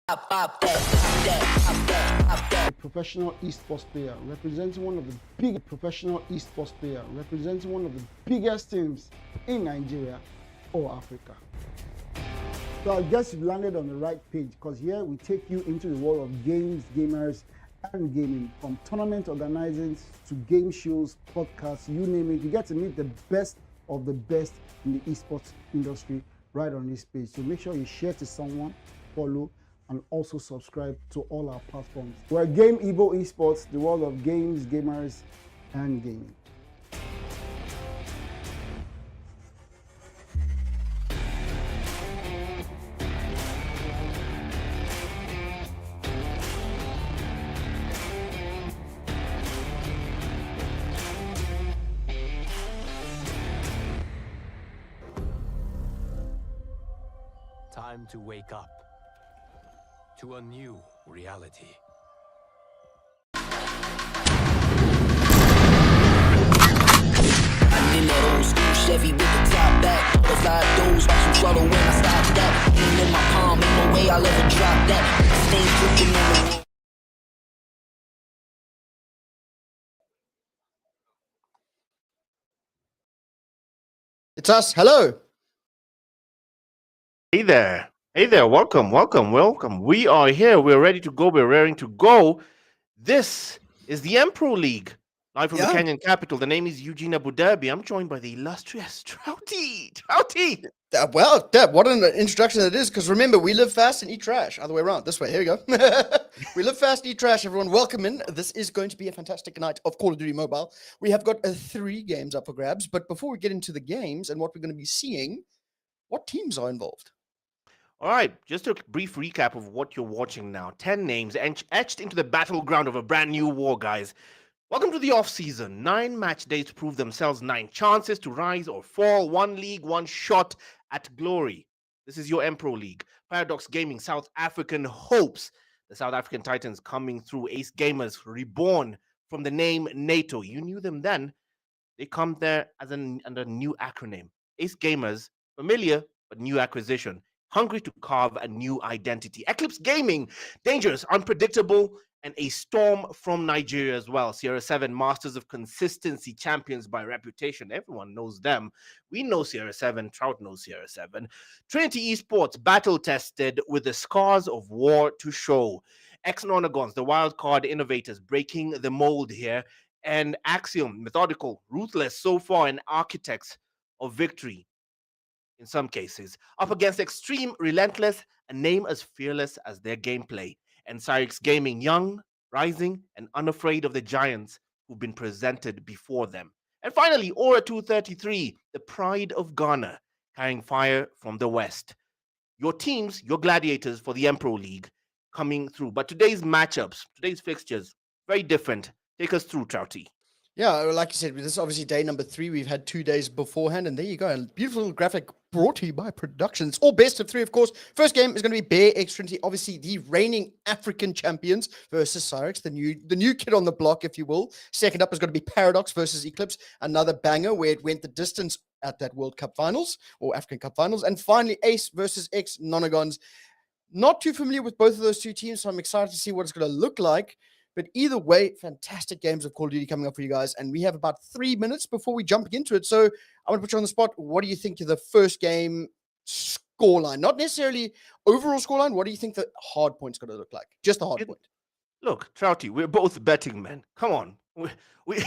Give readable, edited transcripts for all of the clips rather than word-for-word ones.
A professional esports player representing one of the biggest teams in Nigeria or Africa. So I guess you've landed on the right page, because here we take you into the world of games, gamers, and gaming. From tournament organizing to game shows, podcasts, you name it. You get to meet the best of the best in the esports industry right on this page. So make sure you share to someone, follow, and also subscribe to all our platforms. We're Game Evo Esports, the world of games, gamers, and gaming. Time to wake up to a new reality. I'm in that old school Chevy with the top back. Butterfly doors, watch them trouble when I stop that. Ain't in my palm, ain't no way I'll ever drop that. Stay cooking on the wall. It's us. Hello. Hey there. Hey there. Welcome. We are here. We're ready to go. We're raring to go. This is the Mpro League. Live from the Kenyan capital. The name is Eugene Abu Dhabi. I'm joined by the illustrious Trouty. Well, Deb, what an introduction that is, because remember, we live fast and eat trash. Other way around. This way. Here we go. We live fast and eat trash. Everyone, welcome in. This is going to be a fantastic night of Call of Duty Mobile. We have got 3 games up for grabs. But before we get into the games and what we're going to be seeing, what teams are involved? All right, just a brief recap of what you're watching now. 10 names etched into the battleground of a brand new war, guys. Welcome to the off-season. 9 match days to prove themselves, 9 chances to rise or fall, 1 league, 1 shot at glory. This is your Mpro League. Paradox Gaming, South African hopes. The South African Titans coming through. Ace Gamers, reborn from the name NATO. You knew them then. They come there as under a new acronym. Ace Gamers, familiar but new acquisition. Hungry to carve a new identity. Eclipse Gaming, dangerous, unpredictable, and a storm from Nigeria as well. Sierra 7, masters of consistency, champions by reputation. Everyone knows them. We know Sierra 7. Trout knows Sierra 7. Trinity Esports, battle-tested with the scars of war to show. Ex-Nonagons, the wild card innovators, breaking the mold here. And Axiom, methodical, ruthless so far, and architects of victory. In some cases, up against Extreme, relentless, a name as fearless as their gameplay. And Cyrix Gaming, young, rising, and unafraid of the giants who've been presented before them. And finally, Aura 233, the pride of Ghana, carrying fire from the west. Your teams, your gladiators for the Mpro League coming through. But today's matchups, today's fixtures, very different. Take us through, Trouty. Yeah, like you said, this is obviously day number 3. We've had 2 days beforehand, and there you go. A beautiful little graphic brought to you by production. It's all best of 3, of course. First game is going to be Bear X Trinity, obviously the reigning African champions versus Cyrix, the new kid on the block, if you will. Second up is going to be Paradox versus Eclipse, another banger where it went the distance at that World Cup finals or African Cup finals. And finally, Ace versus X Nonagons. Not too familiar with both of those 2 teams, so I'm excited to see what it's going to look like. But either way, fantastic games of Call of Duty coming up for you guys. And we have about 3 minutes before we jump into it. So I want to put you on the spot. What do you think of the first game scoreline? Not necessarily overall scoreline. What do you think the hard point's going to look like? Just the hard point. Look, Trouty, we're both betting men. Come on.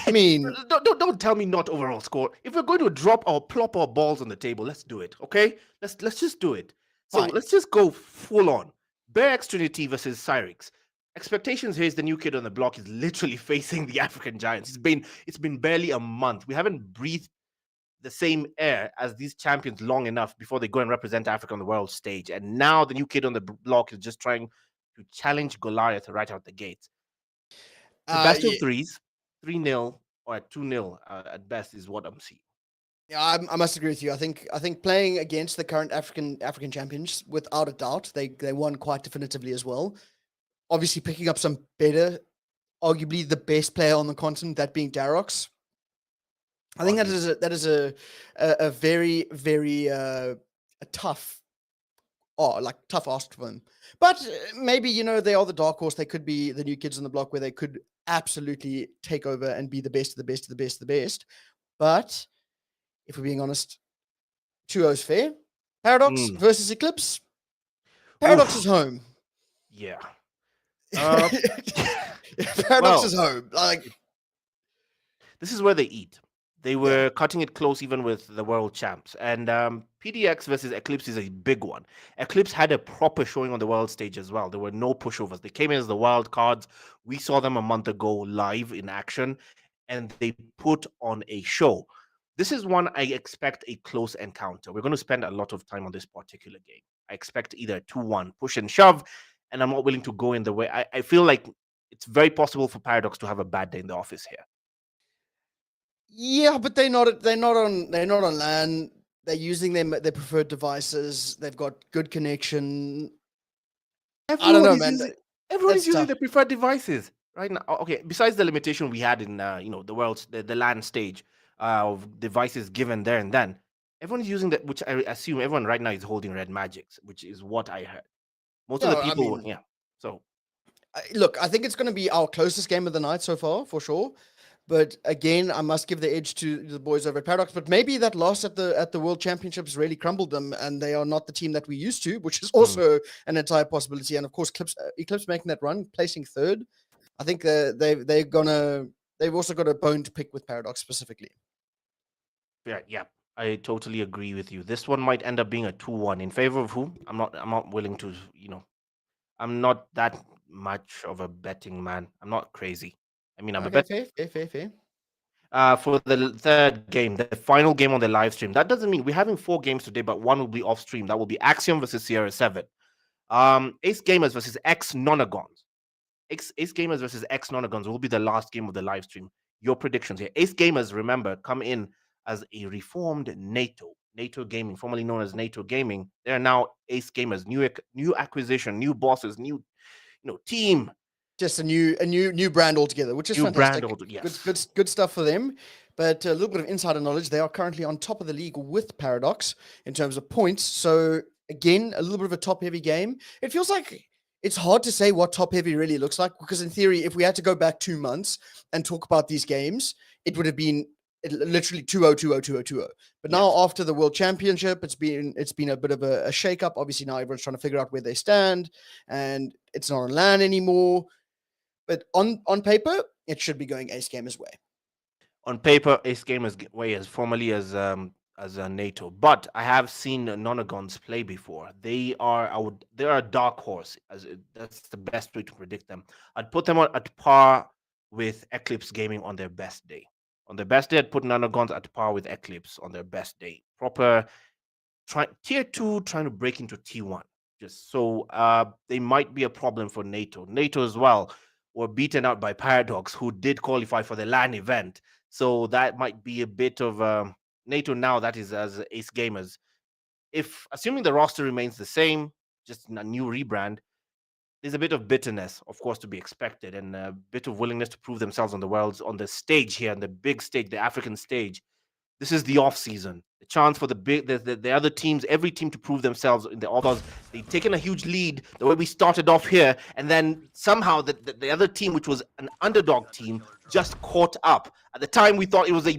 I mean, don't tell me not overall score. If we're going to plop our balls on the table, let's do it, okay? Let's just do it. So fine. Let's just go full on. Bear X Trinity versus Cyrix. Expectations here is the new kid on the block is literally facing the African giants. It's been barely a month. We haven't breathed the same air as these champions long enough before they go and represent Africa on the world stage. And now the new kid on the block is just trying to challenge Goliath right out the gate. The best of 3s, 3-0 or 2-0 at best is what I'm seeing. Yeah, I must agree with you. I think playing against the current African champions, without a doubt, they won quite definitively as well. Obviously, picking up some better, arguably the best player on the continent, that being Darox. I think that is a very, very a tough like tough ask for them. But maybe, they are the dark horse. They could be the new kids on the block where they could absolutely take over and be the best of the best of the best of the best. But if we're being honest, 2-0 is fair. Paradox versus Eclipse. Paradox is home. Yeah. Paradox is home. Like, this is where they eat. They were cutting it close even with the world champs. And PDX versus Eclipse is a big one. Eclipse had a proper showing on the world stage as well. There were no pushovers. They came in as the wild cards. We saw them a month ago live in action, and they put on a show. This is one I expect a close encounter. We're going to spend a lot of time on this particular game. I expect either a 2-1 push and shove, and I'm not willing to go in the way. I feel like it's very possible for Paradox to have a bad day in the office here. Yeah, but they're not on LAN. They're using their preferred devices. They've got good connection. I don't know, man. Everyone is using their preferred devices right now. Okay, besides the limitation we had in the LAN stage of devices given there and then, everyone is using that, which I assume everyone right now is holding Red Magics, which is what I heard. Most of the people, So, look, I think it's going to be our closest game of the night so far, for sure. But again, I must give the edge to the boys over at Paradox. But maybe that loss at the World Championships really crumbled them, and they are not the team that we used to, which is also an entire possibility. And of course, Eclipse making that run, placing third. I think they've also got a bone to pick with Paradox specifically. Yeah, I totally agree with you. This one might end up being a 2-1 in favor of who? I'm not willing to. I'm not that much of a betting man. I'm not crazy. I mean, I'm a bet. Fair. For the third game, the final game on the live stream. That doesn't mean we're having 4 games today, but one will be off stream. That will be Axiom versus Sierra 7. Ace Gamers versus X Nonagons. Ace Gamers versus X Nonagons will be the last game of the live stream. Your predictions here. Ace Gamers, remember, come in as a reformed NATO Gaming, formerly known as NATO Gaming. They are now Ace Gamers, new acquisition, new bosses, new team. Just a new brand altogether, which is fantastic. Yes. Good stuff for them. But a little bit of insider knowledge, they are currently on top of the league with Paradox in terms of points. So again, a little bit of a top-heavy game. It feels like it's hard to say what top-heavy really looks like, because in theory, if we had to go back 2 months and talk about these games, it would have been literally 2-0, 2-0, 2-0, 2-0. But now after the World Championship, it's been a bit of a shake-up. Obviously now everyone's trying to figure out where they stand, and it's not on LAN anymore. But on paper, it should be going Ace Gamers' way. On paper, Ace Gamers' way as formerly as a NATO. But I have seen Nonagons play before. They are a dark horse. That's the best way to predict them. I'd put them at par with Eclipse Gaming on their best day. On their best day, I'd put Nonagons at par with Eclipse on their best day. Proper tier 2 trying to break into T1. Just so they might be a problem for NATO. NATO as well were beaten out by Paradox, who did qualify for the LAN event. So that might be a bit of NATO now, that is as Ace Gamers. If assuming the roster remains the same, just a new rebrand, there's a bit of bitterness, of course, to be expected, and a bit of willingness to prove themselves on the stage here, on the big stage, the African stage. This is the off season, the chance for the other teams, every team to prove themselves in the off. They've taken a huge lead the way we started off here, and then somehow the other team, which was an underdog team, just caught up. At the time, we thought it was a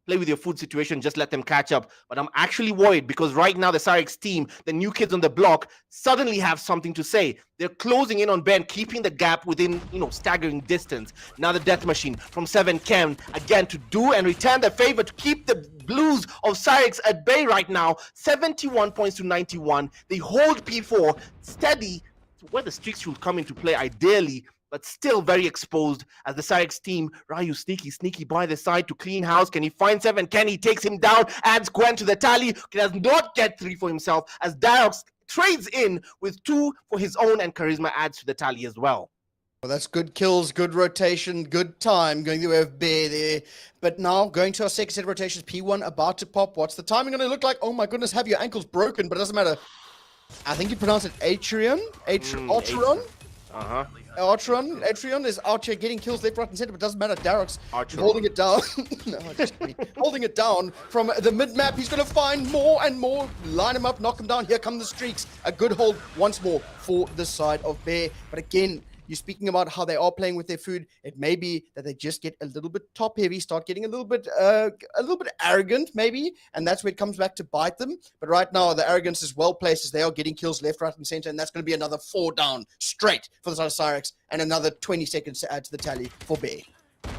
play with your food situation, just let them catch up. But I'm actually worried, because right now the Cyrex team, the new kids on the block, suddenly have something to say. They're closing in on Ben, keeping the gap within, staggering distance. Now the Death Machine from 7 Chem, again, to do and return the favor to keep the Blues of Cyrex at bay right now. 71 points to 91. They hold P4 steady to where the streaks should come into play ideally, but still very exposed as the Cyrex team. Ryu sneaky by the side to clean house. Can he find 7? Can he takes him down? Adds Gwen to the tally. He does not get 3 for himself as Diox trades in with 2 for his own, and Charisma adds to the tally as well. Well, that's good kills, good rotation, good time going the way of Bear there. But now going to our second set of rotations, P1 about to pop. What's the timing going to look like? Oh my goodness, have your ankles broken, but it doesn't matter. I think you pronounce it Atrion? Atrion? Atrion is out here getting kills left, right, and center, but doesn't matter. Darroch's Archer. holding it down. No, I just mean holding it down from the mid-map. He's going to find more and more. Line him up, knock him down. Here come the streaks. A good hold once more for the side of Bear. But again, you're speaking about how they are playing with their food. It may be that they just get a little bit top heavy, start getting a little bit arrogant, maybe, and that's where it comes back to bite them. But right now, the arrogance is well placed as they are getting kills left, right, and center, and that's going to be another 4 down straight for the side of Cyrex, and another 20 seconds to add to the tally for Bear.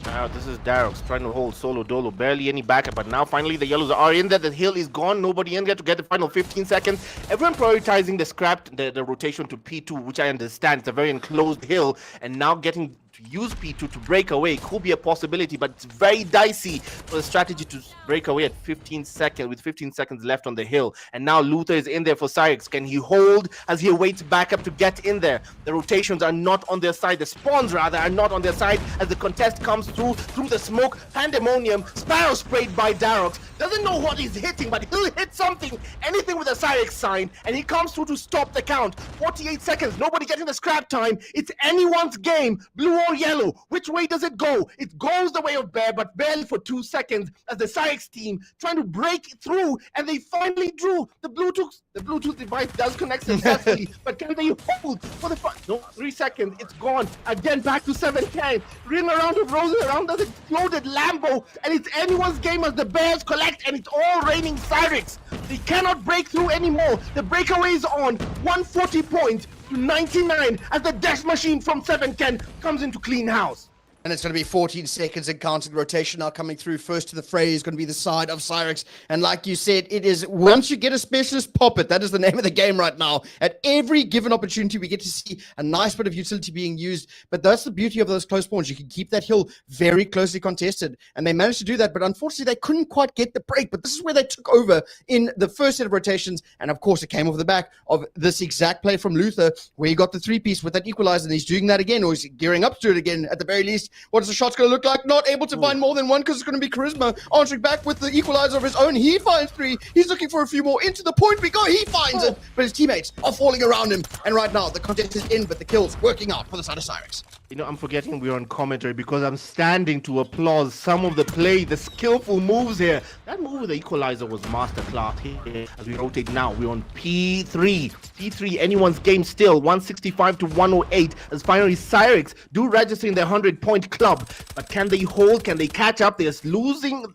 Now this is Darroch's trying to hold solo dolo, barely any backup, but now finally the yellows are in there. The hill is gone, nobody in there to get the final 15 seconds. Everyone prioritizing the rotation to P2, which I understand. It's a very enclosed hill, and now getting to use P2 to break away could be a possibility, but it's very dicey for the strategy to break away at 15 seconds, with 15 seconds left on the hill. And now Luther is in there for Cyrex. Can he hold as he awaits backup to get in there? The rotations are not on their side. The spawns, rather, are not on their side as the contest comes through the smoke. Pandemonium, Sparrow sprayed by Darroch. Doesn't know what he's hitting, but he'll hit something, anything with a Cyrex sign, and he comes through to stop the count. 48 seconds, nobody getting the scrap time. It's anyone's game, blue or yellow. Which way does it go? It goes the way of Bear, but barely for 2 seconds as the Cyrex team trying to break through, and they finally drew. The Bluetooth device does connect successfully, but can they hold for the no, 3 seconds, it's gone. Again, back to 7K. Ring around of roses around us exploded Lambo, and it's anyone's game as the Bears collect, and it's all raining Cyrex. They cannot break through anymore. The breakaway is on. 140 points to 99 as the dash machine from 7Ken comes into clean house. And it's going to be 14 seconds and counting. Rotation now coming through. First to the fray is going to be the side of Cyrex. And like you said, it is once you get a specialist, pop it. That is the name of the game right now. At every given opportunity, we get to see a nice bit of utility being used. But that's the beauty of those close spawns. You can keep that hill very closely contested. And they managed to do that. But unfortunately, they couldn't quite get the break. But this is where they took over in the first set of rotations. And of course, it came off the back of this exact play from Luther, where he got the 3-piece with that equalizer. And he's doing that again, or he's gearing up to it again at the very least. What is the shot's going to look like? Not able to find more than one because it's going to be Charisma answering back with the equalizer of his own. He finds 3. He's looking for a few more. Into the point we go. He finds it. But his teammates are falling around him. And right now, the contest is in, but the kills working out for the side of Cyrex. You know, I'm forgetting we're on commentary because I'm standing to applaud some of the play, the skillful moves here. That move with the equalizer was masterclass here. As we rotate now, we're on P3. P3, anyone's game still, 165 to 108. As finally Cyrex do register in their 100-point club. But can they hold? Can they catch up? They're losing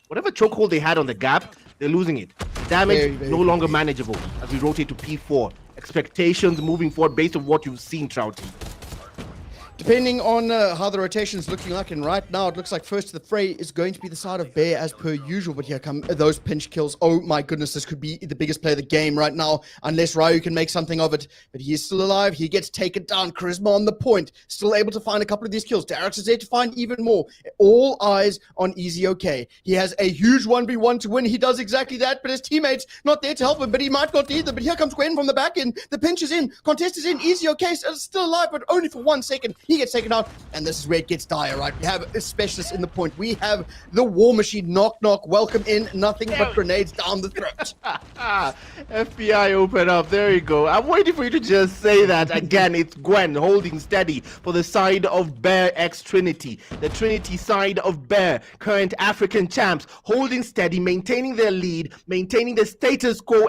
whatever chokehold they had on the gap. They're losing it. Damage no longer manageable as we rotate to P4. Expectations moving forward based on what you've seen, Trouty. Depending on how the rotation is looking like, and right now it looks like first to the fray is going to be the side of Bear as per usual, but here come those pinch kills. Oh my goodness, this could be the biggest play of the game right now, unless Ryu can make something of it, but he is still alive. He gets taken down. Charisma on the point, still able to find a couple of these kills. Darroch is there to find even more. All eyes on Easy OK. He has a huge 1v1 to win. He does exactly that, but his teammates not there to help him, but he might not either. But here comes Gwen from the back end. The pinch is in, contest is in. Easy OK is still alive, but only for 1 second. He gets taken out, and this is where it gets dire, right? We have a specialist in the point. We have the war machine. Knock, knock. Welcome in. Nothing but grenades down the throat. FBI open up. There you go. I'm waiting for you to just say that again. It's Gwen holding steady for the side of Bear X Trinity. The Trinity side of Bear, current African champs, holding steady, maintaining their lead, maintaining the status quo,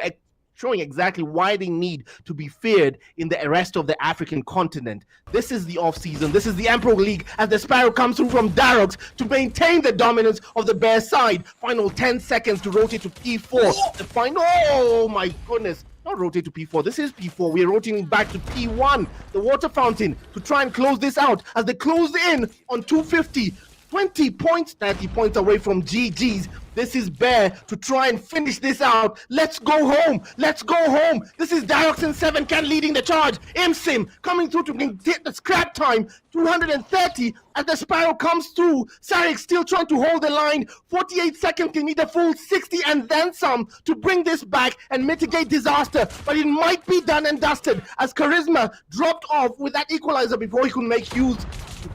showing exactly why they need to be feared in the rest of the African continent. This is the off-season. This is the Mpro League as the Sparrow comes through from Darroch to maintain the dominance of the Bear side. Final 10 seconds to rotate to P4. The final, oh my goodness. Not rotate to P4. This is P4. We're rotating back to P1, the water fountain, to try and close this out as they close in on 250. 20 points, 30 points away from GG's. This is Bear to try and finish this out. Let's go home. Let's go home. This is Darroch and 7Can leading the charge. Imsim coming through to get the scrap time. 230 as the Sparrow comes through. Cyrex still trying to hold the line. 48 seconds, they need a full 60 and then some to bring this back and mitigate disaster. But it might be done and dusted as Charisma dropped off with that equalizer before he could make use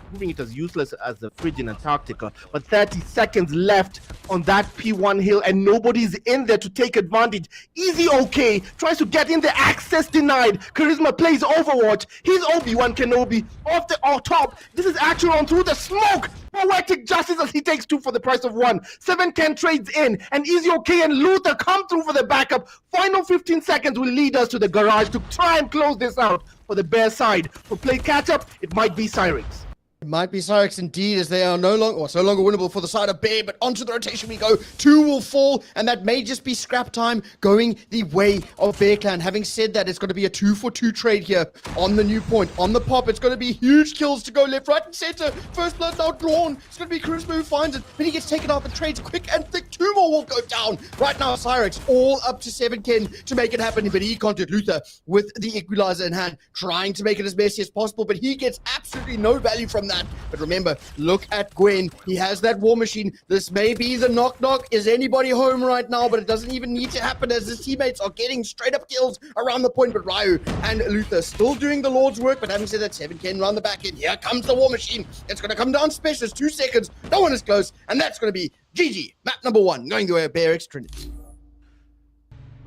proving it as useless as the fridge in Antarctica. But 30 seconds left on that P1 hill, and nobody's in there to take advantage. Easy OK tries to get in the access denied. Charisma plays Overwatch. He's Obi-Wan Kenobi off the top. This is Acheron through the smoke. Poetic justice as he takes 2 for the price of 1. 7-10 trades in, and Easy OK and Luther come through for the backup. Final 15 seconds will lead us to the garage to try and close this out for the Bear side. For play catch-up, it might be Cyrix. It might be Cyrix indeed, as they are no longer winnable for the side of Bear, but onto the rotation we go. 2 will fall, and that may just be scrap time going the way of Bear Clan. Having said that, it's going to be a 2-for-2 trade here on the new point. On the pop, it's going to be huge kills to go left, right, and center. First blood now drawn. It's going to be Charisma who finds it, but he gets taken off and trades quick and thick. 2 more will go down. Right now, Cyrix all up to 7-Ken to make it happen, but he can't do it. Luther with the equalizer in hand, trying to make it as messy as possible, but he gets absolutely no value from that. But remember, look at Gwen. He has that war machine. This may be the knock-knock. Is anybody home right now? But it doesn't even need to happen, as his teammates are getting straight-up kills around the point. But Ryu and Luther still doing the Lord's work. But having said that, 7-Ken round the back end. Here comes the war machine. It's going to come down specialist. 2 seconds. No one is close. And that's going to be GG. Map number 1, going the way of Bear X Trinity.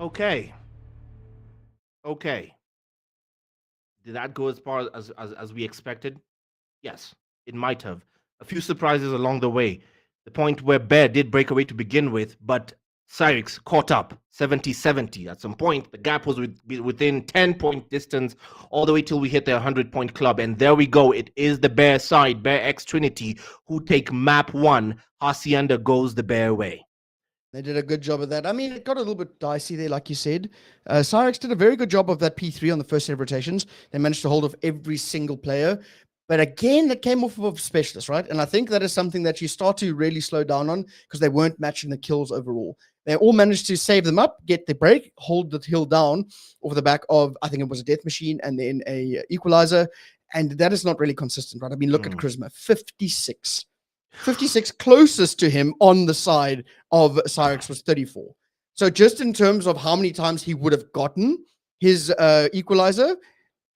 Okay. Did that go as far as we expected? Yes, it might have. A few surprises along the way. The point where Bear did break away to begin with, but Cyrix caught up 70-70. At some point, the gap was within 10-point distance all the way till we hit the 100-point club. And there we go. It is the Bear side, Bear X Trinity, who take map 1. Hacienda goes the Bear way. They did a good job of that. I mean, it got a little bit dicey there, like you said. Cyrix did a very good job of that P3 on the first set of rotations. They managed to hold off every single player. But again, that came off of specialists, right? And I think that is something that you start to really slow down on, because they weren't matching the kills overall. They all managed to save them up, get the break, hold the hill down over the back of, I think it was a death machine and then a equalizer. And that is not really consistent, right? I mean, look at Charisma, 56. 56 closest to him on the side of Cyrix was 34. So just in terms of how many times he would have gotten his equalizer,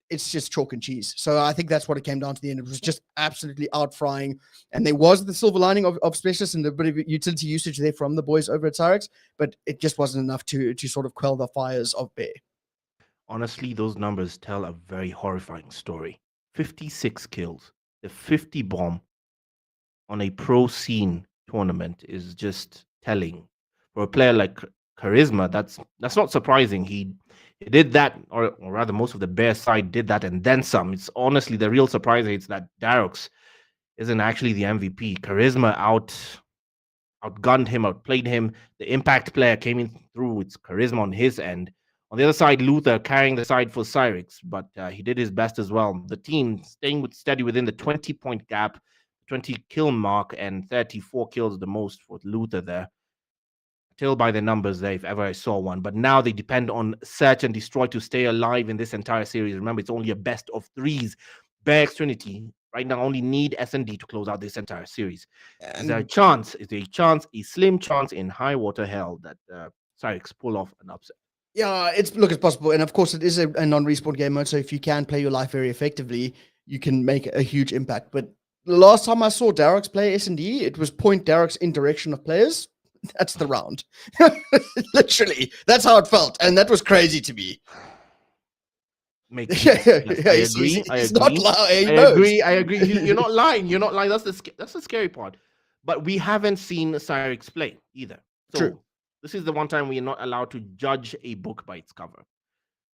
it's just chalk and cheese. So I think that's what it came down to the end. It was just absolutely out-frying. And there was the silver lining of specialists and a bit of utility usage there from the boys over at Cyrix, but it just wasn't enough to sort of quell the fires of Bear. Honestly, those numbers tell a very horrifying story. 56 kills, the 50 bomb on a pro scene tournament is just telling. For a player like Charisma, that's not surprising. He did that, or rather most of the Bear side did that and then some. It's honestly the real surprise is that Darox isn't actually the MVP. Charisma outgunned him, outplayed him. The impact player came in through with Charisma on his end. On the other side, Luther carrying the side for Cyrix, but he did his best as well. The team staying steady within the 20-point gap, 20 kill mark, and 34 kills the most for Luther there. Tell by the numbers there if ever I saw one. But now they depend on search and destroy to stay alive in this entire series. Remember, it's only a best of 3s. Bear X Trinity right now only need S&D to close out this entire series. Is there a chance? Is there a slim chance in high water hell that Cyrix pull off an upset? Yeah, it's possible. And of course, it is a non-respawn game mode. So if you can play your life very effectively, you can make a huge impact. But the last time I saw Darox play S&D, it was point Darox in direction of players. That's the round. Literally, that's how it felt, and that was crazy to me. I agree. I agree. You're not lying. You're not lying. That's the scary part. But we haven't seen Cyrix play either. So True. This is the one time we are not allowed to judge a book by its cover.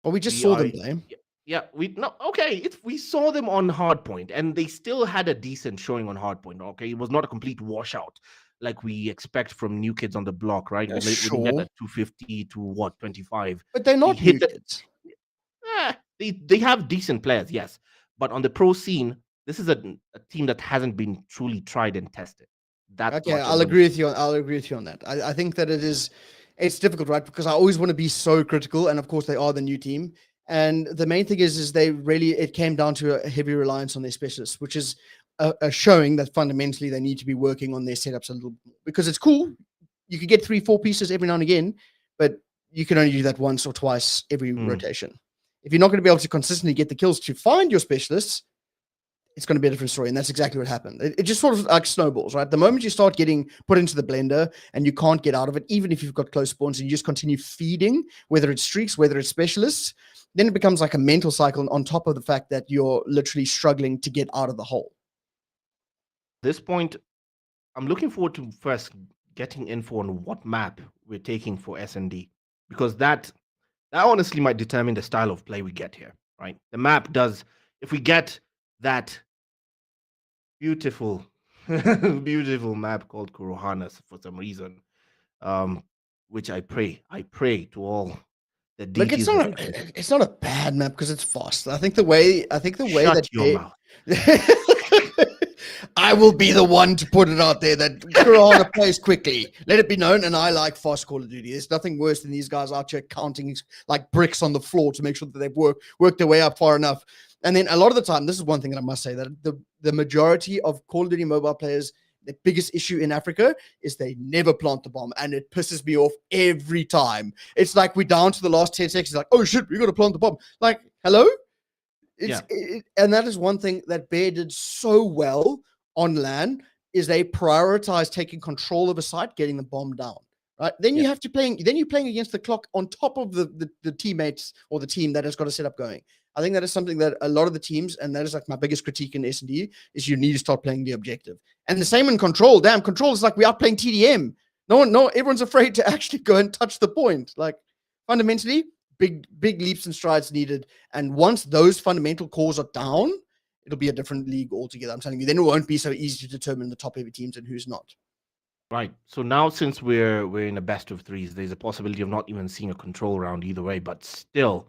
Well, we just saw them play. Yeah, we saw them on Hardpoint, and they still had a decent showing on Hardpoint. Okay, it was not a complete washout like we expect from new kids on the block, right? Yeah, we sure. get that 250 to 25. But they're not new kids. They have decent players, yes. But on the pro scene, this is a team that hasn't been truly tried and tested. I'll agree with you on that. I think that it's difficult, right? Because I always want to be so critical, and of course they are the new team. And the main thing is it came down to a heavy reliance on their specialists, which is a showing that fundamentally they need to be working on their setups a little more. Because it's cool, you could get 3-4 pieces every now and again, but you can only do that once or twice every rotation. If you're not going to be able to consistently get the kills to find your specialists, it's going to be a different story. And that's exactly what happened. It just sort of like snowballs, right? The moment you start getting put into the blender and you can't get out of it, even if you've got close spawns and you just continue feeding, whether it's streaks, whether it's specialists, then it becomes like a mental cycle on top of the fact that you're literally struggling to get out of the hole. At this point, I'm looking forward to first getting info on what map we're taking for S&D, because that honestly might determine the style of play we get here, right? The map does, if we get that beautiful, beautiful map called Kurohanas for some reason, which I pray to all the Look, deities. it's not a bad map because it's fast. I think the way Shut that your mouth. I will be the one to put it out there that Kurana plays quickly. Let it be known, and I like fast Call of Duty. There's nothing worse than these guys out here counting like bricks on the floor to make sure that they've worked their way up far enough. And then a lot of the time, this is one thing that I must say, that the majority of Call of Duty mobile players, the biggest issue in Africa is they never plant the bomb, and it pisses me off every time. It's like we're down to the last 10 seconds, like, oh shit, we got to plant the bomb. Like, hello? And that is one thing that Bear did so well on LAN, is they prioritize taking control of a site, getting the bomb down. Right? Then you have to you're playing against the clock on top of the teammates or the team that has got a setup going. I think that is something that a lot of the teams, and that is like my biggest critique in S&D, is you need to start playing the objective. And the same in Control. Damn, Control is like we are playing TDM. Everyone's afraid to actually go and touch the point. Like, fundamentally, big leaps and strides needed. And once those fundamental cores are down, it'll be a different league altogether. I'm telling you, then it won't be so easy to determine the top heavy teams and who's not. Right. So now, since we're in a best of threes, there's a possibility of not even seeing a control round either way. But still,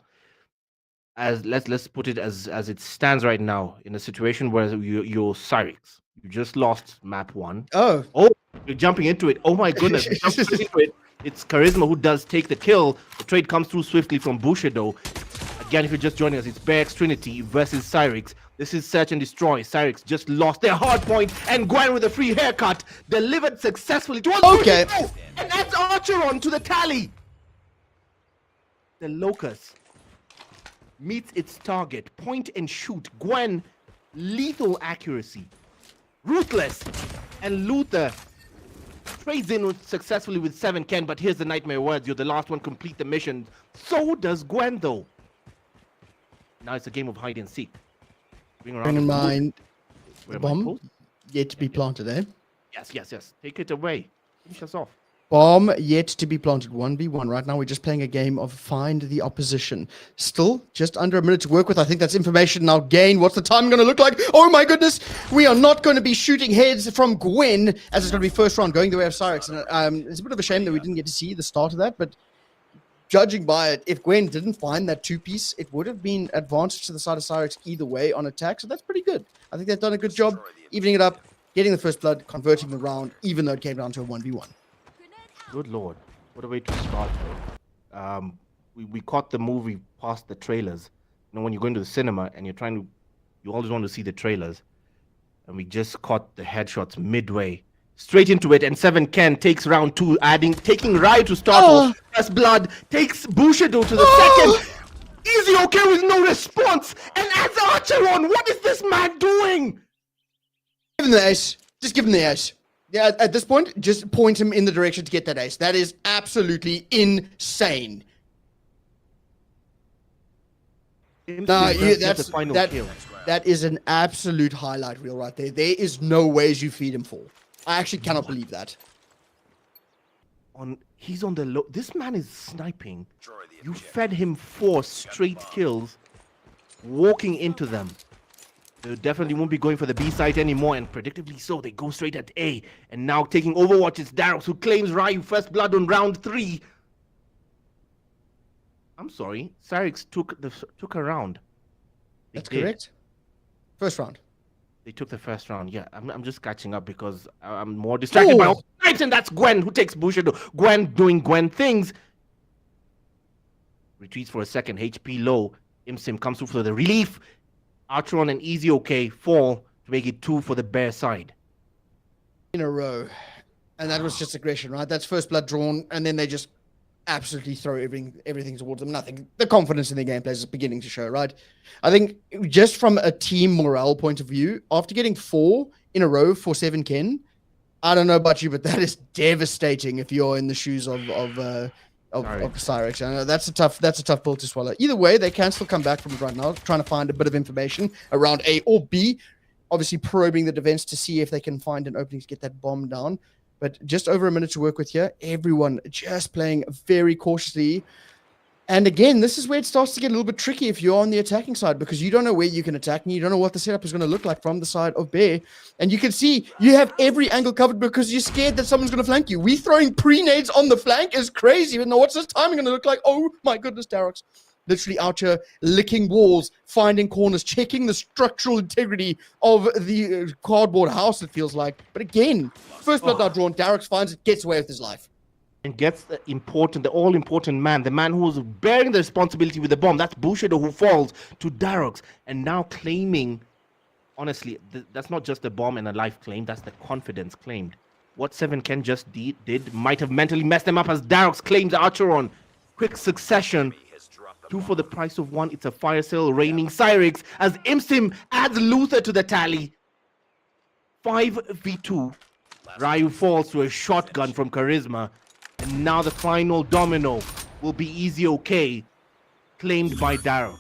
as let's put it as it stands right now, in a situation where you're Cyrix, you just lost map 1. Oh, you're jumping into it. Oh my goodness, jumping into it. It's Charisma who does take the kill. The trade comes through swiftly from Bushido. Again, if you're just joining us, it's Bearx Trinity versus Cyrix. This is Search and Destroy. Cyrix just lost their hard point, and Gwen with a free haircut delivered successfully towards okay, Bushido, and adds Archeron to the tally. The Locust meets its target. Point and shoot. Gwen, lethal accuracy. Ruthless. And Luther trades in successfully with 7 Ken, but here's the nightmare words. You're the last one, complete the mission. So does Gwen, though. Now it's a game of hide and seek. Bring in mind, the bomb yet to be planted, eh? Yes. Take it away. Finish us off. Bomb yet to be planted. 1v1. Right now, we're just playing a game of find the opposition. Still, just under a minute to work with. I think that's information now gained. What's the time going to look like? Oh my goodness. We are not going to be shooting heads from Gwen, as it's going to be first round going the way of Cyrix. And it's a bit of a shame that we didn't get to see the start of that, but judging by it, if Gwen didn't find that 2-piece, it would have been advantage to the side of Cyrix either way on attack. So that's pretty good. I think they've done a good job evening it up, getting the first blood, converting the round, even though it came down to a 1v1. Good lord, what a way to start. We caught the movie past the trailers. You know, when you go into the cinema and you always want to see the trailers. And we just caught the headshots midway, straight into it. And 7 Ken takes round 2, taking Rai to start with. First blood takes Bushido to the second. Easy okay with no response. And adds Archeron. What is this man doing? Give him the ace. Just give him the ace. Yeah, at this point, just point him in the direction to get that ace. That is absolutely insane. That is an absolute highlight reel right there. There is no ways you feed him 4. I actually cannot believe that. He's on the low. This man is sniping. You fed him 4 straight kills, walking into them. They definitely won't be going for the B site anymore, and predictably so, they go straight at A. And now taking Overwatch is Daros, who claims Ryu first blood on round 3. I'm sorry, Cyrix took a round. That's correct. First round. They took the first round. Yeah, I'm just catching up because I'm more distracted by all snipes, and that's Gwen who takes Bushido. Gwen doing Gwen things. Retreats for a second, HP low. Imsim comes through for the relief. Archeron and Easy OK fall to make it 2 for the Bear side. In a row. And that was just aggression, right? That's first blood drawn, and then they just absolutely throw everything towards them. Nothing. The confidence in their gameplay is beginning to show, right? I think just from a team morale point of view, after getting 4 in a row for 7ken, I don't know about you, but that is devastating if you're in the shoes of Cyrix. I know that's a tough pill to swallow. Either way, they can still come back from it right now, trying to find a bit of information around A or B. Obviously probing the defense to see if they can find an opening to get that bomb down. But just over a minute to work with here. Everyone just playing very cautiously. And again, this is where it starts to get a little bit tricky if you're on the attacking side, because you don't know where you can attack and you don't know what the setup is going to look like from the side of Bear. And you can see you have every angle covered because you're scared that someone's going to flank you. We throwing pre-nades on the flank is crazy. But now what's this timing going to look like? Oh my goodness, Darox. Literally out here licking walls, finding corners, checking the structural integrity of the cardboard house, it feels like. But again, first blood now drawn, Darox finds it, gets away with his life. And gets the all-important man, the man who was bearing the responsibility with the bomb. That's Bushido, who falls to Darox. And now claiming, honestly, that's not just a bomb and a life claim, that's the confidence claimed. What 7ken just did might have mentally messed them up as Darox claims Archeron. Quick succession. 2 for the price of 1. It's a fire sale raining Cyrix as Imsim adds Luther to the tally. 5v2. Ryu falls to a shotgun from Charisma. And now the final domino will be easy okay, claimed by Darox.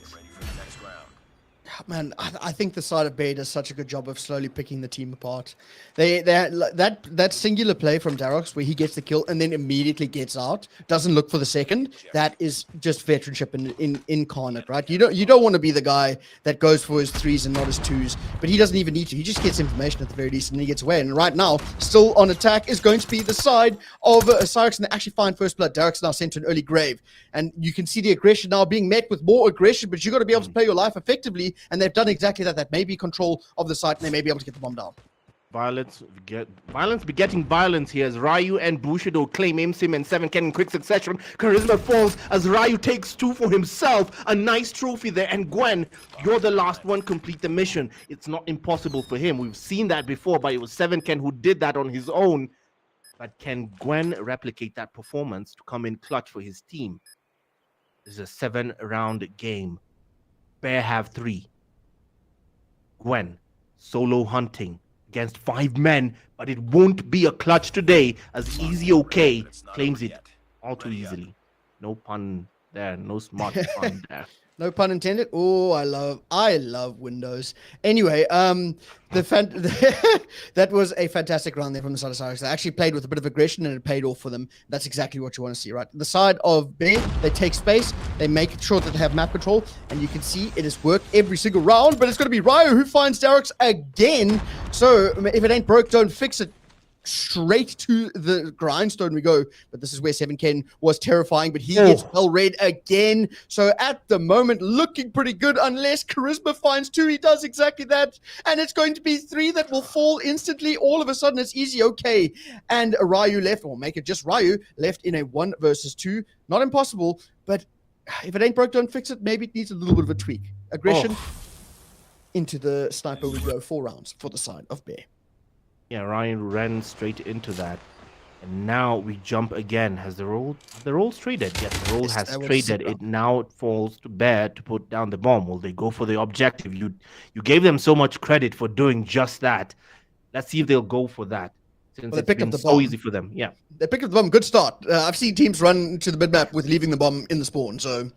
Man, I think the side of Bay does such a good job of slowly picking the team apart. That singular play from Darox where he gets the kill and then immediately gets out, doesn't look for the second. That is just veteranship incarnate, right? You don't want to be the guy that goes for his 3s and not his 2s, but he doesn't even need to. He just gets information at the very least and he gets away. And right now, still on attack is going to be the side of Cyrix, and they actually find first blood. Darox now sent to an early grave, and you can see the aggression now being met with more aggression, but you got to be able to play your life effectively. And they've done exactly that. That may be control of the site, and they may be able to get the bomb down. Violence begetting violence here as Ryu and Bushido claim Imsim and 7ken in quick succession. Charisma falls as Ryu takes 2 for himself. A nice trophy there. And Gwen, you're the last one. Complete the mission. It's not impossible for him. We've seen that before, but it was 7ken who did that on his own. But can Gwen replicate that performance to come in clutch for his team? This is a 7-round game. Bear have 3. Gwen, solo hunting against 5 men, but it won't be a clutch today as Easy OK claims it all too easily. No pun there, no smart pun there. No pun intended. Oh, I love Windows. Anyway, that was a fantastic round there from the side of Cyrix. They actually played with a bit of aggression and it paid off for them. That's exactly what you want to see, right? The side of Bear, they take space, they make sure that they have map control, and you can see it has worked every single round, but it's going to be Ryu who finds Darox again. So if it ain't broke, don't fix it. Straight to the grindstone we go, but this is where 7ken was terrifying, but he gets well read again. So at the moment, looking pretty good unless Charisma finds 2. He does exactly that, and it's going to be 3 that will fall instantly. All of a sudden, it's easy okay, and Ryu left, or make it just Ryu left in a 1 versus 2. Not impossible, but if it ain't broke, don't fix it. Maybe it needs a little bit of a tweak. Aggression into the sniper we go. 4 rounds for the side of Bear. Yeah, Ryan ran straight into that. And now we jump again. Has the roles traded? Yes, the role has traded. It now falls to Bear to put down the bomb. Will they go for the objective? You gave them so much credit for doing just that. Let's see if they'll go for that. Since they picked up the so bomb. Easy for them. Yeah. They picked up the bomb. Good start. I've seen teams run to the mid-map with leaving the bomb in the spawn, so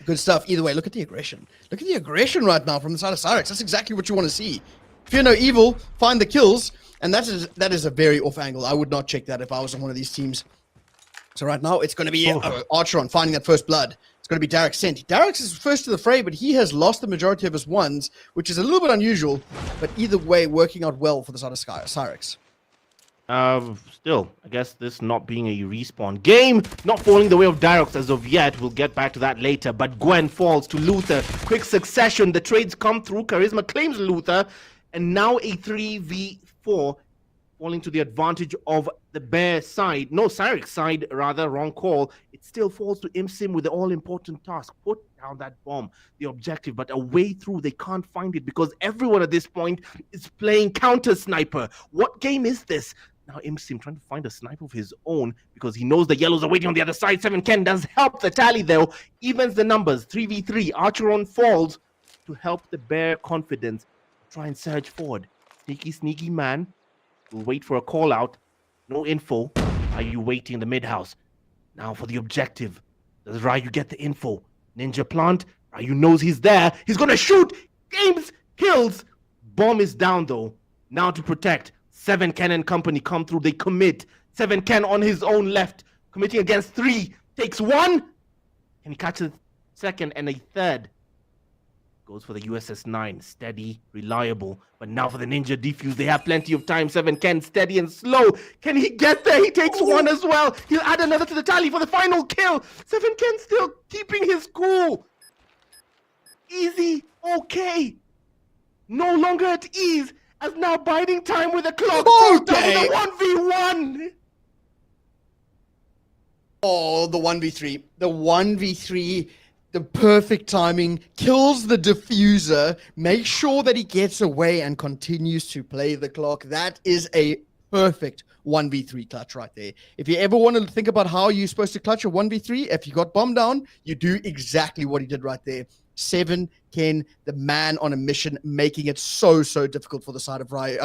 good stuff. Either way, look at the aggression. Look at the aggression right now from the side of Cyrix. That's exactly what you want to see. Fear no evil, find the kills. And that is a very off angle. I would not check that if I was on one of these teams. So right now, it's going to be Archeron finding that first blood. It's going to be Darox sent. Darox is first to the fray, but he has lost the majority of his 1s, which is a little bit unusual. But either way, working out well for the side of Cyrix. Still, I guess this not being a respawn game, not falling the way of Darox as of yet. We'll get back to that later. But Gwen falls to Luther. Quick succession. The trades come through. Charisma claims Luther. And now a 3v4 falling to the advantage of the Bear side. No, Cyrix side, rather, wrong call. It still falls to Imsim with the all-important task. Put down that bomb, the objective, but a way through, they can't find it because everyone at this point is playing counter-sniper. What game is this? Now Imsim trying to find a sniper of his own because he knows the yellows are waiting on the other side. 7Ken does help the tally though, evens the numbers. 3v3, Archeron falls to help the Bear confidence. Try and surge forward. Sneaky man will wait for a call out. No info. Are you waiting in the mid-house? Now for the objective. Does Ryu get the info? Ninja plant. Ryu knows he's there. He's gonna shoot. Games kills. Bomb is down though. Now to protect. 7Ken and company come through. They commit. 7Ken on his own left. Committing against 3. Takes 1. And he catches second and a third. Goes for the USS-9. Steady, reliable. But now for the Ninja defuse. They have plenty of time. 7Ken steady and slow. Can he get there? He takes 1 as well. He'll add another to the tally for the final kill. 7Ken still keeping his cool. Easy. Okay. No longer at ease. As now biding time with the clock. Okay. The 1v1. Oh, the 1v3. The 1v3, the perfect timing, kills the diffuser, makes sure that he gets away and continues to play the clock. That is a perfect 1v3 clutch right there. If you ever want to think about how you're supposed to clutch a 1v3, if you got bombed down, you do exactly what he did right there. 7Ken, the man on a mission, making it so difficult for the side of Ryu.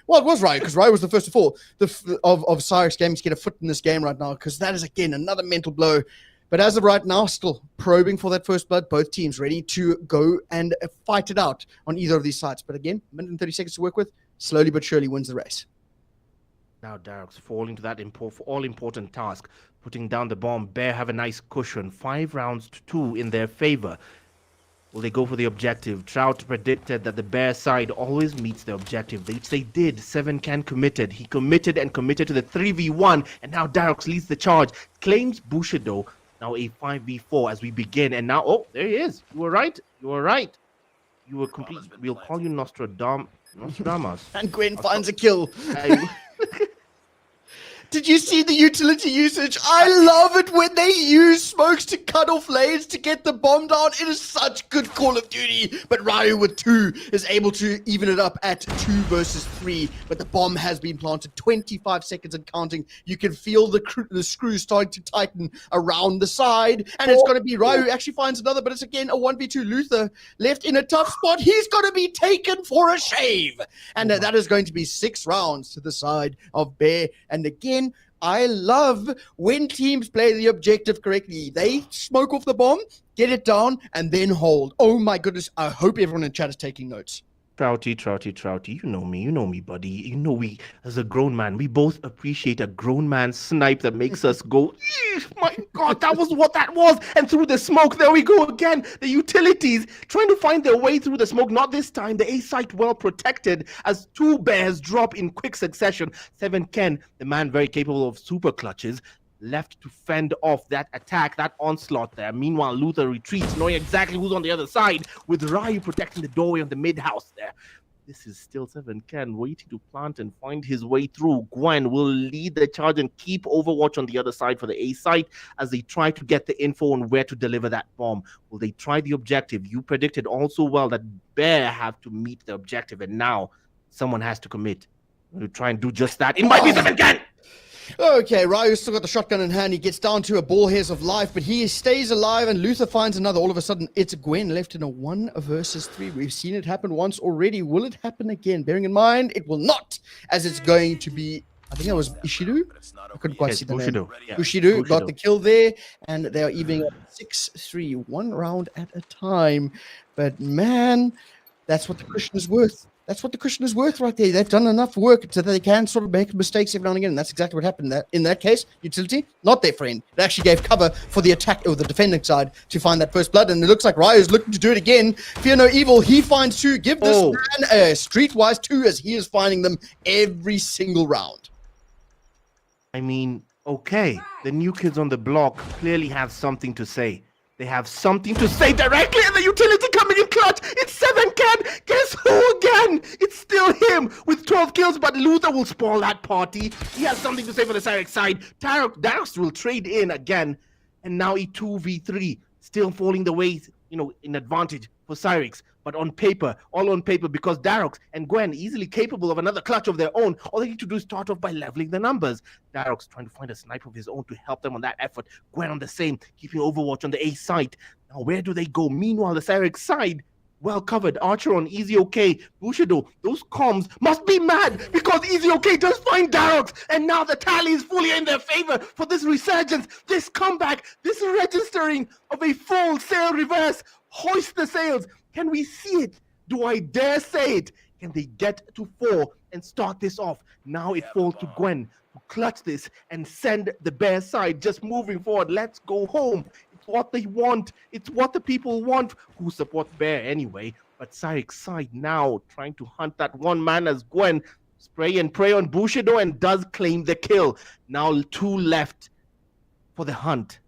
Well, it was Ryu, because Ryu was the first to fall. Of Cyrix Gaming to get a foot in this game right now, because that is, again, another mental blow. But as of right now, still probing for that first blood. Both teams ready to go and fight it out on either of these sides. But again, minute and 30 seconds to work with. Slowly but surely wins the race. Now Darroch's falling to that all-important task. Putting down the bomb. Bear have a nice cushion. 5 rounds to 2 in their favor. Will they go for the objective? Trout predicted that the Bear side always meets the objective, which they did. 7Ken committed. He committed to the 3v1. And now Darroch leads the charge. Claims Bushido. Now a 5v4 as we begin. And now, oh, there he is. You were right. You were complete. We'll call you Nostradamus. And Gwen finds a kill. Did you see the utility usage? I love it when they use smokes to cut off lanes to get the bomb down. It is such good Call of Duty. But Ryu with 2 is able to even it up at 2 versus 3. But the bomb has been planted. 25 seconds and counting. You can feel the screws starting to tighten around the side. And it's going to be Ryu who actually finds another. But it's again a 1v2. Luther left in a tough spot. He's going to be taken for a shave. And that is going to be 6 rounds to the side of Bear. And again, I love when teams play the objective correctly. They smoke off the bomb, get it down, and then hold. Oh my goodness. I hope everyone in chat is taking notes. Trouty, you know me, buddy. You know we, as a grown man, we both appreciate a grown man snipe that makes us go, my God, that was what that was. And through the smoke, there we go again. The utilities trying to find their way through the smoke. Not this time. The A site well protected as 2 Bears drop in quick succession. 7Ken, the man very capable of super clutches, left to fend off that attack, that onslaught there. Meanwhile, Luther retreats, knowing exactly who's on the other side, with Ryu protecting the doorway of the mid-house there. This is still 7Ken waiting to plant and find his way through. Gwen will lead the charge and keep Overwatch on the other side for the A site as they try to get the info on where to deliver that bomb. Will they try the objective? You predicted also well that Bear have to meet the objective, and now someone has to commit to try and do just that. It might be 7Ken! Okay, Ryu's still got the shotgun in hand. He gets down to a ball hairs of life, but he stays alive, and Luther finds another. All of a sudden, it's Gwen left in a 1 versus 3. We've seen it happen once already. Will it happen again? Bearing in mind, it will not, as it's going to be, I think that was Ishidu. I couldn't quite see the name. Bushido got the kill there, and they are evening up 6-3, 1 round at a time. But man, that's what the cushion is worth. That's what the cushion is worth right there. They've done enough work so that they can sort of make mistakes every now and again. And that's exactly what happened. In that case, utility, not their friend. It actually gave cover for the attack or the defending side to find that first blood. And it looks like Ryu is looking to do it again. Fear no evil. He finds 2. Give this man a streetwise 2 as he is finding them every single round. I mean, okay, the new kids on the block clearly have something to say. They have something to say directly, and the utility coming in clutch. It's 7Ken. Guess who again? It's still him with 12 kills, but Luther will spoil that party. He has something to say for the Cyrix side. Darroch will trade in again, and now he 2v3, still falling the way, in advantage. for Cyrix, but on paper, all on paper, because Darox and Gwen easily capable of another clutch of their own. All they need to do is start off by leveling the numbers. Darox trying to find a sniper of his own to help them on that effort. Gwen on the same, keeping Overwatch on the A side. Now, where do they go? Meanwhile, the Cyrix side, well covered. Archer on Easy OK. Bushido, those comms must be mad because Easy OK does find Darox. And now the tally is fully in their favor for this resurgence, this comeback, this registering of a full sail reverse. Hoist the sails. Can we see it? Do I dare say it? Can they get to 4 and start this off? Now it falls to Gwen to clutch this and send the Bear side just moving forward. Let's go home. It's what they want. It's what the people want who support Bear anyway. But Cyrix side now trying to hunt that one man as Gwen spray and pray on Bushido and does claim the kill. Now 2 left for the hunt.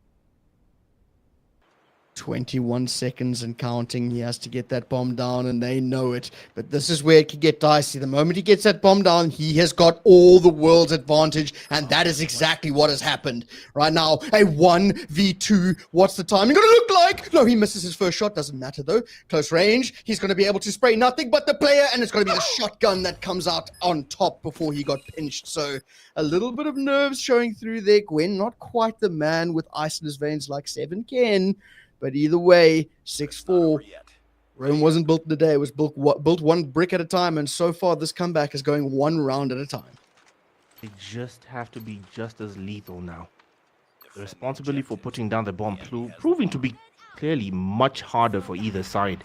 21 seconds and counting. He has to get that bomb down, and they know it. But this is where it can get dicey. The moment he gets that bomb down, he has got all the world's advantage, and that is exactly what has happened. Right now, a 1v2. What's the timing going to look like? No, he misses his first shot. Doesn't matter, though. Close range. He's going to be able to spray nothing but the player, and it's going to be the shotgun that comes out on top before he got pinched. So a little bit of nerves showing through there. Gwen, not quite the man with ice in his veins like 7 Ken. But either way, 6-4. Rome wasn't built in a day. It was built one brick at a time. And so far, this comeback is going 1 round at a time. They just have to be just as lethal now. The responsibility for putting down the bomb proving to be clearly much harder for either side.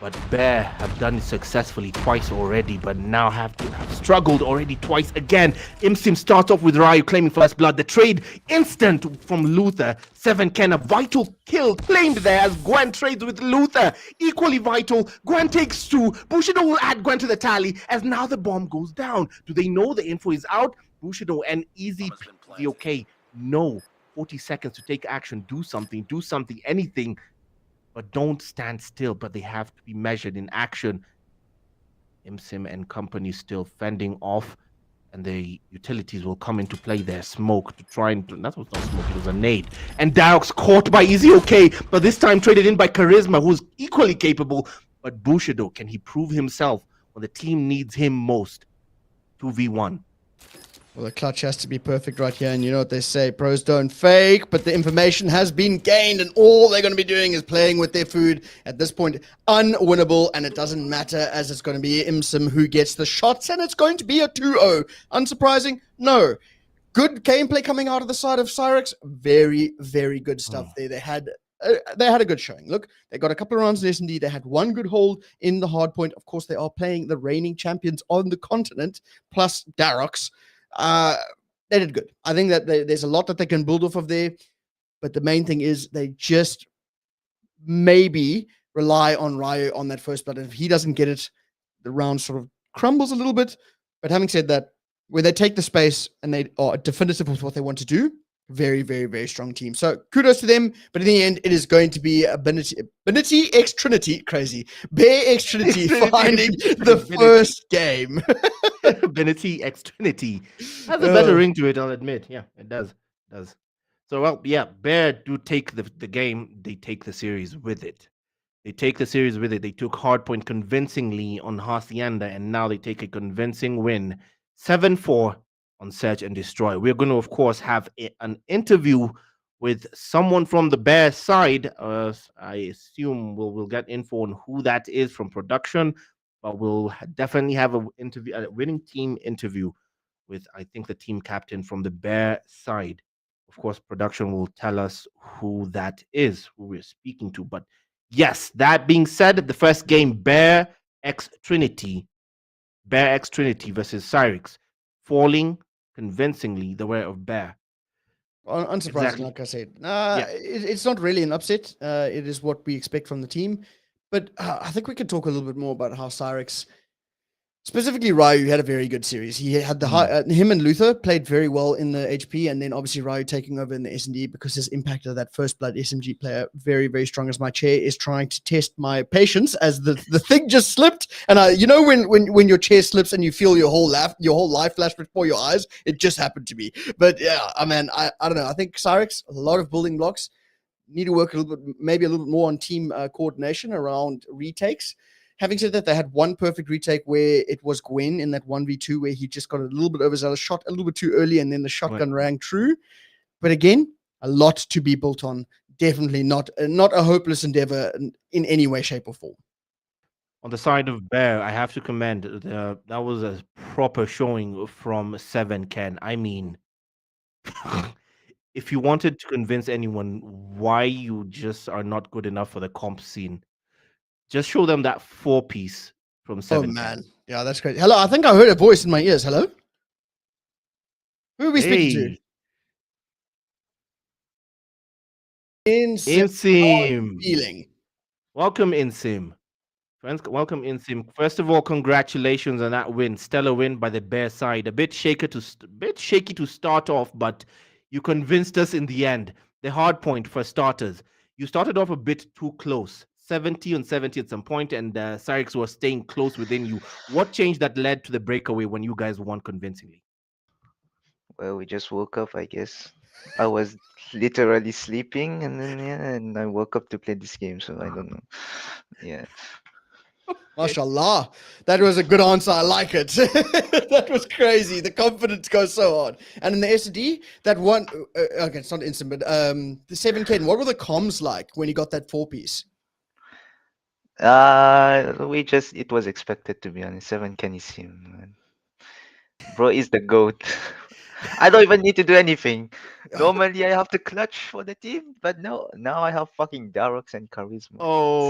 But Bear have done it successfully twice already, but now have struggled already twice again. Imsim starts off with Ryu claiming first blood. The trade instant from Luther. 7 Ken, a vital kill claimed there as Gwen trades with Luther. Equally vital. Gwen takes 2. Bushido will add Gwen to the tally as now the bomb goes down. Do they know the info is out? Bushido and Easy okay. No. 40 seconds to take action. Do something, anything. But don't stand still, but they have to be measured in action. Imsim and company still fending off, and the utilities will come into play there. Smoke to try and... That was not smoke, it was a nade. And Darox caught by Easy OK, but this time traded in by Charisma, who's equally capable. But Bushido, can he prove himself when the team needs him most? 2v1. Well, the clutch has to be perfect right here, and you know what they say, pros don't fake, but the information has been gained, and all they're going to be doing is playing with their food. At this point, unwinnable, and it doesn't matter, as it's going to be Imsim who gets the shots, and it's going to be a 2-0. Unsurprising? No. Good gameplay coming out of the side of Cyrix. Very, very good stuff there. They had a good showing. Look, they got a couple of rounds in S&D. They had one good hold in the hard point. Of course, they are playing the reigning champions on the continent, plus Darox. They did good. I think that there's a lot that they can build off of there, but the main thing is they just maybe rely on Ryu on that first blood. And if he doesn't get it, the round sort of crumbles a little bit. But having said that, where they take the space and they are definitive with what they want to do, very, very, very strong team. So kudos to them. But in the end, it is going to be a Benity X Trinity, crazy. Bear X Trinity finding the first game. Benity X Trinity. Has a better ring to it, I'll admit. Yeah, it does. So, well, yeah, Bear do take the game. They take the series with it. They took Hardpoint convincingly on Hacienda, and now they take a convincing win. 7-4 on Search and Destroy. We're going to, of course, have an interview with someone from the Bear side. I assume we'll get info on who that is from production, but we'll definitely have a winning team interview with, I think, the team captain from the Bear side. Of course, production will tell us who that is, who we're speaking to. But yes, that being said, the first game, Bear X Trinity versus Cyrix, falling convincingly the way of Bear. Unsurprising, Exactly. like I said. It's not really an upset. It is what we expect from the team. But I think we could talk a little bit more about how Cyrix, specifically Ryu, had a very good series. He had him and Luther played very well in the HP, and then obviously Ryu taking over in the S&D because his impact of that first blood SMG player, very, very strong. As my chair is trying to test my patience as the thing just slipped. And when your chair slips and you feel your whole life flash before your eyes, it just happened to me. But yeah, I don't know. I think Cyrix, a lot of building blocks. need to work a little bit, maybe a little bit more on team coordination around retakes. Having said that, they had one perfect retake where it was Gwen in that 1v2 where he just got a little bit overzealous, shot a little bit too early, and then the shotgun rang true. But again, a lot to be built on. Definitely not a hopeless endeavor in any way, shape, or form. On the side of Bear, I have to commend that was a proper showing from 7 Ken. I mean, if you wanted to convince anyone why you just are not good enough for the comp scene, just show them that 4-piece from 7 Oh, Ken. man. Yeah, that's great. Hello, I think I heard a voice in my ears. Hello? Who are we speaking to? Insim. Feeling. Welcome, Insim. Friends, welcome, Insim. First of all, congratulations on that win. Stellar win by the Bear side. A bit shaky to start off, but you convinced us in the end. The hard point for starters, you started off a bit too close. 70 on 70 at some point, and Cyrix was staying close within you. What changed that led to the breakaway when you guys won convincingly? Well, we just woke up, I guess. I was literally sleeping, and then and I woke up to play this game, so I don't know. Yeah. Mashallah. That was a good answer. I like it. That was crazy. The confidence goes so hard. And in the SD, that one, okay, it's not instant, but the 7 Ken, what were the comms like when you got that 4-piece? It was expected, to be honest. 7 can is him, man. Bro is the GOAT. I don't even need to do anything. Normally I have to clutch for the team, but no, now I have fucking Darox and Charisma.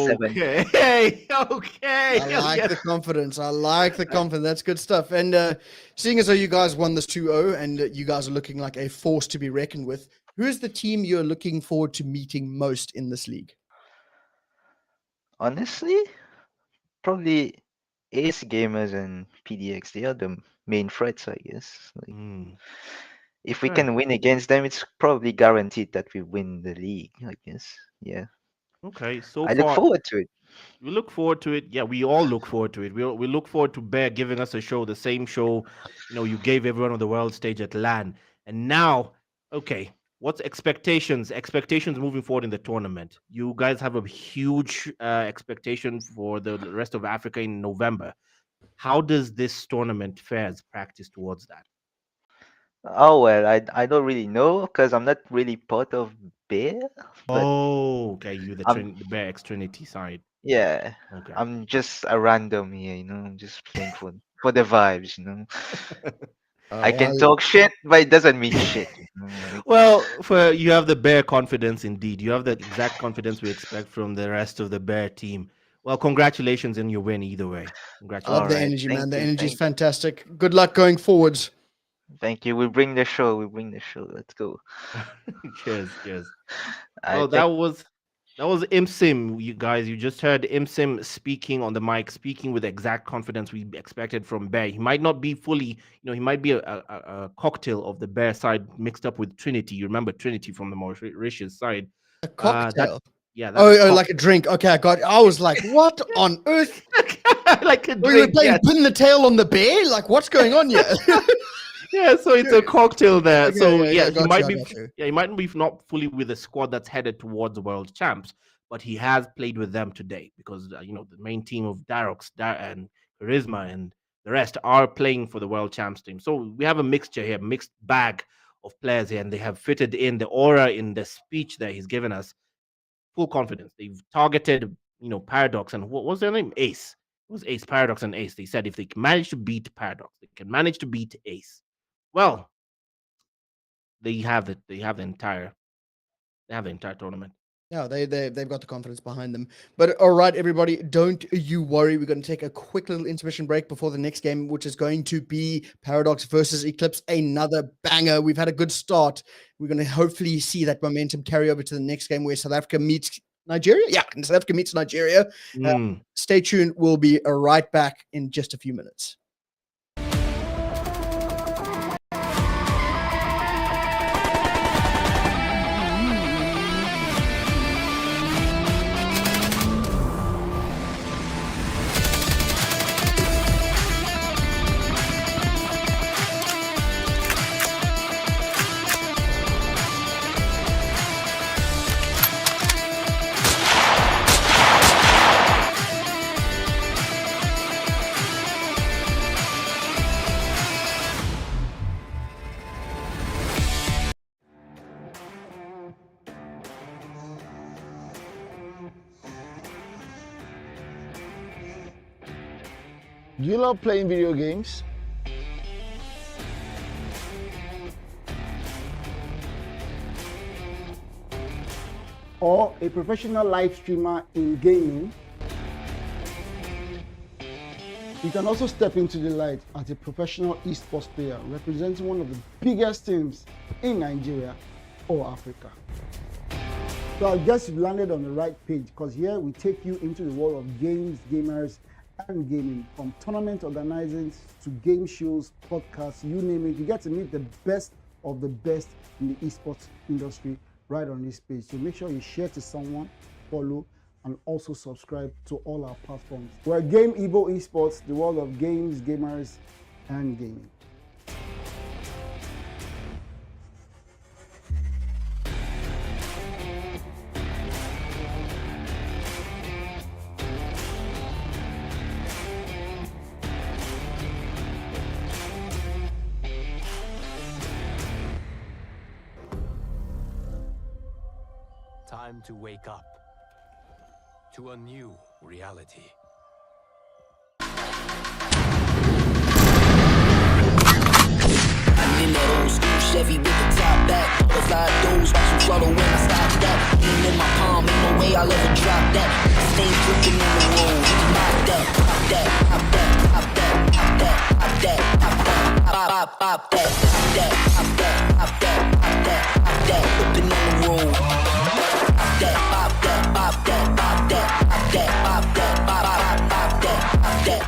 7. Okay, okay. I like the confidence. I like the confidence. That's good stuff. And seeing as though you guys won this 2-0 and you guys are looking like a force to be reckoned with, who is the team you're looking forward to meeting most in this league? Honestly, probably Ace Gamers and PDX. They are the main threats, I guess. Like, if we Okay. can win against them, it's probably guaranteed that we win the league, I guess. Yeah. Okay, so I look far forward to it. we look forward to it. Yeah, we all look forward to it. We look forward to Bear giving us a show, the same show, you gave everyone on the world stage at LAN. And now, okay, what's expectations? Expectations moving forward in the tournament. You guys have a huge expectation for the rest of Africa in November. How does this tournament fare as practice towards that? Oh well, I don't really know because I'm not really part of Bear, but Oh, okay, you're the I'm the Bear X Trinity side. yeah, Okay. I'm just a random here, I'm just playing for the vibes. I can talk shit, but it doesn't mean shit. Like, Well, you have the Bear confidence indeed. You have the exact confidence we expect from the rest of the Bear team. Well, congratulations on your win either way. I love Congratulations. the Alright, energy, thank man. The you, energy is thank fantastic. Good luck going forwards. Thank you. We bring the show. Let's go. Cheers, cheers. I Well, think that was Imsim, you guys. You just heard Imsim speaking on the mic, speaking with the exact confidence we expected from Bear. He might not be fully, he might be a cocktail of the Bear side mixed up with Trinity. You remember Trinity from the Mauritius side. A cocktail. That's Oh, like a drink. Okay, I got it. I was like, what on earth? like a We were drink. playing Yes. pin the tail on the bear? Like, what's going on here? Yeah, so it's a cocktail there. Okay, So yeah, he got might you, be I got you. he might be not fully with the squad that's headed towards the world champs, but he has played with them today because the main team of Darox and Charisma and the rest are playing for the world champs team. So we have a mixture here, mixed bag of players here, and they have fitted in the aura in the speech that he's given us. Full confidence. They've targeted, Paradox and what was their name? Ace. It was Ace, Paradox, and Ace. They said if they can manage to beat Paradox, they can manage to beat Ace. Well, they have it. They have the entire tournament. Yeah, they've got the confidence behind them. But all right, everybody, don't you worry. We're going to take a quick little intermission break before the next game, which is going to be Paradox versus Eclipse, another banger. We've had a good start. We're going to hopefully see that momentum carry over to the next game where South Africa meets Nigeria. Yeah, South Africa meets Nigeria. Stay tuned. We'll be right back in just a few minutes. Do you love playing video games? Or a professional live streamer in gaming? You can also step into the light as a professional esports player representing one of the biggest teams in Nigeria or Africa. So I guess you've landed on the right page, because here we take you into the world of games, gamers, and gaming. From tournament organizing to game shows, podcasts, you name it. You get to meet the best of the best in the esports industry right on this page. So make sure you share to someone, follow, and also subscribe to all our platforms. We're Game Evo Esports, the world of games, gamers, and gaming. Time to wake up to a new reality. I'm in that old school Chevy with the top back. Butterfly doors, watch them swallow when I stop that. Lean in my palm, ain't no way I'll ever drop that. Stains dripping on the road. Pop that, pop that, pop that, pop that, pop that, pop that, pop that, pop, pop that, pop that, pop that, pop that, pop that, pop that, dripping on the road. Pop that, pop that, pop that, pop that, pop that, pop that, pop, pop, pop that, pop that.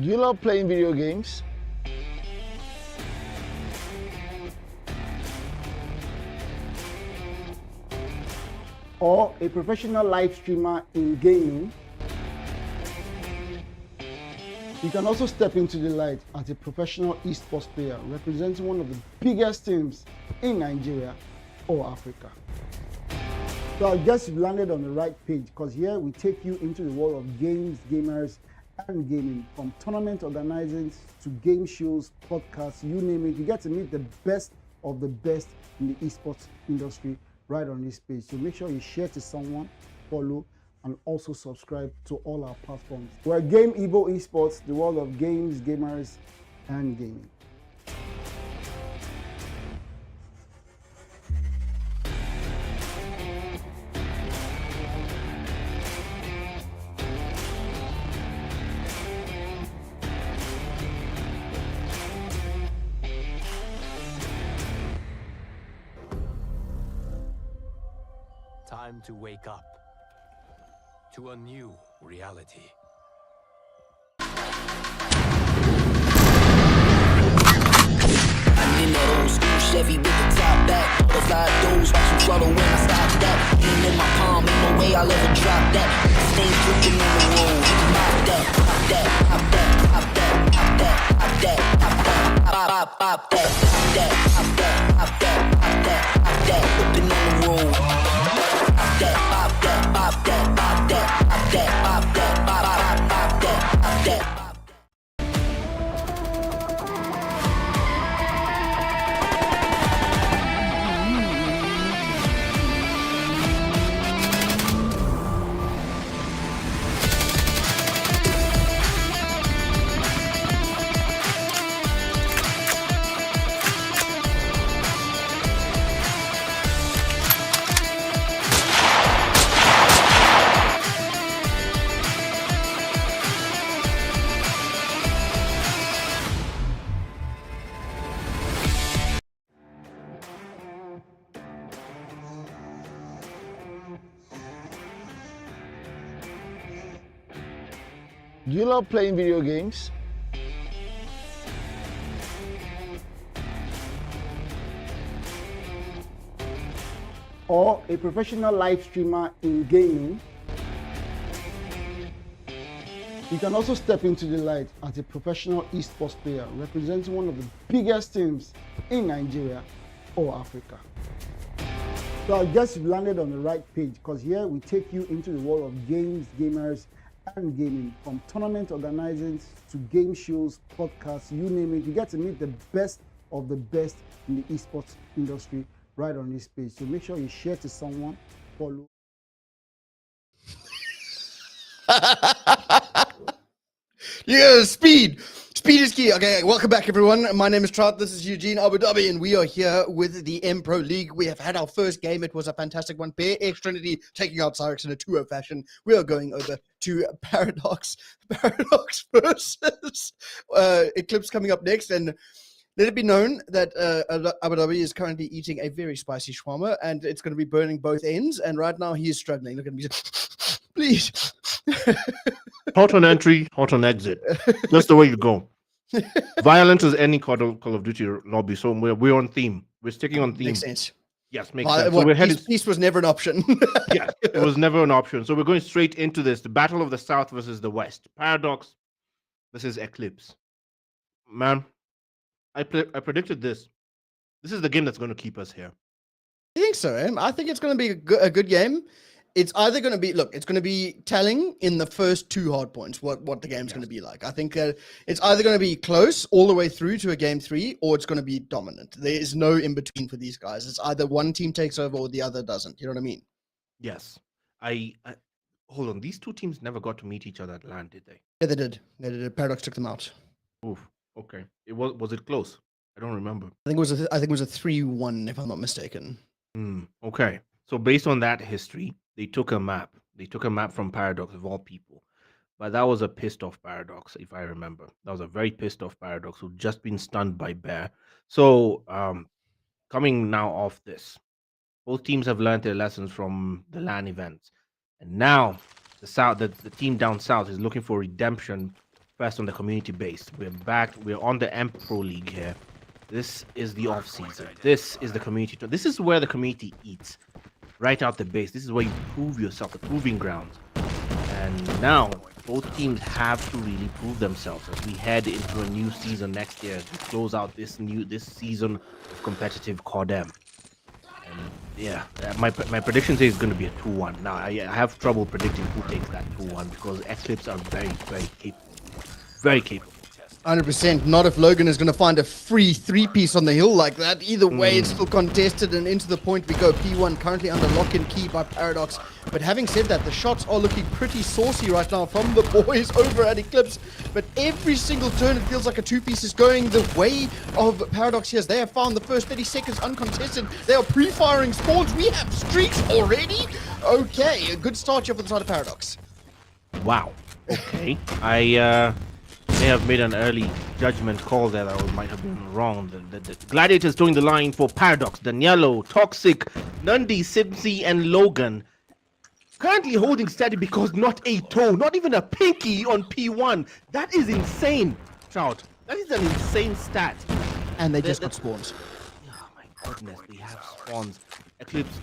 Do you love playing video games? Or a professional live streamer in gaming? You can also step into the light as a professional esports player representing one of the biggest teams in Nigeria or Africa. So I guess you've landed on the right page, because here we take you into the world of games, gamers, and gaming. From tournament organizing to game shows, podcasts, you name it. You get to meet the best of the best in the esports industry right on this page. So make sure you share to someone, follow, and also subscribe to all our platforms. We're Game Evo Esports, the world of games, gamers, and gaming. Time to wake up to a new reality. I'm in that old school Chevy with the top back. Butterfly doors, watch them swallow when I stop that. Lean in my palm, ain't no way I'll ever drop that. Stains dripping on the road. Pop that, pop that, pop that, pop that, pop that, pop that, pop that, pop, pop that, pop that, pop that, pop that, pop that, pop that, dripping on the road. Pop that, pop that, pop that, pop that, pop that, pop that, pop, pop that, pop that. Do you love playing video games? or a professional live streamer in gaming, you can also step into the light as a professional esports player representing one of the biggest teams in Nigeria or Africa. So I guess you've landed on the right page, because here we take you into the world of games, gamers, and gaming. From tournament organizing to game shows, podcasts, you name it. You get to meet the best of the best in the esports industry right on this page. So make sure you share to someone, follow. Yeah, speed. Speed is key. Okay, welcome back, everyone. My name is Trout. This is Eugene, Abu Dhabi, and we are here with the Mpro League. We have had our first game. It was a fantastic one. Bear X Trinity taking out Cyrix in a 2-0 fashion. We are going over to Paradox. Paradox versus Eclipse coming up next. And let it be known that Abu Dhabi is currently eating a very spicy shawarma, and it's going to be burning both ends. And right now, he is struggling. Look at me. Please. Hot on entry, hot on exit. That's the way you go. Violent as any Call of Duty lobby. So we're on theme. We're sticking on theme. Makes sense. Yes, makes sense. So we're headed. Peace was never an option. Yeah, it was never an option. So we're going straight into this: the battle of the South versus the West. Paradox versus Eclipse. Man, I predicted this. This is the game that's going to keep us here. I think so. I think it's going to be a good game. It's either going to be, it's going to be telling in the first 2 hard points what the game's going to be like. I think it's either going to be close all the way through to a game 3, or it's going to be dominant. There is no in between for these guys. It's either one team takes over or the other doesn't. You know what I mean? Yes. I hold on. These two teams never got to meet each other at LAN, did they? Yeah, they did. Paradox took them out. Oof. Okay. Was it close? I don't remember. I think it was a 3-1 if I'm not mistaken. Okay. So based on that history, they took a map. They took a map from Paradox, of all people. But that was a pissed off Paradox, if I remember. That was a very pissed off Paradox who'd just been stunned by Bear. So coming now off this, both teams have learned their lessons from the LAN events. And now the team down south is looking for redemption first on the community base. We're back. We're on the Mpro League here. This is the off season. This is the community. This is where the community eats. Right out the base. This is where you prove yourself, the proving grounds. And now both teams have to really prove themselves as we head into a new season next year to close out this season of competitive Codm. And yeah, my prediction is going to be a 2-1. Now I have trouble predicting who takes that 2-1 because Eclipse are very, very capable. Very capable. 100%. Not if Logan is going to find a free 3-piece on the hill like that. Either way, it's still contested, and into the point we go. P1 currently under lock and key by Paradox. But having said that, the shots are looking pretty saucy right now from the boys over at Eclipse. But every single turn, it feels like a 2-piece is going the way of Paradox here. As they have found the first 30 seconds uncontested. They are pre-firing spawns. We have streaks already. Okay, a good start here for the side of Paradox. Wow. Okay. I may have made an early judgment call there that might have been wrong. The Gladiators towing the line for Paradox, Daniello, Toxic, Nundi, Sibsy, and Logan. Currently holding steady because not a toe, not even a pinky on P1. That is insane, Trout. That is an insane stat. And they just got spawns. Oh my goodness, they have spawns. Eclipse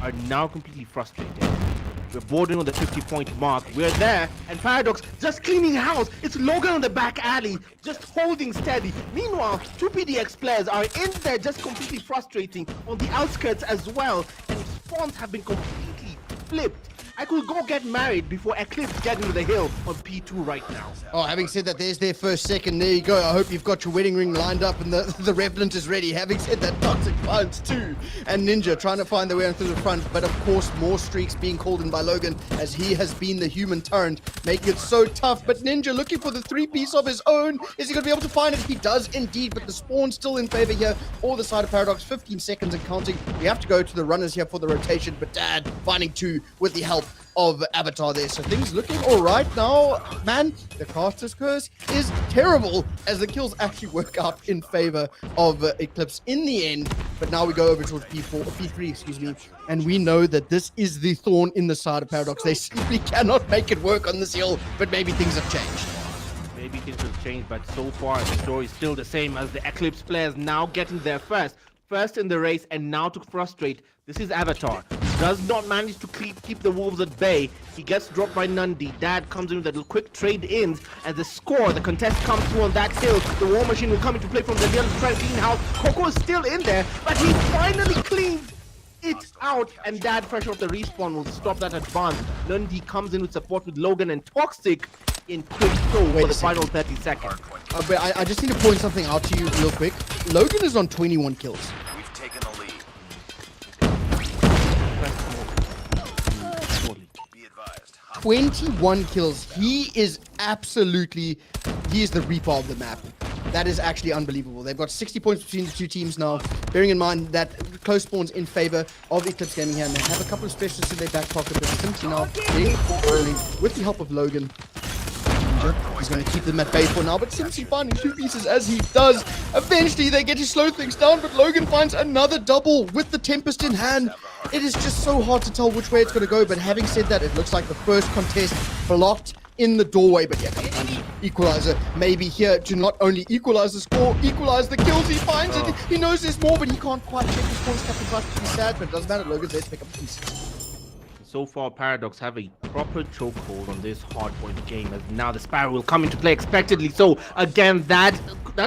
are now completely frustrated. We're bordering on the 50-point mark. We're there, and Paradox just cleaning house. It's Logan on the back alley, just holding steady. Meanwhile, 2 PDX players are in there just completely frustrating on the outskirts as well. And spawns have been completely flipped. I could go get married before Eclipse get into the hill on P2 right now. Oh, having said that, there's their first second. There you go. I hope you've got your wedding ring lined up and the Revenant is ready. Having said that, Toxic finds 2. And Ninja trying to find their way through the front. But of course, more streaks being called in by Logan as he has been the human tyrant, making it so tough. But Ninja looking for the 3-piece of his own. Is he going to be able to find it? He does indeed, but the spawn still in favor here. All the side of Paradox, 15 seconds and counting. We have to go to the runners here for the rotation, but Dad finding 2 with the help of Avatar there. So things looking all right now. Man, the caster's curse is terrible as the kills actually work out in favor of Eclipse in the end. But now we go over towards P3, excuse me. And we know that this is the thorn in the side of Paradox. They simply cannot make it work on this hill, but maybe things have changed. Maybe things have changed, but so far the story is still the same as the Eclipse players now getting there first. first in the race, and now to frustrate. This is Avatar. Does not manage to keep the Wolves at bay. He gets dropped by Nundy. Dad comes in with a little quick trade-ins. As the score, the contest comes through on that hill. The War Machine will come into play from the middle to try to clean house. Coco is still in there, but he finally cleans it out, and Dad, fresh off the respawn, will stop that advance. Nundy comes in with support with Logan and Toxic in quick throw for the final 30 seconds. But I just need to point something out to you real quick. Logan is on 21 kills. We've taken the lead. Be advised. 21 kills. He is the reaper of the map. That is actually unbelievable. They've got 60 points between the two teams now, bearing in mind that close spawns in favor of Eclipse Gaming here, and they have a couple of specialists in their back pocket, but simply now getting early with the help of Logan. He's going to keep them at bay for now, but simply finding two pieces as he does. Eventually, they get to slow things down, but Logan finds another double with the Tempest in hand. It is just so hard to tell which way it's going to go, but having said that, it looks like the first contest blocked in the doorway. But yeah, equalizer maybe here to not only equalize the score, equalize the kills. He finds it. He knows there's more, but he can't quite check his points. Captain tries to be sad, but it doesn't matter. Logan's there to pick up the pieces. So far, Paradox have a proper chokehold on this hardpoint game, as now the Sparrow will come into play expectedly. So again, that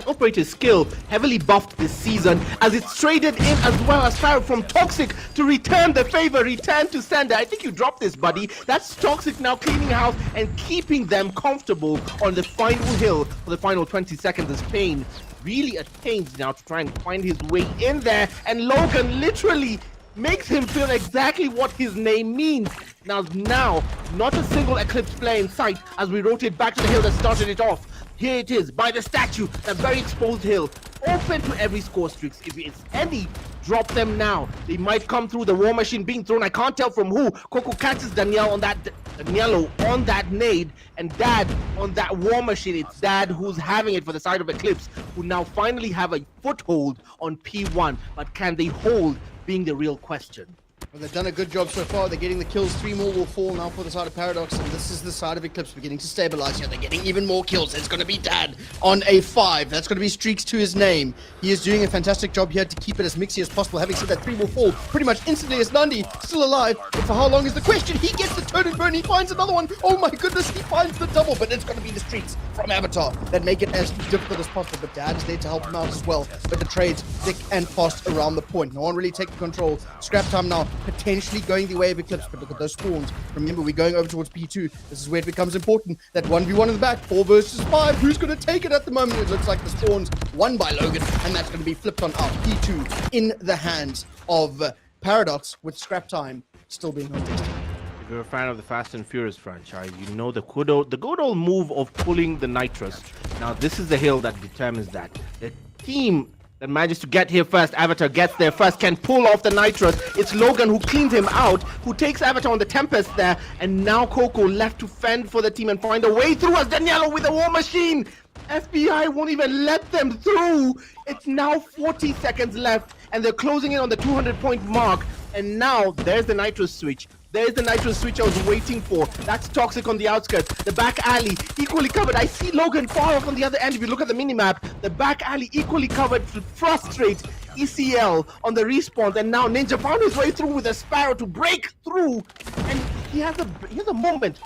operator's skill heavily buffed this season, as it's traded in as well as Sparrow from Toxic to return the favor, return to sender. I think you dropped this, buddy. That's Toxic now cleaning house and keeping them comfortable on the final hill for the final 20 seconds as Pain really at pains now to try and find his way in there, and Logan literally makes him feel exactly what his name means. Now, not a single Eclipse player in sight as we rotate back to the hill that started it off. Here it is, by the statue, that very exposed hill, open to every score streaks. If it's any, drop them now. They might come through. The War Machine being thrown, I can't tell from who. Coco catches Danielle on that nade, and Dad on that War Machine. It's Dad who's having it for the side of Eclipse, who now finally have a foothold on P1, but can they hold, being the real question. Well, they've done a good job so far. They're getting the kills. 3 more will fall now for the side of Paradox, and this is the side of Eclipse beginning to stabilize here. They're getting even more kills. It's going to be Dad on a 5. That's going to be streaks to his name. He is doing a fantastic job here to keep it as mixy as possible. Having said that, 3 will fall pretty much instantly as Nundy still alive. But for how long is the question? He gets the turn and burn. He finds another one. Oh my goodness, he finds the double, but it's going to be the streaks from Avatar that make it as difficult as possible. But Dad is there to help him out as well. But the trades thick and fast around the point. No one really taking control. Scrap time now, potentially going the way of Eclipse, but look at those spawns. Remember, we're going over towards P2. This is where it becomes important. That 1v1 in the back, 4 versus 5. Who's going to take it at the moment? It looks like the spawns won by Logan, and that's going to be flipped on out. P2 in the hands of Paradox, with scrap time still being contested. If you're a fan of the Fast and Furious franchise, you know the good old move of pulling the nitrous. Now, this is the hill that determines that. The team that manages to get here first, Avatar gets there first, can pull off the nitrous. It's Logan who cleans him out, who takes Avatar on the Tempest there, and now Coco left to fend for the team and find a way through as Daniela with a War Machine. FBI won't even let them through. It's now 40 seconds left, and they're closing in on the 200-point mark. And now there's the nitrous switch. There's the nitrous switch I was waiting for. That's Toxic on the outskirts. The back alley equally covered. I see Logan far off on the other end. If you look at the minimap, the back alley equally covered to frustrate ECL on the respawn. And now Ninja found his way through with a Sparrow to break through. And he has a moment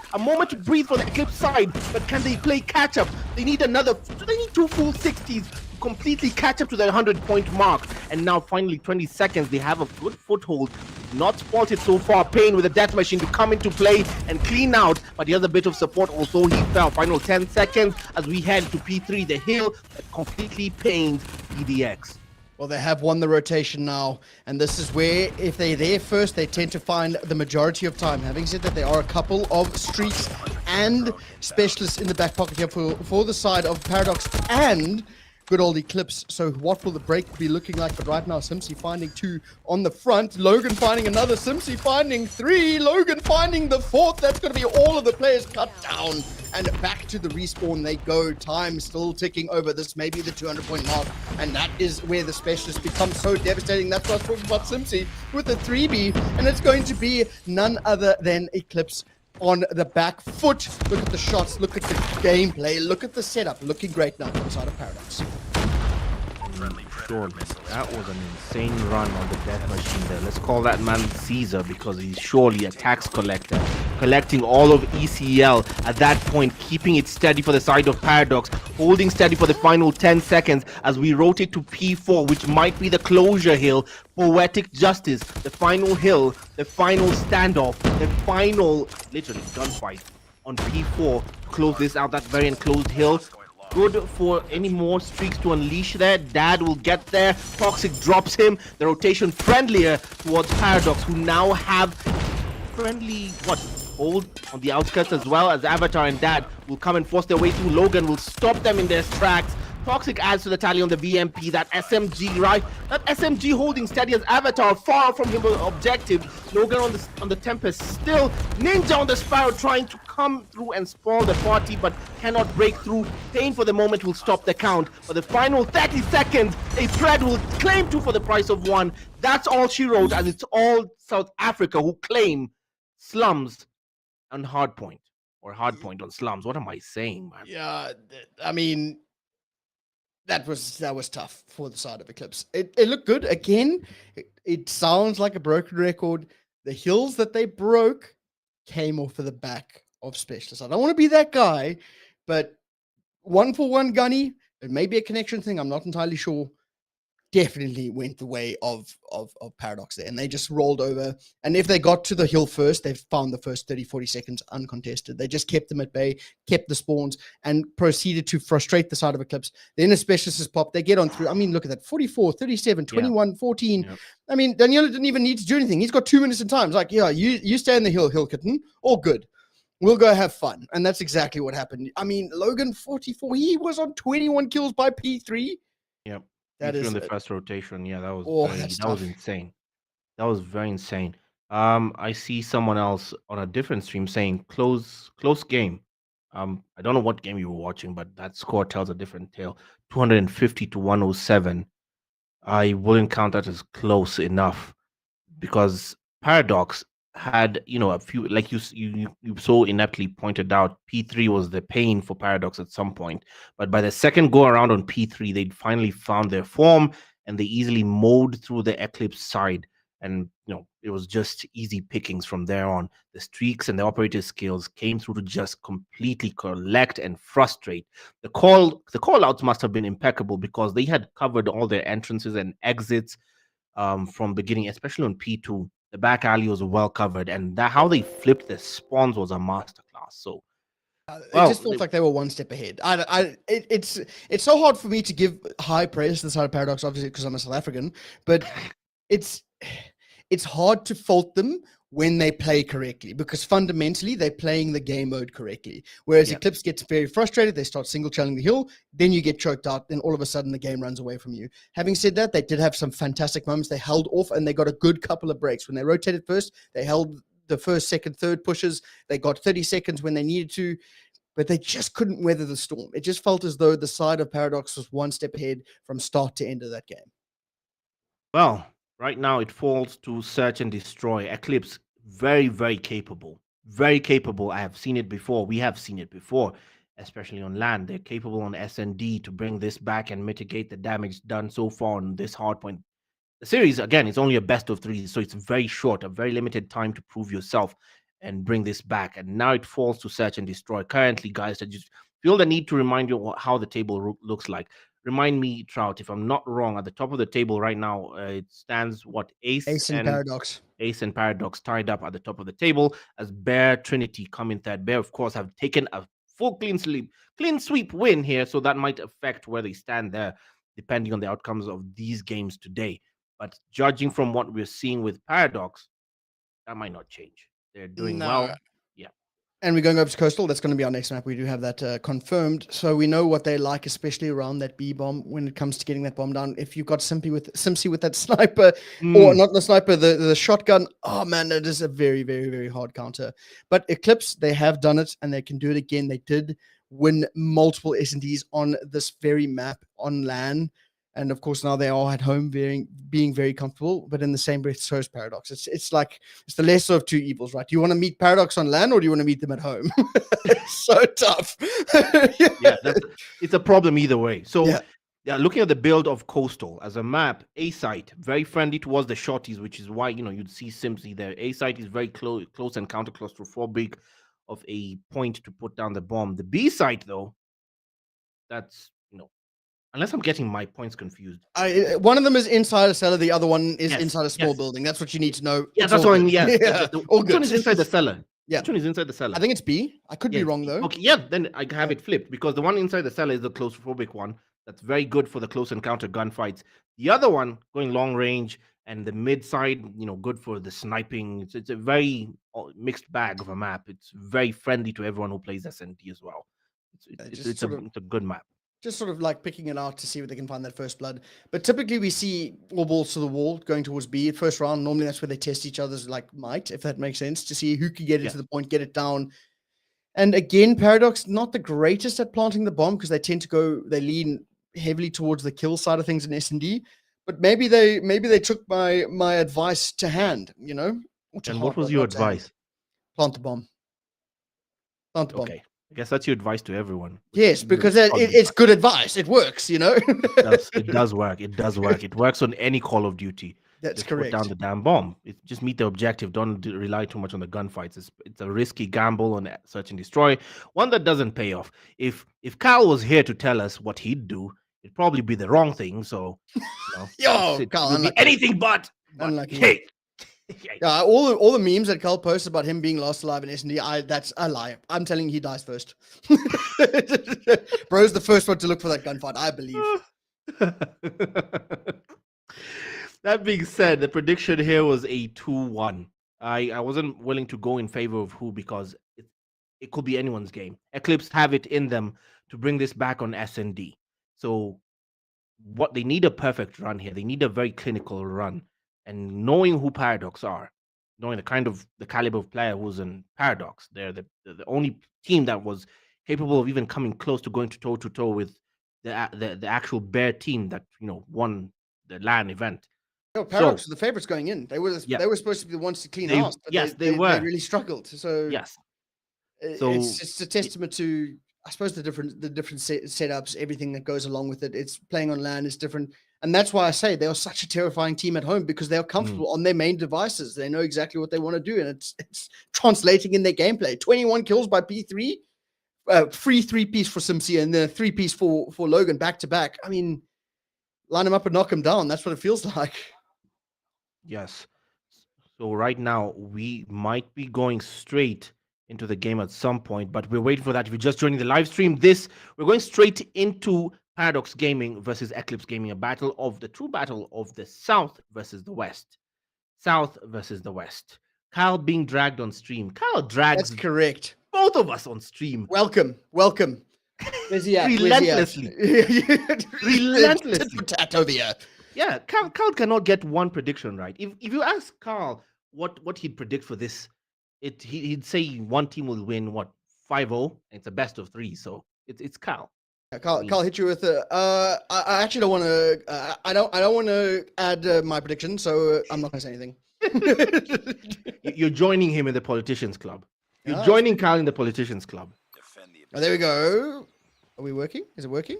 to breathe for the Eclipse side. But can they play catch up? They need 2 full 60s. Completely catch up to the 100-point mark, and now finally 20 seconds. They have a good foothold. Not spotted so far. Pain with a death machine to come into play and clean out, but he has a bit of support. Also, he fell. Final 10 seconds as we head to P3, the hill that completely pains EDX. Well, they have won the rotation now, and this is where, if they're there first, they tend to find the majority of time. Having said that, there are a couple of streaks and specialists in the back pocket here for the side of Paradox and good old Eclipse. So what will the break be looking like? But right now, Simsy finding 2 on the front. Logan finding another. Simsy finding 3. Logan finding the 4th. That's going to be all of the players cut down. And back to the respawn they go. Time still ticking over. This may be the 200-point mark. And that is where the specialist becomes so devastating. That's what I was talking about Simsy with the 3B. And it's going to be none other than Eclipse on the back foot. Look at the shots, look at the gameplay, look at the setup. Looking great now on the side of Paradox. Friendly surely. That was an insane run on the death machine there. Let's call that man Caesar because he's surely a tax collector. Collecting all of ECL at that point, keeping it steady for the side of Paradox, holding steady for the final 10 seconds as we rotate to P4, which might be the closure hill. Poetic Justice, the final hill, the final standoff, the final, literally, gunfight on P4 to close this out, that very enclosed hill. Good for any more streaks to unleash there. Dad will get there. Toxic drops him. The rotation friendlier towards Paradox, who now have friendly, hold on the outskirts as well, as Avatar and Dad will come and force their way through. Logan will stop them in their tracks. Toxic adds to the tally on the VMP. That SMG, right? That SMG holding steady as Avatar far from him objective. Logan on the Tempest still. Ninja on the Sparrow trying to come through and spoil the party, but cannot break through. Pain for the moment will stop the count. For the final 30 seconds, a Pred will claim 2 for the price of 1. That's all she wrote, as it's all South Africa who claim slums on Hardpoint. Or Hardpoint on slums. What am I saying, man? Yeah, I mean, that was tough for the side of Eclipse. It looked good. Again, it sounds like a broken record. The hills that they broke came off of the back of Specialists. I don't want to be that guy, but 1-for-1 Gunny, it may be a connection thing. I'm not entirely sure. Definitely went the way of Paradox there, and they just rolled over. And if they got to the hill first, they found the first 30-40 seconds uncontested. They just kept them at bay, kept the spawns, and proceeded to frustrate the side of Eclipse. Then a Specialist pop, they get on through. I mean, look at that, 44, 37, 21, 14. Yep. I mean, Daniela didn't even need to do anything. He's got 2 minutes in time. It's like, yeah, you stay in the hill kitten, all good. We'll go have fun. And that's exactly what happened. I mean, Logan 44, he was on 21 kills by P3. Yep. That is in the first rotation. Yeah, that was that was insane. That was very insane. I see someone else on a different stream saying close game. I don't know what game you were watching, but that score tells a different tale. 250 to 107. I wouldn't count that as close enough because Paradox had, a few, like you so ineptly pointed out, P3 was the pain for Paradox at some point, but by the second go around on P3 they'd finally found their form and they easily mowed through the Eclipse side, and it was just easy pickings from there on. The streaks and the operator skills came through to just completely collect and frustrate. The call outs must have been impeccable because they had covered all their entrances and exits from beginning, especially on P2. The back alley was well covered, and how they flipped the spawns was a masterclass. So, it just felt like they were one step ahead. It's so hard for me to give high praise to the side of Paradox, obviously because I'm a South African, but it's hard to fault them when they play correctly, because fundamentally they're playing the game mode correctly. Whereas Eclipse gets very frustrated, they start single channeling the hill, then you get choked out, then all of a sudden the game runs away from you. Having said that, they did have some fantastic moments. They held off and they got a good couple of breaks. When they rotated first, they held the first, second, third pushes. They got 30 seconds when they needed to, but they just couldn't weather the storm. It just felt as though the side of Paradox was one step ahead from start to end of that game. Well, right now it falls to search and destroy. Eclipse, very, very capable. Very capable. I have seen it before. We have seen it before, especially on land. They're capable on SND to bring this back and mitigate the damage done so far on this hardpoint. The series, again, it's only a best of 3, so it's very short, a very limited time to prove yourself and bring this back. And now it falls to search and destroy. Currently, guys, I just feel the need to remind you how the table looks like. Remind me, Trout, if I'm not wrong, at the top of the table right now, it stands Ace and Paradox. Ace and Paradox tied up at the top of the table as Bear Trinity come in third. Bear, of course, have taken a full clean sweep win here, so that might affect where they stand there, depending on the outcomes of these games today. But judging from what we're seeing with Paradox, that might not change. They're doing well. Yeah. And we're going over to Coastal. That's going to be our next map. We do have that confirmed. So we know what they like, especially around that B bomb when it comes to getting that bomb down. If you've got Simpy with that sniper, or not the sniper, the shotgun, oh man, that is a very, very, very hard counter. But Eclipse, they have done it and they can do it again. They did win multiple S&Ds on this very map on LAN. And of course, now they are at home being very comfortable, but in the same breath, so is Paradox. It's like, it's the lesser of two evils, right? Do you want to meet Paradox on LAN or do you want to meet them at home? It's so tough. Yeah, it's a problem either way. So Yeah, looking at the build of Coastal as a map, A site very friendly towards the shorties, which is why you'd see Simpsy there. A site is very close and counter claustrophobic of a point to put down the bomb. The B site though, that's unless I'm getting my points confused. One of them is inside a cellar, the other one is Yes, inside a small yes. building. That's what you need to know. Yeah, It's that's all what I good. mean. Yeah, Yeah, all all which one good. is inside the cellar? Yeah. Which one is inside the cellar? I think it's B. I could be Yes, wrong though. Okay, yeah, then I have it flipped because the one inside the cellar is the claustrophobic one. That's very good for the close encounter gunfights. The other one going long range and the mid side, good for the sniping. It's a very mixed bag of a map. It's very friendly to everyone who plays SND as well. It's a good map. Just sort of like picking it out to see where they can find that first blood. But typically we see all balls to the wall going towards B at first round. Normally that's where they test each other's like might, if that makes sense, to see who can get it to the point, get it down. And again, Paradox, not the greatest at planting the bomb because they tend to they lean heavily towards the kill side of things in S&D. But maybe they took my advice to hand, Or to And heart, what was rather, your not to hand. advice? Plant the bomb. Plant the bomb. Okay. I guess that's your advice to everyone. Yes, because it's good advice. It works, It does work. It does work. It works on any Call of Duty. That's Just correct. put down the damn bomb. Just meet the objective. Don't rely too much on the gunfights. It's a risky gamble on search and destroy. One that doesn't pay off. If Kyle was here to tell us what he'd do, it'd probably be the wrong thing. So, it Kyle, would be anything but. Unlucky. Hey. Yeah, all the memes that Carl posts about him being lost alive in S&D, that's a lie. I'm telling you, he dies first. Bro's the first one to look for that gunfight, I believe. That being said, the prediction here was a 2-1. I wasn't willing to go in favor of who because it could be anyone's game. Eclipse have it in them to bring this back on S&D. So what they need a perfect run here. They need a very clinical run. And knowing who Paradox are, knowing the caliber of player who's in Paradox, they're the only team that was capable of even coming close to going toe to toe with the actual Bear team that won the LAN event. No, Paradox were the favorites going in. They were supposed to be the ones to clean house, but they were. They really struggled. So yes, it's a testament to, I suppose, the different setups, everything that goes along with it. It's playing on LAN is different. And that's why I say they are such a terrifying team at home because they are comfortable on their main devices. They know exactly what they want to do, and it's translating in their gameplay. 21 kills by P3, free 3-piece for Simsi, and then 3-piece for Logan back to back. I mean, line him up and knock him down. That's what it feels like. Yes. So right now we might be going straight into the game at some point, but we're waiting for that. If you're just joining the live stream, we're going straight into Paradox Gaming versus Eclipse Gaming, a true battle of the South versus the West. South versus the West. Kyle being dragged on stream. Kyle drags. That's correct. Both of us on stream. Welcome. Where's he at? Relentlessly. Relentlessly. Over here. Yeah, Carl cannot get one prediction right. If you ask Carl what he'd predict for this, he'd say one team will win 5-0. It's a best of 3, so it's Carl. Yeah, Carl hit you with I actually don't want to. I don't want to add my prediction, so I'm not going to say anything. You're joining him in the politicians club. You're joining Carl in the politicians club. There we go. Are we working? Is it working?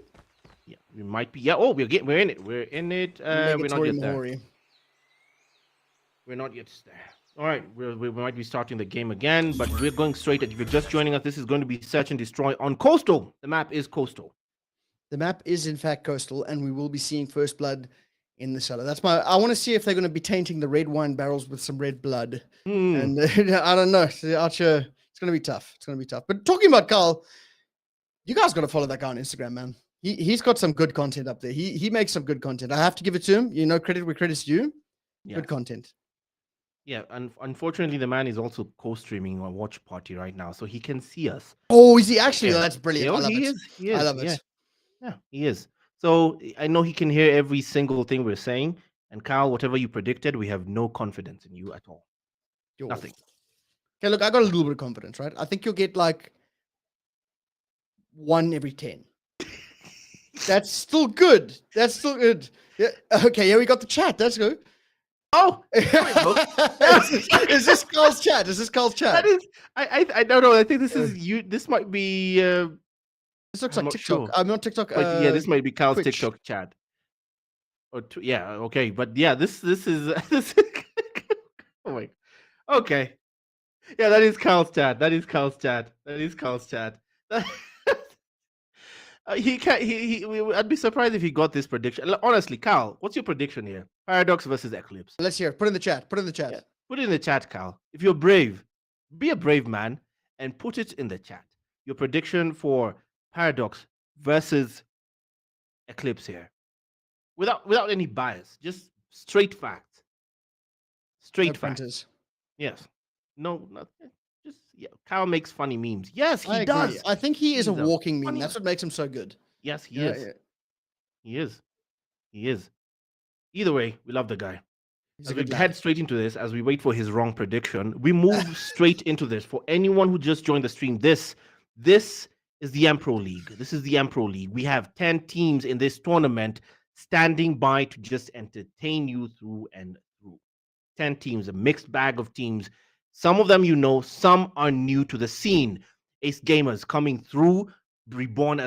Yeah, we might be. Yeah. Oh, we're in it. We're in it. We're not yet there. We're not yet there. All right, we might be starting the game again, but we're going straight at. If you're just joining us, this is going to be Search and Destroy on Coastal. The map is Coastal. The map is in fact Coastal, and we will be seeing first blood in the cellar. I want to see if they're going to be tainting the red wine barrels with some red blood. And I don't know. Archer, it's going to be tough. But talking about Carl, you guys got to follow that guy on Instagram, man. He's got some good content up there. He makes some good content. I have to give it to him. Credit where credit's due. Yeah. Good content. Yeah, and unfortunately, the man is also co-streaming on Watch Party right now, so he can see us. Oh, is he actually? Yeah. That's brilliant. I love it. He is. I love it. Yeah, he is. So I know he can hear every single thing we're saying. And Kyle, whatever you predicted, we have no confidence in you at all. Nothing. Okay, look, I got a little bit of confidence, right? I think you'll get like 1 every 10. That's still good. Yeah. Okay, yeah, we got the chat. That's good. Oh, is this Carl's chat? That is. I don't know. I think this is you. This might be This looks I'm like not TikTok. sure. I'm not TikTok. But yeah, this might be Cal's Twitch. TikTok chat. Yeah, okay, but yeah, this is this. Oh my. Okay, yeah, that is Cal's chat. That is Cal's chat. That is Cal's chat. He can't. I'd be surprised if he got this prediction. Honestly, Cal, what's your prediction here? Paradox versus Eclipse. Let's hear it. Put it in the chat. Put it in the chat. Yeah. Put it in the chat, Cal. If you're brave, be a brave man and put it in the chat. Your prediction for Paradox versus Eclipse here, without any bias, just straight facts. Straight No facts. printers. Yes. No, nothing. Just yeah. Kyle makes funny memes. Yes, he I does. agree. I think he is a He's a walking meme. funny That's man. what makes him so good. Yes, he Yeah, is. yeah. He is. He is. Either way, we love the guy. He's As a we good lad. head straight into this, as we wait for his wrong prediction, we move straight into this. For anyone who just joined the stream, this is the Mpro League. This is the Mpro League. We have 10 teams in this tournament standing by to just entertain you through and through. 10 teams, a mixed bag of teams. Some of them you know, some are new to the scene. Ace Gamers coming through, reborn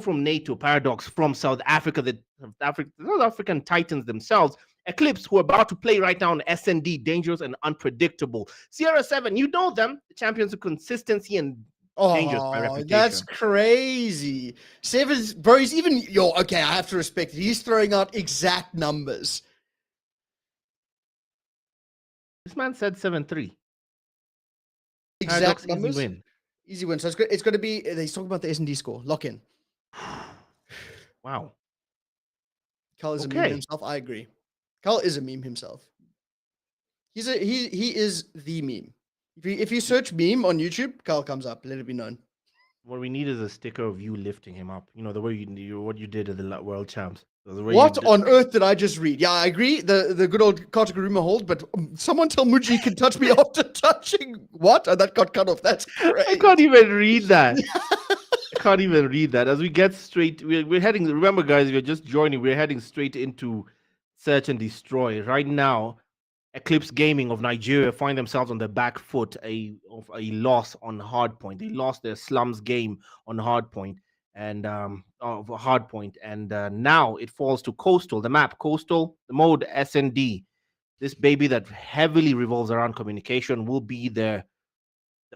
from NATO, Paradox from South Africa, the South African Titans themselves. Eclipse, who are about to play right now on SND, dangerous and unpredictable. Sierra 7, you know them, the champions of consistency and dangerous by Oh, reputation. that's crazy. Seven's, bro, he's even, okay, I have to respect it. He's throwing out exact numbers. This man said 7-3. Exact Paradox numbers? easy win. Easy win. So it's going to be, he's talking about the S&D score. Lock in. Wow. Carl is a meme Okay. himself. I agree. Carl is a meme himself. He is the meme. If you search meme on YouTube, Carl comes up. Let it be known. What we need is a sticker of you lifting him up. You know, the way what you did at the World Champs. The way What you did- on earth did I just read? Yeah, I agree. The good old Kartakaruma hold, but someone tell Muji can touch me after touching. What? And that got cut off. That's great. I can't even read that. I can't even read that. As we get straight, we're heading. Remember, guys, we're just joining. We're heading straight into Search and Destroy. Right now, Eclipse Gaming of Nigeria find themselves on the back foot of a loss on Hardpoint. They lost their slums game on Hardpoint and of Hardpoint, and now it falls to Coastal. The map Coastal, the mode SND. This baby that heavily revolves around communication will be the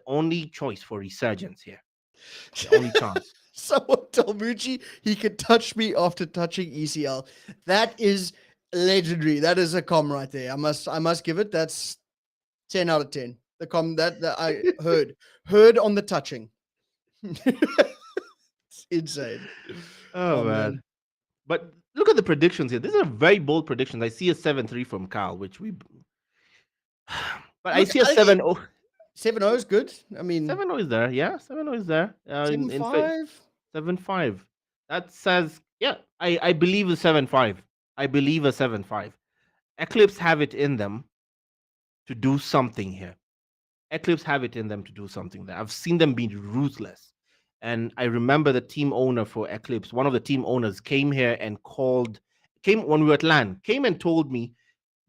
only choice for resurgence here. The only chance. Someone tell Muji he can touch me after touching ECL. That is legendary. That is a com right there. I must give it. That's 10 out of 10. The com that I heard on the touching. It's insane. Oh, man. But look at the predictions here. These are very bold predictions. I see a 7-3 from Kyle, which we. But I Look, see a 7-0. 7-0 is good. I mean, 7-0 is there. Yeah, 7-0 is there. 7-5. 7-5. That says, yeah, I believe a 7-5. I believe a 7-5. Eclipse have it in them to do something here. Eclipse have it in them to do something there. I've seen them be ruthless. And I remember the team owner for Eclipse, one of the team owners came here and came when we were at LAN, came and told me,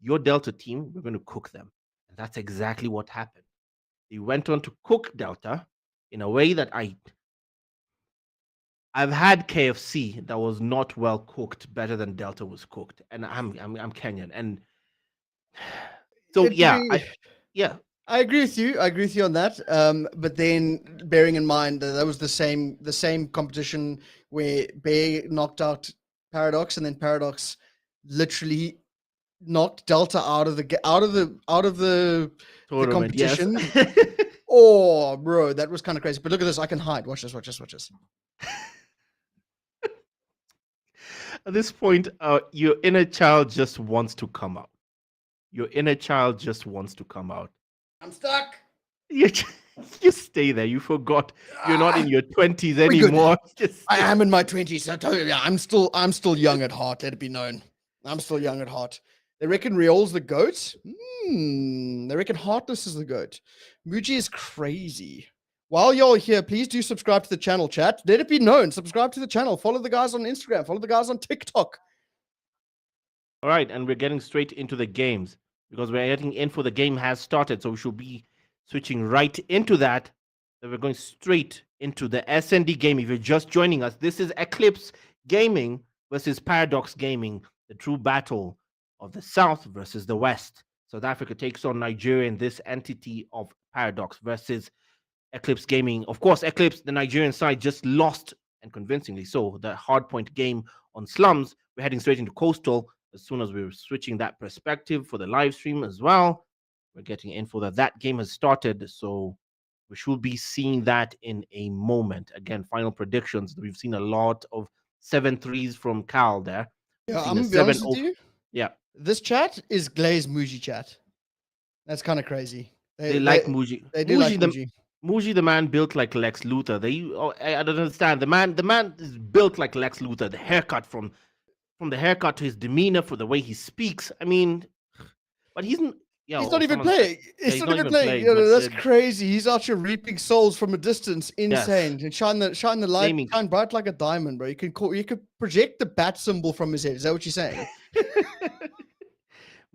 your Delta team, we're going to cook them. And that's exactly what happened. They went on to cook Delta in a way that I've had KFC that was not well cooked better than Delta was cooked. And I'm Kenyan. And so, yeah, I agree with you. I agree with you on that. But then bearing in mind that was the same competition where Bear knocked out Paradox, and then Paradox literally knocked Delta out of the tournament, yes. competition. Oh, bro, that was kind of crazy. But look at this. I can hide. Watch this. Watch this. Watch this. At this point, your inner child just wants to come out. Your inner child just wants to come out. I'm stuck. You stay there. You forgot you're not in your 20s good. anymore. I am in my 20s. So I tell you, yeah, I'm still young at heart. Let it be known. I'm still young at heart. They reckon Riol's the GOAT. They reckon Heartless is the GOAT. Muji is crazy. While y'all here, please do subscribe to the channel, chat. Let it be known. Subscribe to the channel. Follow the guys on Instagram. Follow the guys on TikTok. All right, and we're getting straight into the games because we're getting in for the game has started. So we should be switching right into that that we're going straight into the SND game. If you're just joining us, this is Eclipse Gaming versus Paradox Gaming, the true battle of the South versus the West. South Africa takes on Nigeria in this entity of Paradox versus Eclipse Gaming. Of course, Eclipse, the Nigerian side, just lost, and convincingly so, the hardpoint game on Slums. We're heading straight into Coastal as soon as we're switching that perspective for the live stream as well. We're getting info that that game has started, so we should be seeing that in a moment. Again, final predictions. We've seen a lot of 7-3s from Cal there. We've Yeah, seen I'm a gonna be honest 7-0 with you. Yeah, This chat is Glaze Muji chat. That's kind of crazy. they like Muji. They do like the Muji. Muji, the man built like Lex Luthor. I don't understand. The man is built like Lex Luthor. The haircut, from the haircut to his demeanor, for the way he speaks. I mean, but he's yeah. He's oh, not even someone said- playing. yeah, He's not even playing. but That's crazy. He's out here reaping souls from a distance. Insane. And shine the light, Flaming. shine bright like a diamond, bro. You could project the bat symbol from his head. Is that what you're saying?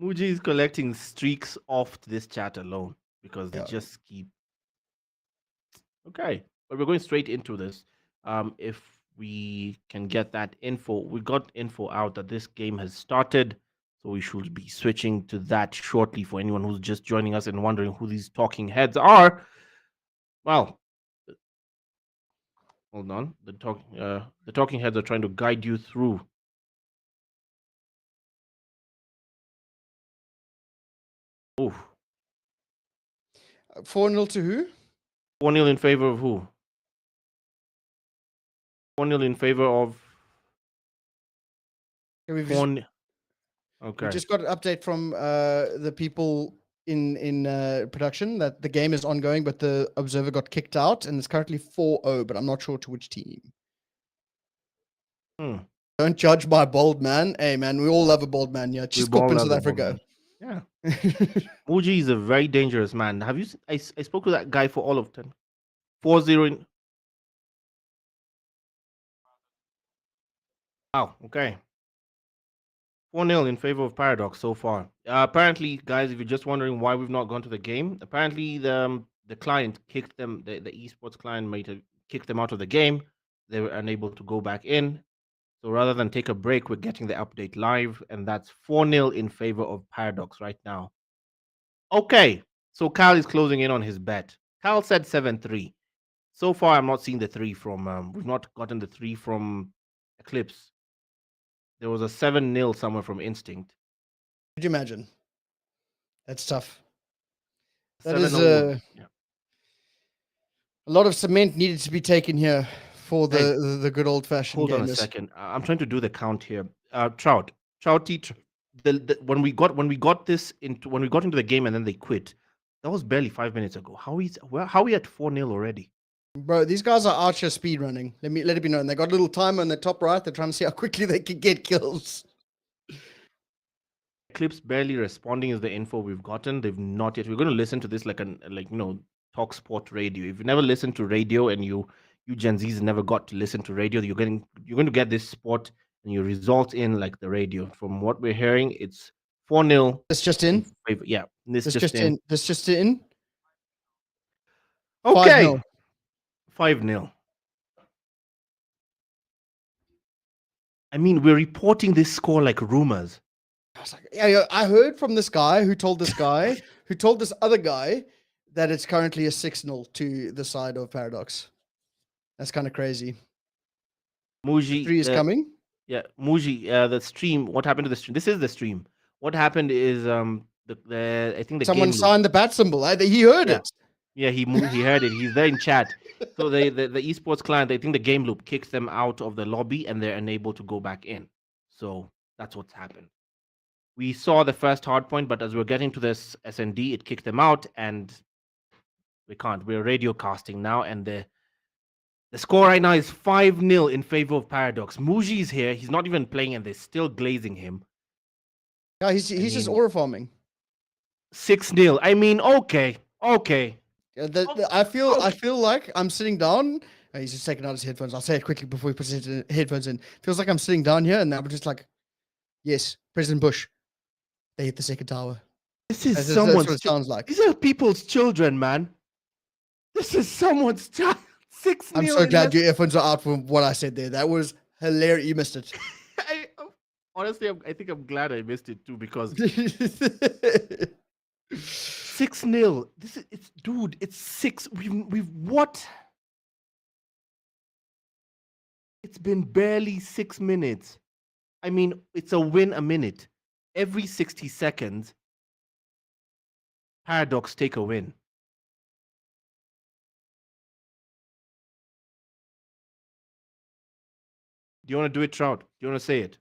Muji is collecting streaks off this chat alone because they just keep. Okay, but we're going straight into this. If we can get that info, we got info out that this game has started, so we should be switching to that shortly for anyone who's just joining us and wondering who these talking heads are. Well, hold on. The talking heads are trying to guide you through. Oh, 4-0 to who? 4-0 in favor of who? 4-0 in favor of We've 4. Okay. we just got an update from the people in production that the game is ongoing, but the observer got kicked out and it's currently 4-0, but I'm not sure to which team. Don't judge my bold man. Hey man, we all love a bold man. Yeah, just all cop in love South a bold Africa. Yeah. Muji is a very dangerous man. Have you? I spoke to that guy for all of 10. 4-0 in. Wow. Okay. 4-0 in favor of Paradox so far. Apparently, guys, if you're just wondering why we've not gone to the game, apparently the client kicked them. The esports client might have kicked them out of the game. They were unable to go back in. So rather than take a break, we're getting the update live, and that's 4-0 in favor of Paradox right now. Okay, so Kyle is closing in on his bet. Kyle said 7-3. So far, I'm not seeing the 3 from. We've not gotten the 3 from Eclipse. There was a 7-0 somewhere from Instinct. Could you imagine? That's tough. That 7-0 is would- yeah. a lot of cement needed to be taken here for Hey, the good old fashioned Hold on a gamers. second. I'm trying to do the count here. Trouty, when we got into the game and then they quit, that was barely 5 minutes ago. How are we at 4-0 already? Bro, these guys are out here speed running. Let it be known. They got a little timer on the top right. They're trying to see how quickly they can get kills. Eclipse barely responding is the info we've gotten. They've not yet. We're going to listen to this like talk sport radio. If you've never listened to radio and you Gen Zs never got to listen to radio, you're going to get this sport and your results in like the radio. From what we're hearing, it's 4-0. This just in. Yeah, this This just in. This just in. Okay. 5-0. 5-0. I mean, we're reporting this score like rumors. I was like, yeah, I heard from this guy who told this guy who told this other guy that it's currently a 6-0 to the side of Paradox. That's kind of crazy. Muji 3 is coming. Yeah, Muji, the stream. What happened to the stream? This is the stream. What happened is I think the Someone game signed the bat symbol. He heard Yeah. it. Yeah, he heard it. He's there in chat. So the esports client, I think the game loop kicks them out of the lobby and they're unable to go back in. So that's what's happened. We saw the first hard point, but as we're getting to this SND, it kicked them out and we can't. We're radio casting now, and the score right now is 5-0 in favor of Paradox. Muji is here. He's not even playing and they're still glazing him. Yeah, he's just aura farming. 6-0. I mean, okay. I feel like I'm sitting down. He's just taking out his headphones. I'll say it quickly before he puts his headphones in. Feels like I'm sitting down here and I'm just like, yes, President Bush. They hit the second tower. This is That's someone's. what it sounds like. These are people's children, man. This is someone's child. 6 I'm so glad your earphones are out from what I said there. That was hilarious. You missed it. Honestly, I think I'm glad I missed it too because 6-0. This is it's dude, it's 6. We've what? It's been barely 6 minutes. I mean, it's a win a minute. Every 60 seconds, Paradox take a win. Do you want to do it, Trout? Do you want to say it?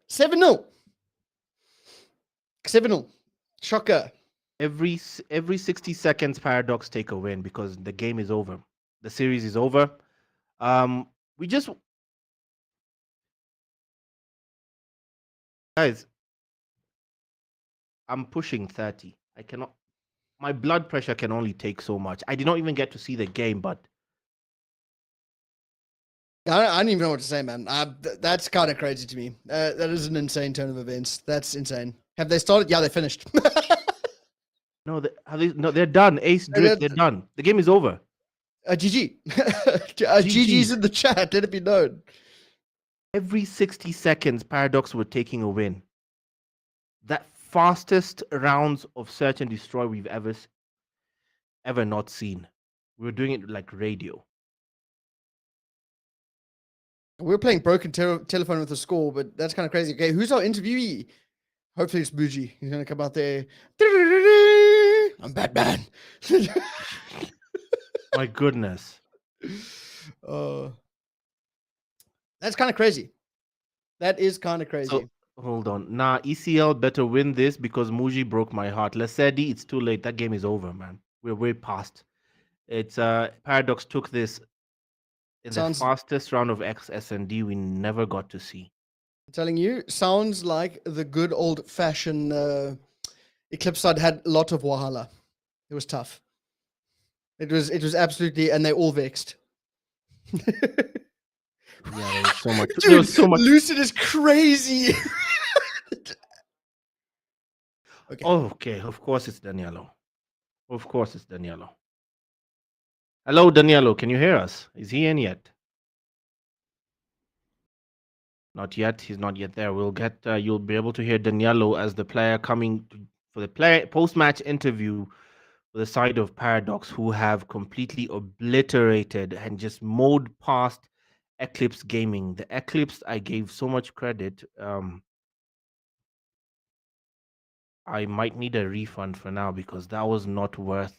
7-0. 7-0. Shocker. Every 60 seconds, Paradox take a win because the game is over. The series is over. We just guys, I'm pushing 30. I cannot. My blood pressure can only take so much. I did not even get to see the game, but I don't even know what to say, man. That's kind of crazy to me. That is an insane turn of events. That's insane. Have they started? Yeah, they finished. no, they're done. Ace Drift, they're done. The game is over. GG. GG's in the chat. Let it be known. Every 60 seconds, Paradox were taking a win. That fastest rounds of search and destroy we've ever not seen. We were doing it like radio. We're playing broken telephone with a score, but that's kind of crazy. Okay, who's our interviewee? Hopefully it's Bougie. He's going to come out there. I'm Batman. My goodness. That's kind of crazy. That is kind of crazy. So, hold on. Nah, ECL better win this because Muji broke my heart. Lesedi, it's too late. That game is over, man. We're way past. It's Paradox took this in the fastest round of XSND we never got to see. I'm telling you, sounds like the good old-fashioned Eclipse side had a lot of wahala. It was tough. It was absolutely, and they all vexed. Yeah, there was so much. Dude, there was so much. Lucid is crazy. Okay. Oh, okay. Of course it's Danielo. Of course it's Danielo. Hello, Danielo. Can you hear us? Is he in yet? Not yet. He's not yet there. We'll get. You'll be able to hear Danielo as the player coming for the post-match interview for the side of Paradox, who have completely obliterated and just mowed past Eclipse Gaming. The Eclipse, I gave so much credit. I might need a refund for now because that was not worth.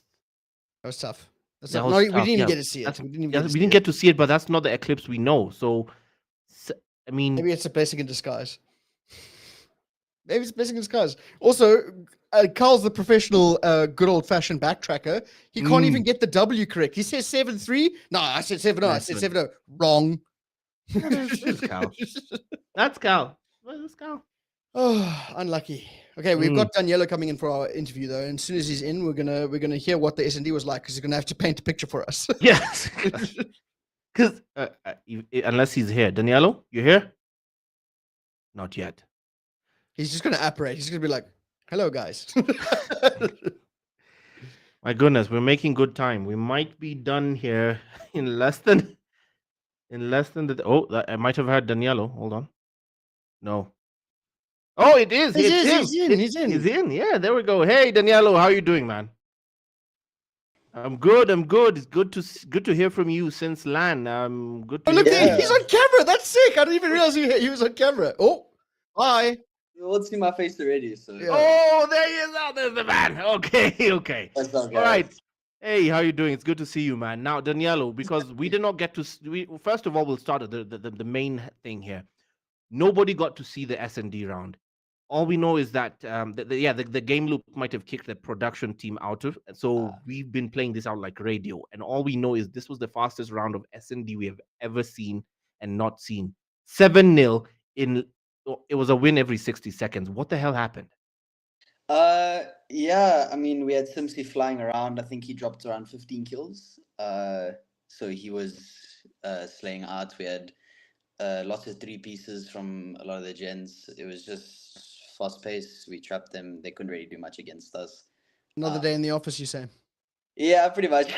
That was tough. We didn't even get to see it. We didn't get to see it, but that's not the Eclipse we know. So, I mean, maybe it's a blessing in disguise. Maybe it's a blessing in disguise. Also, Carl's the professional, good old-fashioned backtracker. He can't even get the W correct. He says 7-3. No, I said 7-0. I said 7-0. Wrong. That's Cal. That's Cal. That's Cal. Oh, unlucky. Okay, we've got Daniela coming in for our interview though, and as soon as he's in, we're gonna hear what the S&D was like because he's gonna have to paint a picture for us. Yes, because unless he's here, Danielo, you here? Not yet. He's just gonna apparate. He's gonna be like, "Hello, guys." My goodness, we're making good time. We might be done here in less than the. Oh, I might have heard Danielo. Hold on. No. Oh, it is. He's in. Yeah, there we go. Hey, Danielo, how are you doing, man? I'm good. It's good to hear from you since LAN. Good to look, he's on camera. That's sick. I didn't even realize he was on camera. Oh, hi. You won't see my face already, so. Yeah. Oh, there he is. Oh, there's the man. Okay. What's up, guys? All right. Hey, how you doing? It's good to see you, man. Now, Danielo, because we did not get to. First of all, we'll start at the main thing here. Nobody got to see the S&D round. All we know is that the game loop might have kicked the production team out of, so we've been playing this out like radio, and all we know is this was the fastest round of S&D we have ever seen and not seen. 7-0 in. It was a win every 60 seconds. What the hell happened? Yeah, I mean, we had Simsy flying around. I think he dropped around 15 kills. So he was slaying out. We had lots of 3 pieces from a lot of the gens. It was just fast pace. We trapped them. They couldn't really do much against us. Another day in the office, you say? Yeah, pretty much.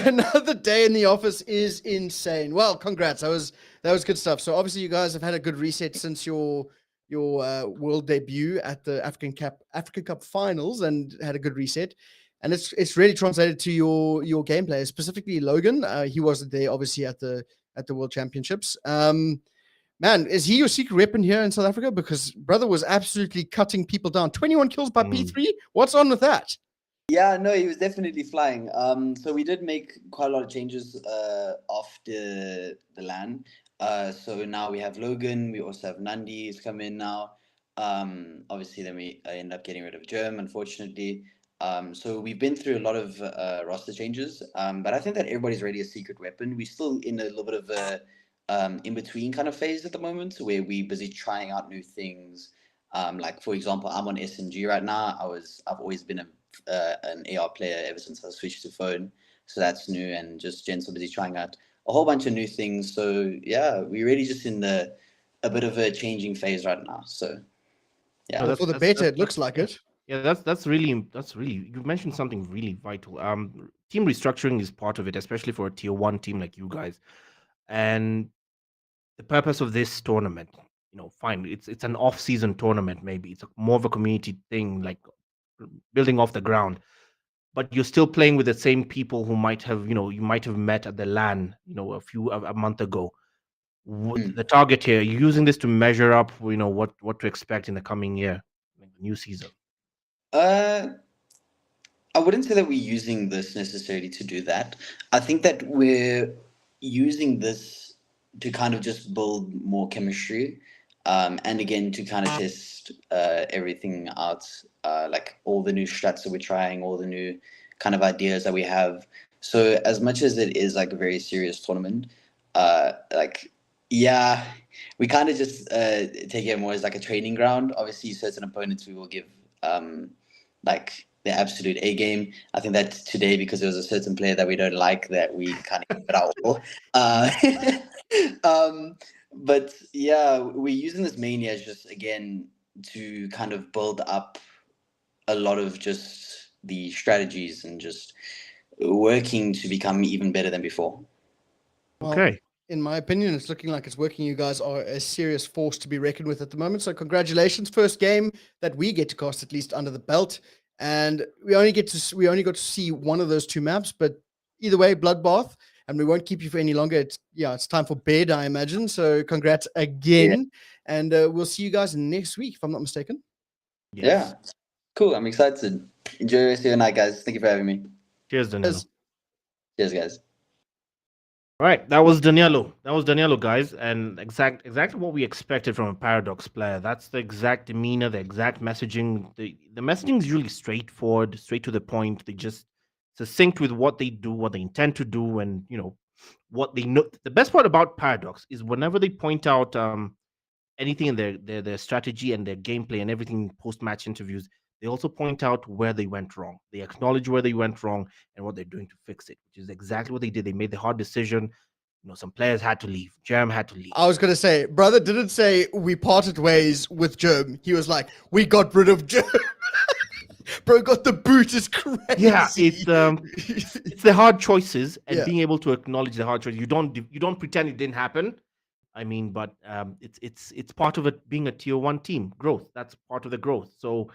Another day in the office is insane. Well, congrats. That was good stuff. So obviously you guys have had a good reset since your world debut at the African Cup finals and had a good reset. And it's really translated to your gameplay, specifically Logan. He wasn't there obviously at the World Championships. Man, is he your secret weapon here in South Africa? Because brother was absolutely cutting people down. 21 kills by P3. What's on with that? Yeah, no, he was definitely flying. So we did make quite a lot of changes after the LAN. So now we have Logan. We also have Nandi who's come in now. Obviously, then we end up getting rid of Germ, unfortunately. So we've been through a lot of roster changes. But I think that everybody's already a secret weapon. We're still in a little bit of a in-between kind of phase at the moment where we're busy trying out new things. Like, for example, I'm on SNG right now. I've always been an AR player ever since I switched to phone, so that's new, and just Jen's so busy trying out a whole bunch of new things. So yeah, we're really just in a bit of a changing phase right now. So yeah, For the beta, it looks like it. Yeah, that's really you mentioned something really vital. Team restructuring is part of it, especially for a tier 1 team like you guys. And the purpose of this tournament, fine, it's an off-season tournament, maybe it's more of a community thing, like building off the ground, but you're still playing with the same people who might have, you might have met at the LAN, a month ago. The target here, you're using this to measure up, what to expect in the coming year, like the new season. I wouldn't say that we're using this necessarily to do that. I think that we're using this to kind of just build more chemistry, and again to kind of test everything out, like all the new strats that we're trying, all the new kind of ideas that we have. So as much as it is like a very serious tournament, we kind of just take it more as like a training ground. Obviously, certain opponents we will give like the absolute A game. I think that today, because there was a certain player that we don't like, that we kind of give it our all. But yeah, we're using this mainly as just, again, to kind of build up a lot of just the strategies and just working to become even better than before. Okay. In my opinion, it's looking like it's working. You guys are a serious force to be reckoned with at the moment. So congratulations. First game that we get to cast at least under the belt. And we only got to see one of those two maps, but either way, Bloodbath, and we won't keep you for any longer. It's time for bed, I imagine. So congrats again. Yeah. And we'll see you guys next week, if I'm not mistaken. Yes. Yeah. Cool. I'm excited. Enjoy the rest of your night, guys. Thank you for having me. Cheers, Danilo. Cheers, guys. All right, that was Danilo, guys, and exactly what we expected from a Paradox player. That's the exact demeanor, the exact messaging. The messaging is usually straightforward, straight to the point. They just succinct with what they do, what they intend to do, and what they know. The best part about Paradox is whenever they point out anything in their strategy and their gameplay and everything post-match interviews, they also point out where they went wrong. They acknowledge where they went wrong and what they're doing to fix it, which is exactly what they did. They made the hard decision. Some players had to leave. Germ had to leave. I was going to say, brother didn't say we parted ways with Germ. He was like, we got rid of Germ. Bro got the boot. Is crazy. Yeah, it's the hard choices and being able to acknowledge the hard choices. You don't pretend it didn't happen. I mean, but it's part of it being a tier 1 team. Growth. That's part of the growth. So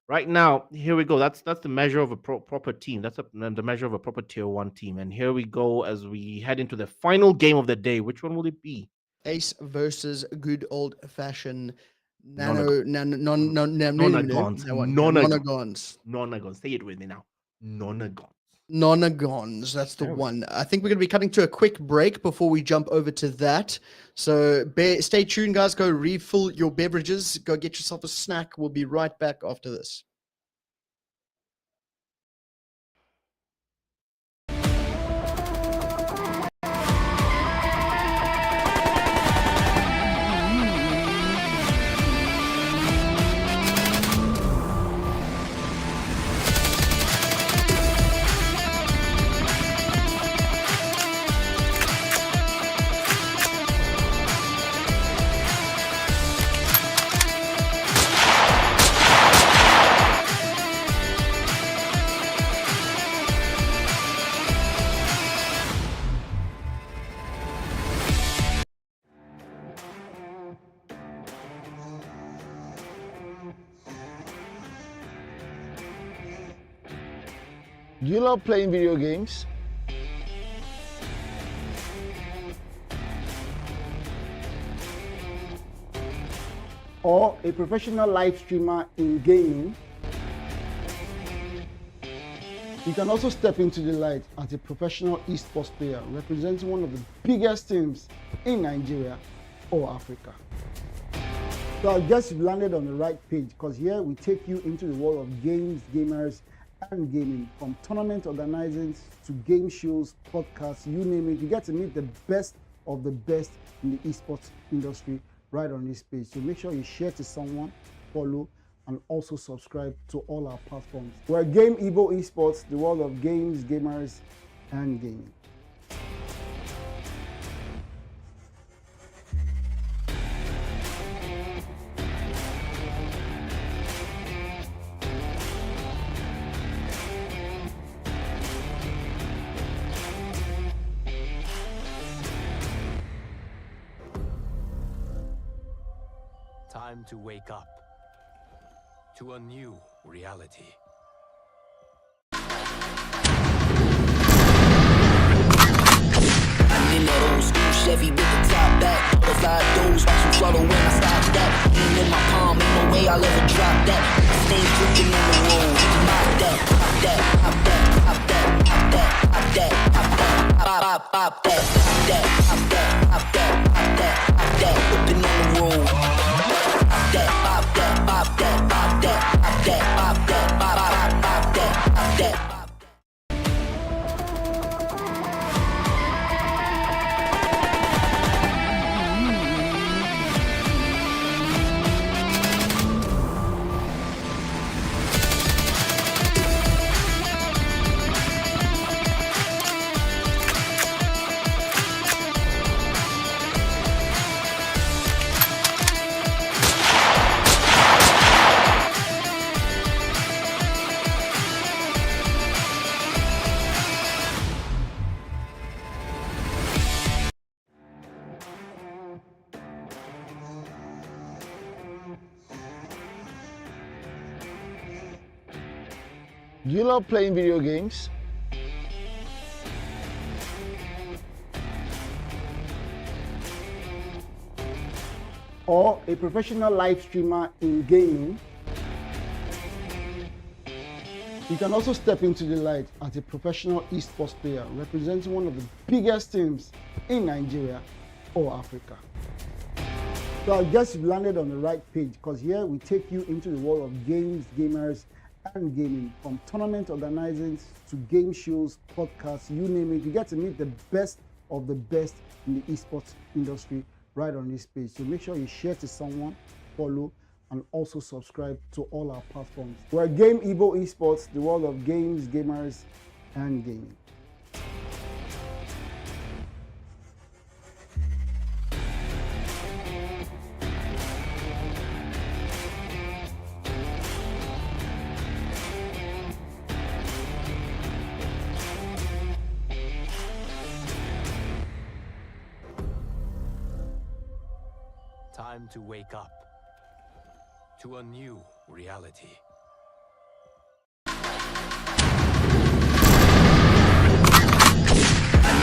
right now, here we go. That's the measure of a proper team. That's the measure of a proper tier 1 team. And here we go as we head into the final game of the day. Which one will it be? Ace versus good old fashioned Nonagons. Say it with me now. Nonagons. That's the one. I think we're going to be cutting to a quick break before we jump over to that. So stay tuned, guys. Go refill your beverages. Go get yourself a snack. We'll be right back after this. Do you love playing video games? Or a professional live streamer in gaming? You can also step into the light as a professional esports player representing one of the biggest teams in Nigeria or Africa. So I guess you've landed on the right page, because here we take you into the world of games, gamers, and gaming. From tournament organizing to game shows, podcasts, you name it. You get to meet the best of the best in the esports industry right on this page. So make sure you share to someone, follow, and also subscribe to all our platforms. We're Game Evo Esports, the world of games, gamers, and gaming. Time to wake up to a new reality. I'm in that old school Chevy with the top back. Butterfly doors, watch them flutter when I stop that. Hand in my palm, ain't no way I'll ever drop that. Stains dripping on the road. Pop that, pop that, pop that, pop that, pop that, pop that, pop that, pop, pop that, pop that, pop that, pop that, pop that, pop that, whipping on the road. Pop that, pop that, pop that, pop that, pop that, pop that, pop, pop that, pop that. Do you love playing video games? Or a professional live streamer in gaming? You can also step into the light as a professional esports player representing one of the biggest teams in Nigeria or Africa. So I guess you've landed on the right page, because here we take you into the world of games, gamers, and gaming. From tournament organizing to game shows, podcasts, you name it. You get to meet the best of the best in the esports industry right on this page. So make sure you share to someone, follow, and also subscribe to all our platforms. We're Game Evo Esports, the world of games, gamers, and gaming. Time to wake up to a new reality. I'm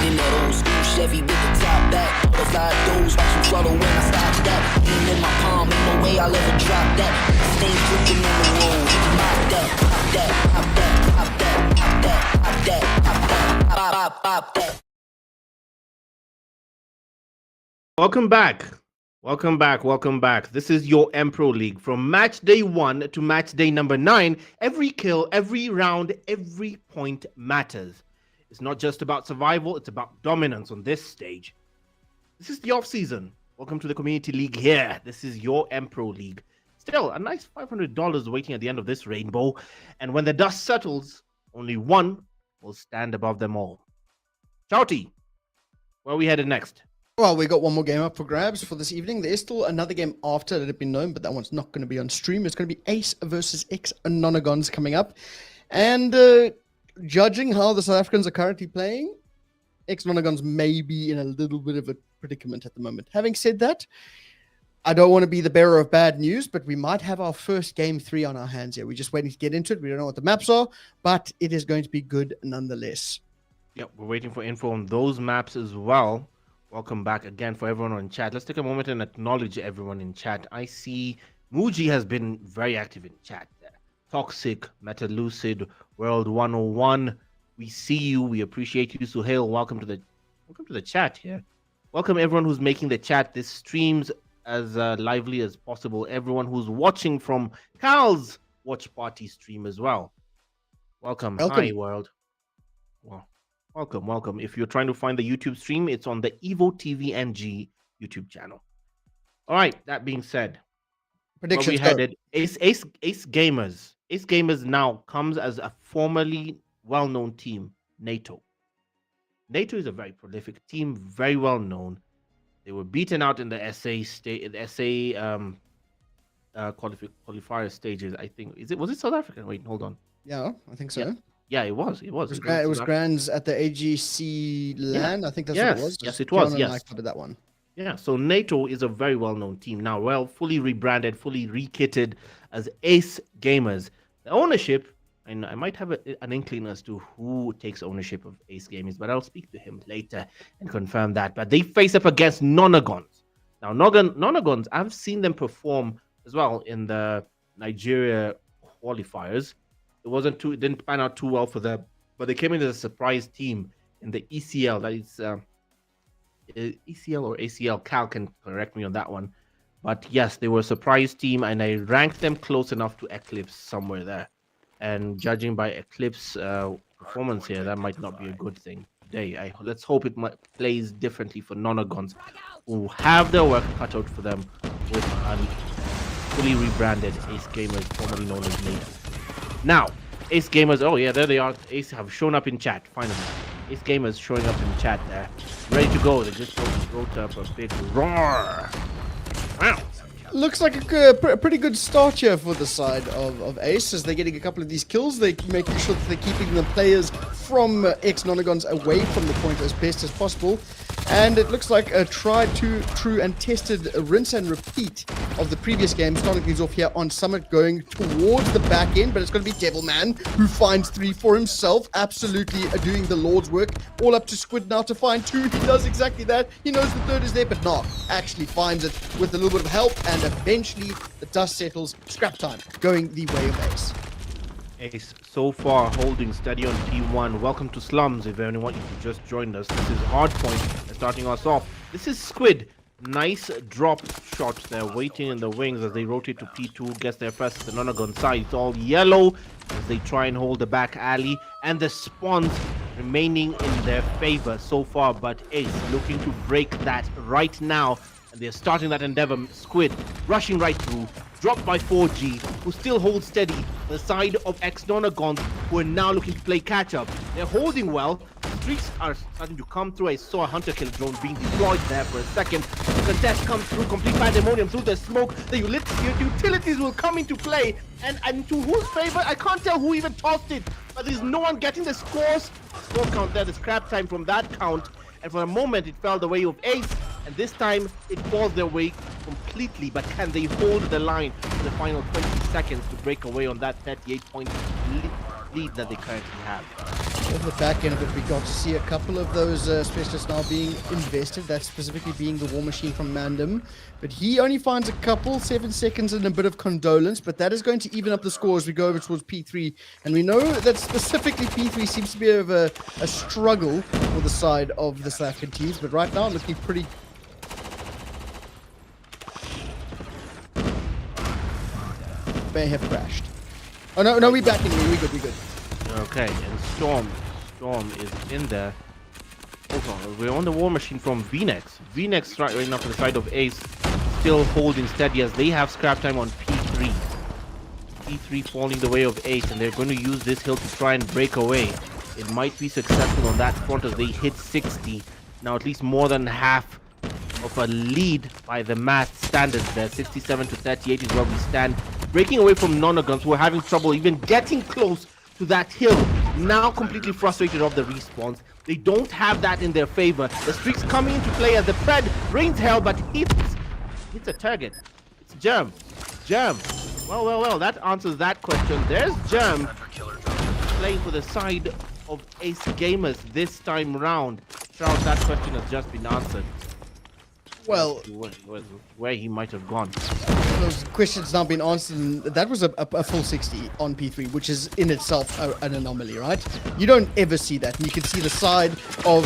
in that old school Chevy with the top back. Butterfly doors, watch them flutter when I stop that. Hand in my palm, ain't no way I'll ever drop that. Stains dripping on the road. Pop that, pop that, pop that, pop that, pop that, pop that, pop that, pop, pop that. Welcome back. Welcome back. Welcome back. This is your Mpro League. From match day 1 to match day number 9, every kill, every round, every point matters. It's not just about survival, it's about dominance on this stage. This is the off-season. Welcome to the Community League here. This is your Mpro League. Still, a nice $500 waiting at the end of this rainbow. And when the dust settles, only one will stand above them all. Shouty, where are we headed next? Well, we got one more game up for grabs for this evening. There is still another game after that had been known, but that one's not going to be on stream. It's going to be Ace versus X Nonagons coming up. And judging how the South Africans are currently playing, X Nonagons may be in a little bit of a predicament at the moment. Having said that, I don't want to be the bearer of bad news, but we might have our first game 3 on our hands here. We're just waiting to get into it. We don't know what the maps are, but it is going to be good nonetheless. Yep, we're waiting for info on those maps as well. Welcome back again for everyone on chat. Let's take a moment and acknowledge everyone in chat. I see Muji has been very active in chat there. Toxic, Metalucid, World 101. We see you. We appreciate you. Suhail, welcome to the chat here. Welcome everyone who's making the chat. This streams as lively as possible. Everyone who's watching from Carl's watch party stream as well. Welcome. Hi, world. Well, welcome. If you're trying to find the YouTube stream, it's on the Evo TV NG YouTube channel. All right. That being said, predictions. We headed Ace Gamers. Ace Gamers now comes as a formerly well-known team, NATO. NATO is a very prolific team, very well known. They were beaten out in the qualifier stages. I think was it South Africa? Wait, hold on. Yeah, I think so. Yeah, it was. It was Grands at the AGC LAN. I think that's what it was. Yes, it was. Yes, I covered that one. Yeah, so NATO is a very well-known team now, fully rebranded, fully rekitted as Ace Gamers. The ownership, and I might have an inkling as to who takes ownership of Ace Gamers, but I'll speak to him later and confirm that. But they face up against Nonagons. Now, Nonagons, I've seen them perform as well in the Nigeria qualifiers. It didn't pan out too well for them, but they came in as a surprise team in the ECL. That is ECL or ACL. Cal can correct me on that one. But yes, they were a surprise team, and I ranked them close enough to Eclipse somewhere there. And judging by Eclipse performance here, that might not be a good thing today. Let's hope it plays differently for Nonagons, who have their work cut out for them with a fully rebranded Ace Gamers, formerly known as NATO. Now, Ace Gamers, oh yeah, there they are. Ace have shown up in chat, finally. Ace Gamers showing up in chat there. Ready to go. They just wrote up a big roar. Wow. Looks like a pretty good start here for the side of Ace, as they're getting a couple of these kills. They're making sure that they're keeping the players from ex-Nonagons away from the point as best as possible. And it looks like a tried, true, and tested rinse and repeat of the previous game, starting things off here on Summit, going towards the back end, but it's going to be Devilman, who finds 3 for himself, absolutely doing the Lord's work. All up to Squid now to find 2. He does exactly that. He knows the 3rd is there, but not. Actually finds it with a little bit of help, and eventually the dust settles. Scrap time, going the way of Ace. Ace so far holding steady on P1. Welcome to Slums, if anyone you just joined us. This is Hardpoint starting us off. This is Squid. Nice drop shot there, waiting in the wings as they rotate to P2. Gets there first, the Nonagon side. It's all yellow as they try and hold the back alley, and the spawns remaining in their favor so far. But Ace looking to break that right now, and they're starting that endeavor. Squid rushing right through. Dropped by 4G, who still holds steady on the side of ex-Nonagons, who are now looking to play catch-up. They're holding well. Streaks are starting to come through. I saw a hunter kill drone being deployed there for a second. The contest comes through, complete pandemonium through the smoke. The utilities will come into play. And to whose favor? I can't tell who even tossed it. But there's no one getting the score count there, the scrap time from that count. And for a moment, it fell the way of Ace. And this time, it falls their way completely. But can they hold the line for the final 20 seconds to break away on that 38-point lead that they currently have? On the back end of it, we got to see a couple of those specialists now being invested. That specifically being the War Machine from Mandem. But he only finds a couple, 7 seconds and a bit of condolence. But that is going to even up the score as we go over towards P3. And we know that specifically P3 seems to be a bit of a struggle for the side of the South African teams. But right now, looking pretty... may have crashed. Oh, no, we're back in here. We're good. Okay, and Storm is in there. Hold on, we're on the War Machine from VNex. VNex right now to the side of Ace, still holding steady as they have scrap time on P3. P3 falling the way of Ace, and they're going to use this hill to try and break away. It might be successful on that front as they hit 60. Now at least more than half of a lead by the math standards there. 67 to 38 is where we stand. Breaking away from Nonagons, who are having trouble even getting close to that hill. Now completely frustrated of the respawns. They don't have that in their favor. The streaks coming into play as the Pred rains hell, but hits hits a target. It's Germ. Germ. Well, that answers that question. There's Germ playing for the side of Ace Gamers this time round. Shroud, that question has just been answered. Well, Where he might have gone. those questions now been answered, and that was a full 60 on P3, which is in itself an anomaly, right? You don't ever see that. And you can see the side of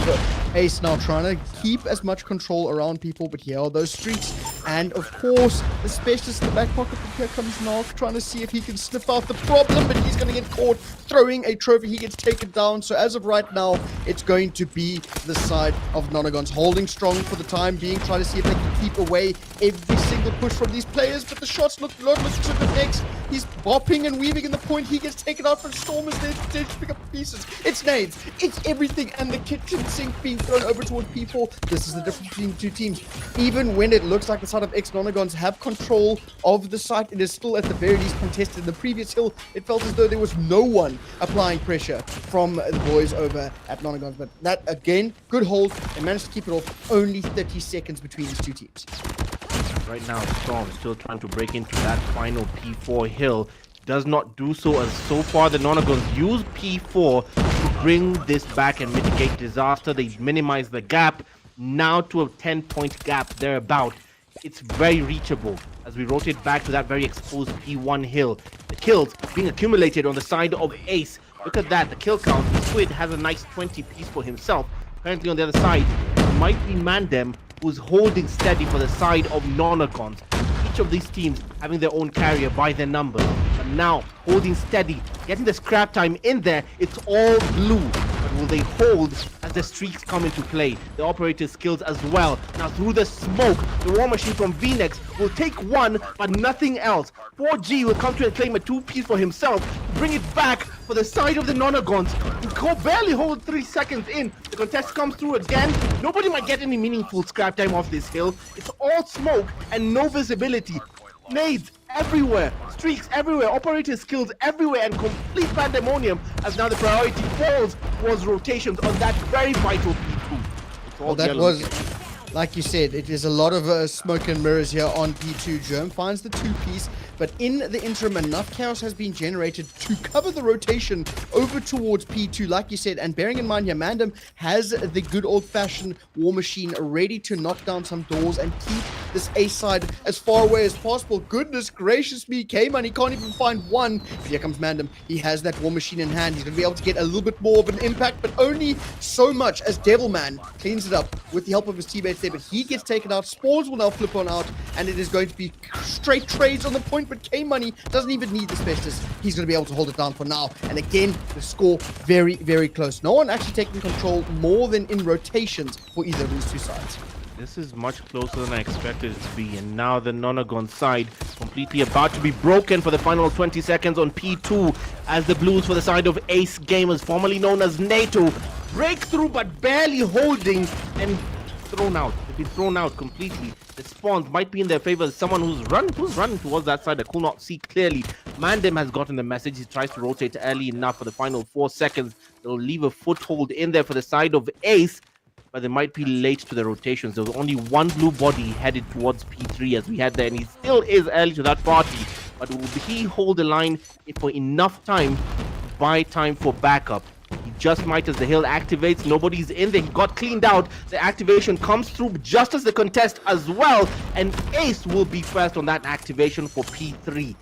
Ace now trying to keep as much control around people, but here are those streaks. And of course, the specialist in the back pocket, but here comes Nark trying to see if he can sniff out the problem, but he's going to get caught throwing a trophy. He gets taken down. So as of right now, it's going to be the side of Nonagons holding strong for the time being, trying to see if they can keep away every single push from these players, but the shots look to the next. He's bopping and weaving in the point. He gets taken out, but Storm is there to pick up the pieces. It's nades, it's everything, and the kitchen sink being thrown over towards people. This is the difference between the two teams. Even when it looks like the side of ex-Nonagons have control of the site, it is still at the very least contested. In the previous hill, it felt as though there was no one applying pressure from the boys over at Nonagons, but that, again, good hold. They managed to keep it off. Only 30 seconds between these two teams. Right now, Storm still trying to break into that final P4 hill. Does not do so, as so far the Nonagons use P4 to bring this back and mitigate disaster. They minimize the gap now to a 10-point gap thereabout. It's very reachable as we rotate back to that very exposed P1 hill. The kills being accumulated on the side of Ace. Look at that, the kill count. Squid has a nice 20 piece for himself. Currently on the other side, it might be Mandem who's holding steady for the side of Nonagons. Each of these teams having their own carrier by their numbers. But now, holding steady, getting the scrap time in there, it's all blue. But will they hold as the streaks come into play? The operator's skills as well. Now through the smoke, the War Machine from VNex will take one, but nothing else. 4G will come to and claim a 2-piece for himself, bring it back for the side of the Nonagons, who barely hold 3 seconds in. The contest comes through again. Nobody might get any meaningful scrap time off this hill. It's all smoke and no visibility. Nades everywhere, streaks everywhere, operator skills everywhere, and complete pandemonium as now the priority falls towards rotations on that very vital P2. Well, that was, like you said, it is a lot of smoke and mirrors here on P2. Germ finds the 2-piece, but in the interim, enough chaos has been generated to cover the rotation over towards P2, like you said. And bearing in mind here, Mandem has the good old-fashioned War Machine ready to knock down some doors and keep this Ace side as far away as possible. Goodness gracious me, K-Man, he can't even find one. But here comes Mandem. He has that War Machine in hand. He's going to be able to get a little bit more of an impact, but only so much as Devilman cleans it up with the help of his teammates there. But he gets taken out. Spawns will now flip on out, and it is going to be straight trades on the point. But K-Money doesn't even need the specialist. He's going to be able to hold it down for now. And again, the score very, very close. No one actually taking control more than in rotations for either of these two sides. This is much closer than I expected it to be, and now the Nonagon side completely about to be broken for the final 20 seconds on P2 as the Blues for the side of Ace Gamers, formerly known as NATO, break through but barely holding and thrown out. They've been thrown out completely. The spawns might be in their favor. Someone who's running towards that side. I could not see clearly. Mandem has gotten the message. He tries to rotate early enough for the final 4 seconds. They'll leave a foothold in there for the side of Ace, but they might be late to the rotations. There was only one blue body headed towards P3 as we had there, and he still is early to that party. But will he hold the line for enough time to buy time for backup? He just might as the hill activates. Nobody's in there. He got cleaned out. The activation comes through just as the contest as well, and Ace will be first on that activation for P3.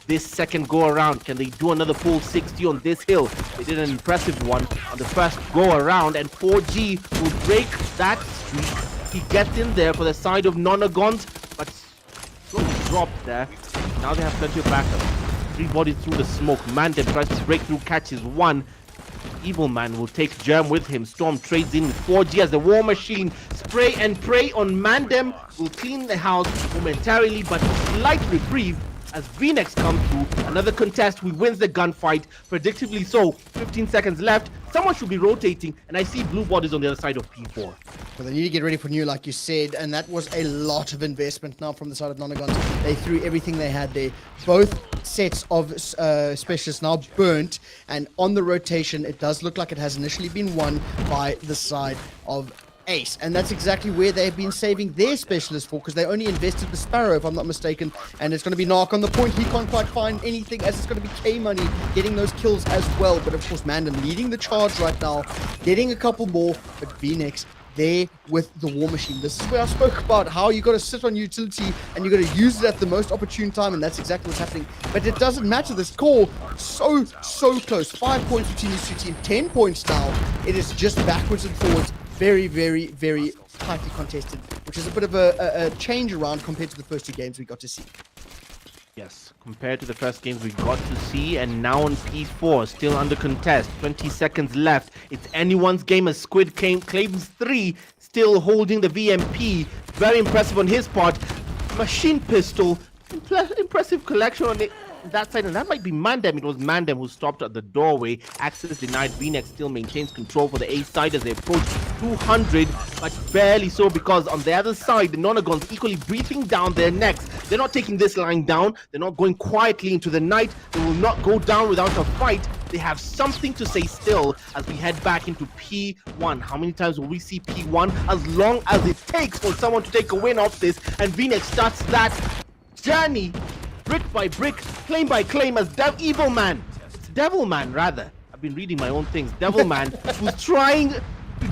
This second go around, can they do another full 60 on this hill? They did an impressive one on the first go around, and 4G will break that streak. He gets in there for the side of Nonagons, but slowly dropped there. Now they have plenty of backup. 3 bodies through the smoke. Mandem tries to break through, catches one. Evil Man will take Germ with him. Storm trades in with 4G as the War Machine. Spray and pray on Mandem will clean the house momentarily, but slight reprieve as VNex comes through. Another contest who wins the gunfight, predictably so. 15 seconds left. Someone should be rotating, and I see blue bodies on the other side of P4. Well, they need to get ready for new, like you said, and that was a lot of investment now from the side of Nonagons. They threw everything they had there. Both sets of specialists now burnt, and on the rotation, it does look like it has initially been won by the side of Ace, and that's exactly where they've been saving their specialist for, because they only invested the Sparrow, if I'm not mistaken, and it's going to be Narc on the point. He can't quite find anything, as it's going to be K-Money getting those kills as well, but of course Mandem leading the charge right now, getting a couple more, but Phoenix there with the War Machine. This is where I spoke about how you got to sit on utility and you got to use it at the most opportune time, and that's exactly what's happening. But it doesn't matter. This score so close. 5 points between these two teams, 10 points now. It is just backwards and forwards. Very tightly contested, which is a bit of a change around compared to the first two games we got to see. Yes, compared to the first games we got to see, and now on P4, still under contest. 20 seconds left. It's anyone's game as Squid claims 3, still holding the VMP. Very impressive on his part. Machine pistol, impressive collection on it. That side, and that might be Mandem. It was Mandem who stopped at the doorway. Access denied. VNX still maintains control for the A side as they approach 200, but barely so, because on the other side, the Nonagons equally breathing down their necks. They're not taking this line down. They're not going quietly into the night. They will not go down without a fight. They have something to say still as we head back into P1. How many times will we see P1? As long as it takes for someone to take a win off this, and VNX starts that journey brick by brick, claim by claim, as Evil Man. It's Devil Man, rather. I've been reading my own things. Devil Man, who's trying to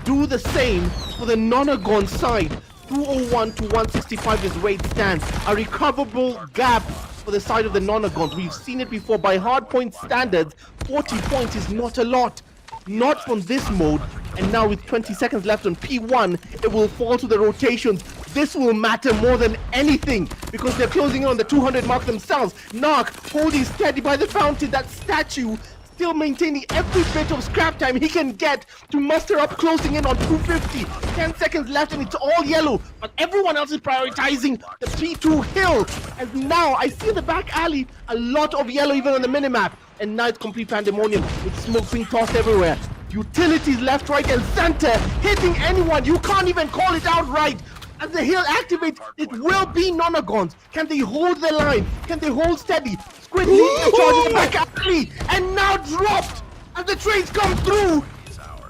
do the same for the Nonagon side. 201 to 165 is where it stands. A recoverable gap for the side of the Nonagons. We've seen it before. By hard point standards, 40 points is not a lot. Not from this mode. And now with 20 seconds left on P1, it will fall to the rotations. This will matter more than anything, because they're closing in on the 200 mark themselves. Narc holding steady by the fountain, that statue still maintaining every bit of scrap time he can get to muster up, closing in on 250. 10 seconds left and it's all yellow, but everyone else is prioritizing the P2 hill. And now I see the back alley, a lot of yellow even on the minimap, and now it's complete pandemonium with smoke being tossed everywhere. Utilities left, right, and center, hitting anyone. You can't even call it out right. As the hill activates, it will be Nonagons. Can they hold the line? Can they hold steady? Squid leads the charge in the back alley, and now dropped as the trades come through.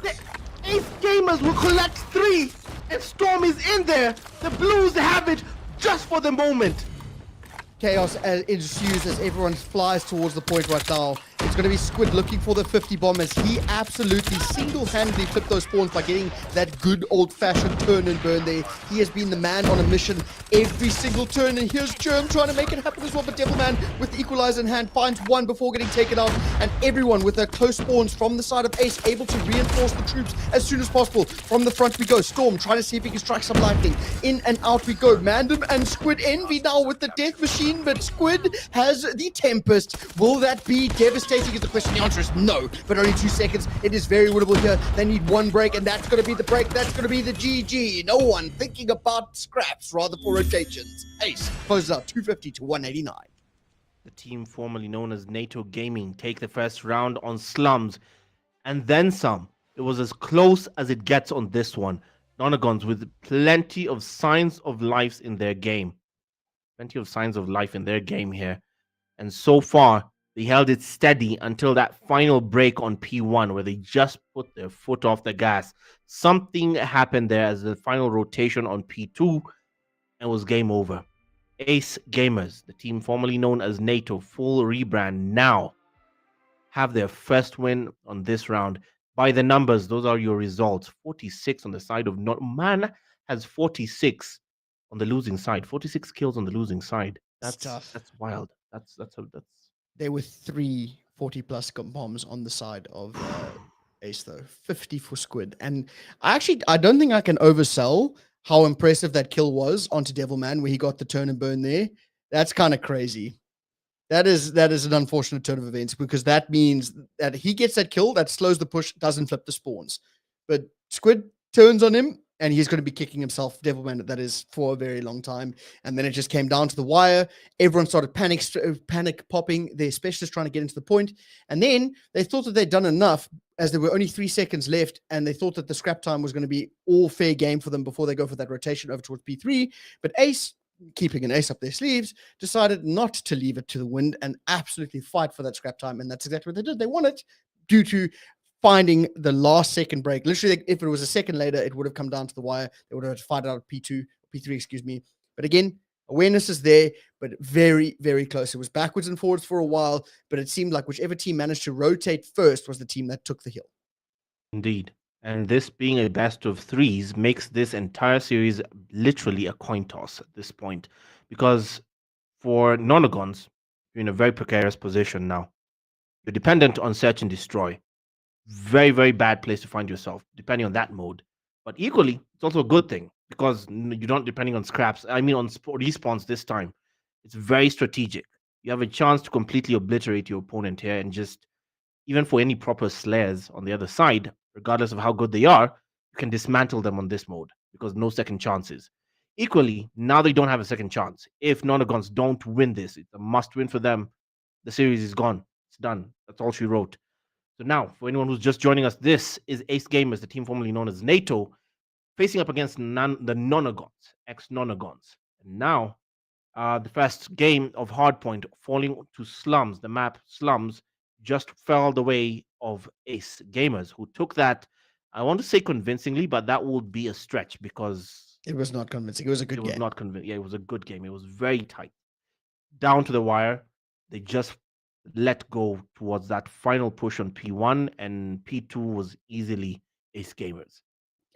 The Ace Gamers will collect 3, and Storm is in there. The Blues have it just for the moment. Chaos ensues as everyone flies towards the point right now. It's going to be Squid looking for the 50 bombers. He absolutely single-handedly flipped those spawns by getting that good old-fashioned turn and burn there. He has been the man on a mission every single turn, and here's Germ trying to make it happen as well, but Devilman with the equalizer in hand finds one before getting taken out, and everyone with their close spawns from the side of Ace able to reinforce the troops as soon as possible. From the front we go. Storm trying to see if he can strike some lightning. In and out we go. Mandem and Squid envy now with the death machine, but Squid has the Tempest. Will that be devastating is the question. The answer is no, but only 2 seconds. It is very winnable here. They need one break, and that's going to be the break. That's going to be the GG. No one thinking about scraps, rather for rotations. Ace closes out 250 to 189. The team formerly known as NATO Gaming take the first round on Slums, and then some. It was as close as it gets on this one. Nonagons with plenty of signs of life in their game. Plenty of signs of life in their game here. And so far, they held it steady until that final break on P1, where they just put their foot off the gas. Something happened there as the final rotation on P2, and was game over. Ace Gamers, the team formerly known as NATO, full rebrand now, have their first win on this round. By the numbers, those are your results. 46 on the side of Man has 46 on the losing side. 46 kills on the losing side. That's tough. That's wild. That's There were 3 40-plus bombs on the side of Ace, though. 50 for Squid. And I don't think I can oversell how impressive that kill was onto Devilman, where he got the turn and burn there. That's kind of crazy. That is an unfortunate turn of events, because that means that he gets that kill, that slows the push, doesn't flip the spawns. But Squid turns on him, and he's going to be kicking himself, Devilman, that is, for a very long time. And then it just came down to the wire. Everyone started panic popping, their specialists trying to get into the point. And then they thought that they'd done enough, as there were only 3 seconds left, and they thought that the scrap time was going to be all fair game for them before they go for that rotation over towards P3. But Ace, keeping an ace up their sleeves, decided not to leave it to the wind and absolutely fight for that scrap time. And that's exactly what they did. They won it due to finding the last second break. Literally, if it was a second later, it would have come down to the wire. They would have had to fight out at P3, excuse me. But again, awareness is there, but very, very close. It was backwards and forwards for a while, but it seemed like whichever team managed to rotate first was the team that took the hill. Indeed. And this being a best of threes makes this entire series literally a coin toss at this point. Because for Nonagons, you're in a very precarious position now. You're dependent on search and destroy. Very, very bad place to find yourself, depending on that mode. But equally, it's also a good thing because you're not depending on scraps. I mean, on respawns this time. It's very strategic. You have a chance to completely obliterate your opponent here and just, even for any proper slayers on the other side, regardless of how good they are, you can dismantle them on this mode because no second chances. Equally, now they don't have a second chance. If Nonagons don't win this, it's a must win for them. The series is gone. It's done. That's all she wrote. So now, for anyone who's just joining us, this is Ace Gamers, the team formerly known as NATO, facing up against the Nonagons, ex-Nonagons. And now, the first game of Hardpoint falling to Slums, the map Slums, just fell the way of Ace Gamers, who took that, I want to say convincingly, but that would be a stretch because It was not convincing. It was a good it game. was not convincing. Yeah, it was a good game. It was very tight. Down to the wire. They just let go towards that final push on P1, and P2 was easily Ace Gamers.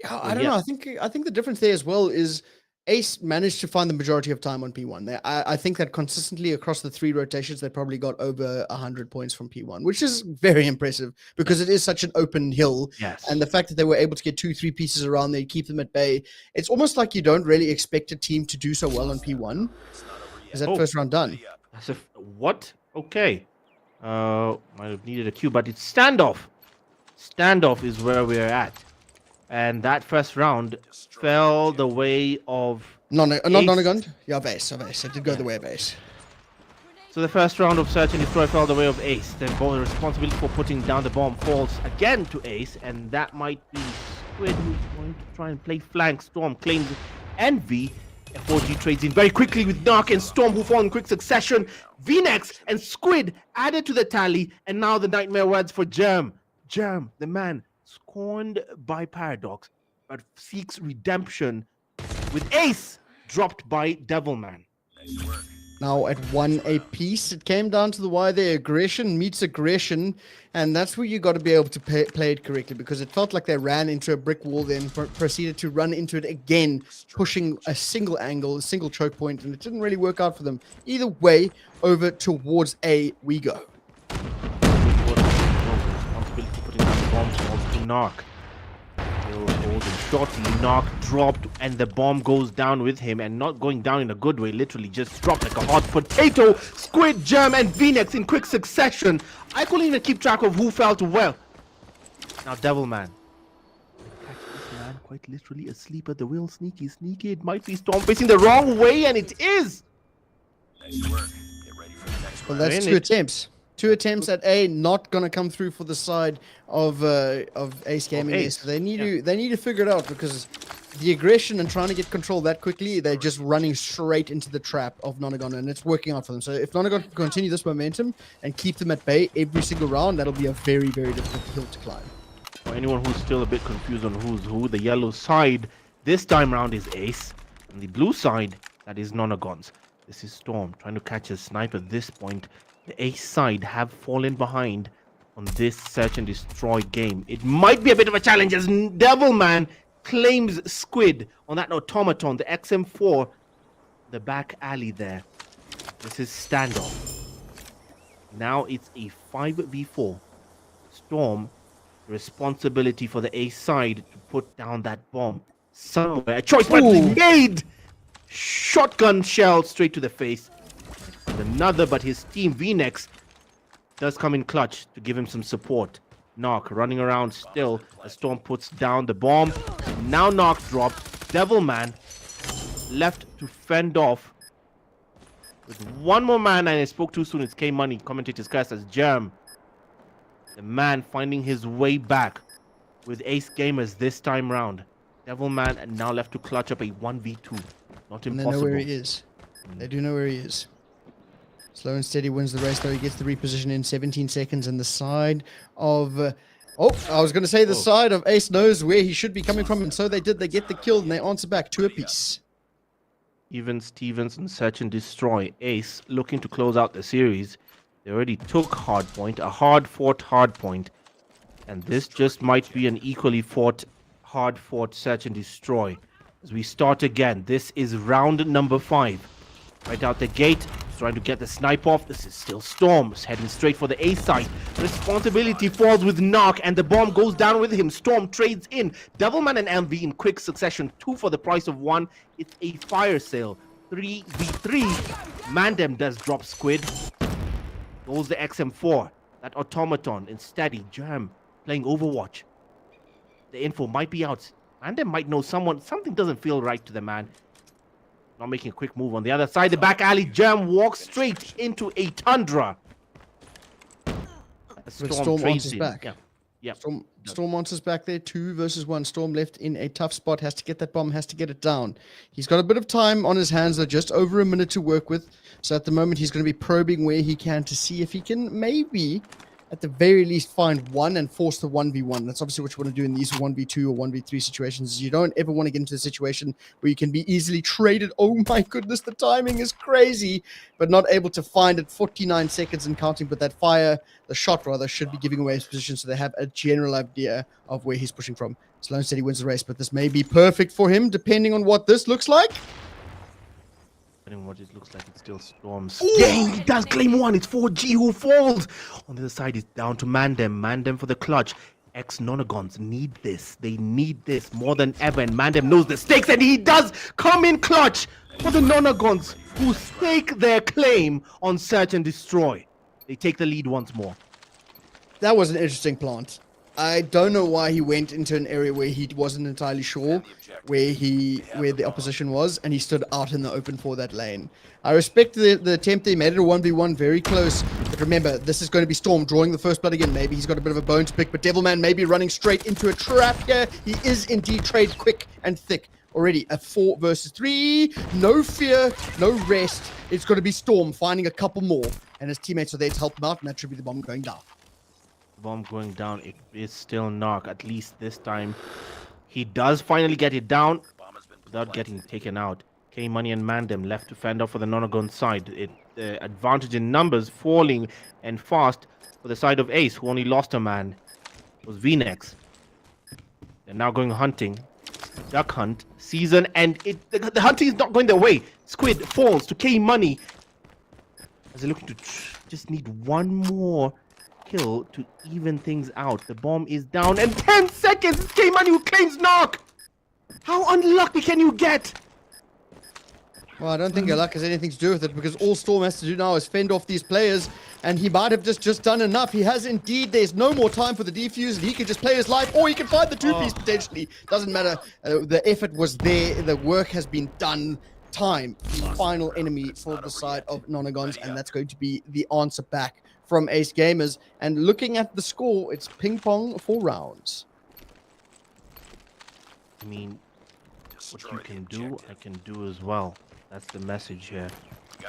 Yeah, I don't know. I think the difference there as well is Ace managed to find the majority of time on P1. I think that consistently across the 3 rotations, they probably got over 100 points from P1, which is very impressive because it is such an open hill. Yes. And the fact that they were able to get 2-3 pieces around there, keep them at bay, it's almost like you don't really expect a team to do so well on P1. Is that first round done? As if, what? Okay. Might have needed a cue, but it's standoff. Standoff is where we're at. And that first round fell the way of Not Ace. Nonagon? Yeah, base. It did go the way of Ace. So the first round of Search and Destroy fell the way of Ace. Then the responsibility for putting down the bomb falls again to Ace, and that might be Squid who's going to try and play flank. Storm claims Envy. F4G trades in very quickly with Narc and Storm, who fall in quick succession. VNex and Squid added to the tally, and now the nightmare words for Germ. Germ, the man scorned by Paradox, but seeks redemption with Ace dropped by Devilman. Now at 1 apiece, it came down to the wire there. Aggression meets aggression, and that's where you got to be able to play it correctly, because it felt like they ran into a brick wall, then proceeded to run into it again, pushing a single angle, a single choke point, and it didn't really work out for them. Either way, over towards A we go. Responsibility for putting down the bomb falls to Narc. Still holding shortly. Narc dropped, and the bomb goes down with him, and not going down in a good way, literally just dropped like a hot potato. Squid, Germ, and VNex in quick succession. I couldn't even keep track of who fell to well. Now Devilman. Catch this man quite literally asleep at the wheel. Sneaky. It might be Storm facing the wrong way, and it is. Nice work. Get ready for the next Well, round. that's 2 attempts. 2 attempts at A, not gonna come through for the side of Ace Gaming. Ace. So they need to figure it out, because the aggression and trying to get control that quickly, they're just running straight into the trap of Nonagon, and it's working out for them. So if Nonagon can continue this momentum and keep them at bay every single round, that'll be a very, very difficult hill to climb. For anyone who's still a bit confused on who's who, the yellow side this time round is Ace, and the blue side, that is Nonagons. This is Storm trying to catch a snipe at this point. The Ace side have fallen behind on this search and destroy game. It might be a bit of a challenge as Devilman claims Squid on that automaton, the XM4, the back alley there. This is standoff. Now it's a 5v4. Storm, responsibility for the Ace side to put down that bomb somewhere. A choice might be made. Shotgun shell straight to the face. And another, but his team VNex does come in clutch to give him some support. Narc running around still as Storm puts down the bomb. Now Narc dropped. Devilman left to fend off with one more man, and I spoke too soon. It's K Money, commentator's curse as Germ. The man finding his way back with Ace Gamers this time round. Devilman and now left to clutch up a 1v2. Not And impossible. they know where he is. They do know where he is. Slow and steady wins the race, though. He gets the reposition in 17 seconds, and the side of Oh, I was going to say the Oh. side of Ace knows where he should be coming from, and so they did. They get the kill, and they answer back 2 apiece. Even Stevens and Search and Destroy. Ace looking to close out the series. They already took hardpoint, a hard-fought hardpoint. And this just might be an equally hard-fought Search and Destroy. As we start again, this is round number 5. Right out the gate, trying to get the snipe off. This is still Storm, heading straight for the A side. Responsibility falls with Narc, and the bomb goes down with him. Storm trades in. Devilman and MV in quick succession. 2 for the price of 1. It's a fire sale. 3v3. Mandem does drop Squid. Goes the XM4. That automaton in steady. Jam playing Overwatch. The info might be out. Mandem might know something doesn't feel right to the man. Not making a quick move on the other side. The back alley. Jam walks straight into a Tundra. Storm trades answers in. back. Yeah. Storm answers back there. 2 versus 1. Storm left in a tough spot. Has to get that bomb. Has to get it down. He's got a bit of time on his hands. Though, just over a minute to work with. So at the moment, he's going to be probing where he can to see if he can maybe, at the very least, find one and force the 1v1. That's obviously what you want to do in these 1v2 or 1v3 situations. You don't ever want to get into a situation where you can be easily traded. Oh my goodness, the timing is crazy, but not able to find it. 49 seconds and counting, but that the shot rather, should be giving away his position so they have a general idea of where he's pushing from. Sloan said he wins the race, but this may be perfect for him, depending on what this looks like. What it looks like, it's still Storm's game. He does claim 1. It's 4G who falls. On the other side, it's down to Mandem. Mandem for the clutch. Ex-Nonagons need this. They need this more than ever. And Mandem knows the stakes, and he does come in clutch for the Nonagons, who stake their claim on Search and Destroy. They take the lead once more. That was an interesting plant. I don't know why he went into an area where he wasn't entirely sure where the opposition was, and he stood out in the open for that lane. I respect the attempt. They made it a 1v1 very close. But remember, this is going to be Storm drawing the first blood again. Maybe he's got a bit of a bone to pick, but Devilman may be running straight into a trap here. He is indeed trade quick and thick. Already a 4 versus 3. No fear, no rest. It's going to be Storm finding a couple more, and his teammates are there to help him out, and that should be the bomb going down. Bomb going down. It is still Narc. At least this time, he does finally get it down without getting taken out. K-Money and Mandem left to fend off for the Nonagon side. The advantage in numbers falling and fast for the side of Ace, who only lost a man. It was VNex. They're now going hunting. Duck hunt season, and the hunting is not going their way. Squid falls to K-Money as they're looking to just need one more kill to even things out. The bomb is down, and 10 seconds. It's K-Money who claims knock. How unlucky can you get? Well, I don't think your luck has anything to do with it, because all Storm has to do now is fend off these players, and he might have just done enough. He has indeed. There's no more time for the defuse, and he can just play his life, or he can find the 2-piece potentially. Doesn't matter. The effort was there. The work has been done. Time, the final enemy for the side of Nonagons, and that's going to be the answer back from Ace Gamers. And looking at the score, it's ping pong for rounds. I mean, what you can do, I can do as well. That's the message here.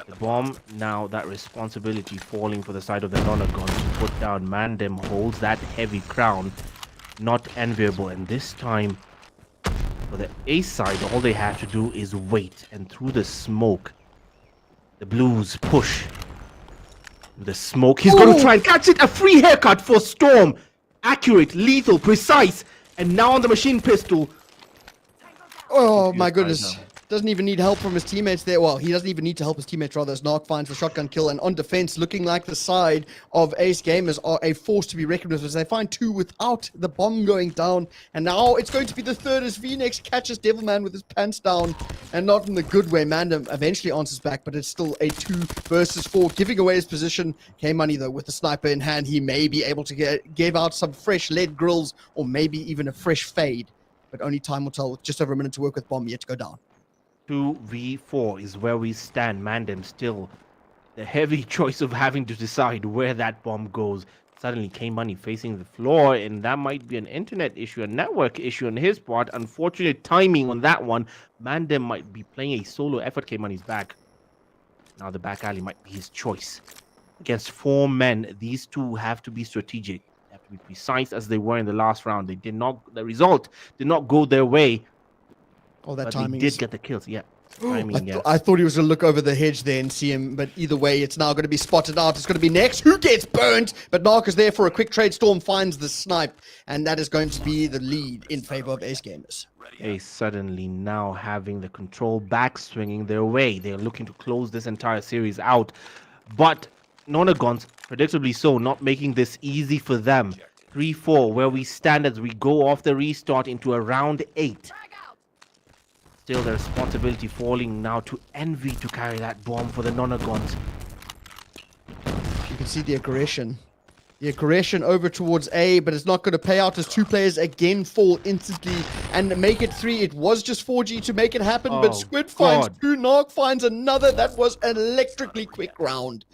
The bomb, now that responsibility falling for the side of the Nonagon to put down. Mandem holds that heavy crown. Not enviable. And this time, for the Ace side, all they have to do is wait. And through the smoke, the Blues push. The smoke, he's going to try and catch it. A free haircut for Storm. Accurate, lethal, precise. And now on the machine pistol. Oh my goodness. Doesn't even need help from his teammates there. Well, he doesn't even need to help his teammates, rather, as Narc finds the shotgun kill. And on defense, looking like the side of Ace Gamers are a force to be reckoned with, as they find 2 without the bomb going down. And now it's going to be the third as VNex catches Devilman with his pants down. And not in the good way. Mandem eventually answers back, but it's still a 2 versus 4, giving away his position. K-Money, though, with the sniper in hand, he may be able to give out some fresh lead grills, or maybe even a fresh fade. But only time will tell, with just over a minute to work with bomb yet to go down. 2v4 is where we stand. Mandem still the heavy choice of having to decide where that bomb goes. Suddenly K-Money facing the floor, and that might be an internet issue, a network issue on his part. Unfortunate timing on that one. Mandem might be playing a solo effort. K-Money's back. Now the back alley might be his choice. Against 4 men, these two have to be strategic. They have to to be precise as they were in the last round. The result did not go their way. Oh, that But timing they is... did get the kills, yeah. Timing, yes. I thought he was going to look over the hedge there and see him, but either way, it's now going to be spotted out. It's going to be next. Who gets burnt? But Mark is there for a quick trade. Storm finds the snipe, and that is going to be the lead in favor of Ace Gamers. Ace suddenly now having the control back swinging their way. They're looking to close this entire series out. But Nonagons, predictably so, not making this easy for them. 3-4, where we stand as we go off the restart into a round 8. Still the responsibility falling now to Envy to carry that bomb for the Nonagons. You can see the aggression. The aggression over towards A, but it's not going to pay out as two players again fall instantly and make it 3. It was just 4G to make it happen, but Squid finds 2, Narc finds another. That was an electrically quick round.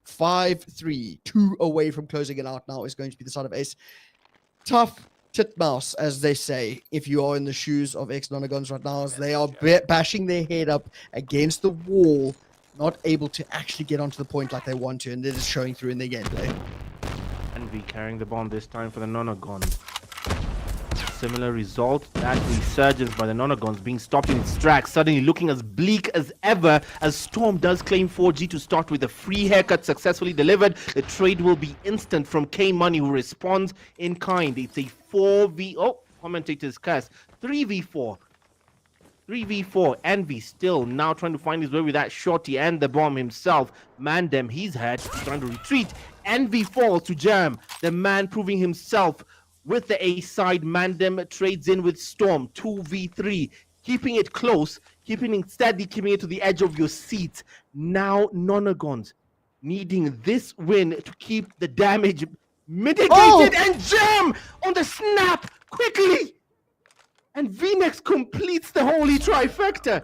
5-3, 2 away from closing it out now is going to be the side of Ace. Tough titmouse, as they say, if you are in the shoes of ex-Nonagons right now, as they are bashing their head up against the wall, not able to actually get onto the point like they want to, and it is showing through in their gameplay. Envy carrying the bomb this time for the Nonagons. Similar result, that resurgence by the Nonagons being stopped in its tracks, suddenly looking as bleak as ever as Storm does claim 4G to start with a free haircut successfully delivered. The trade will be instant from K Money, who responds in kind. It's a 4v... commentator's curse. 3v4. 3v4. Envy still now trying to find his way with that shorty and the bomb himself. Mandem, he's hurt. He's trying to retreat. Envy falls to Jam. The man proving himself with the A side. Mandem trades in with Storm. 2v3. Keeping it close. Keeping it steady. Keeping it to the edge of your seat. Now Nonagons needing this win to keep the damage mitigated. And Jam on the snap quickly. And VNex completes the holy trifecta.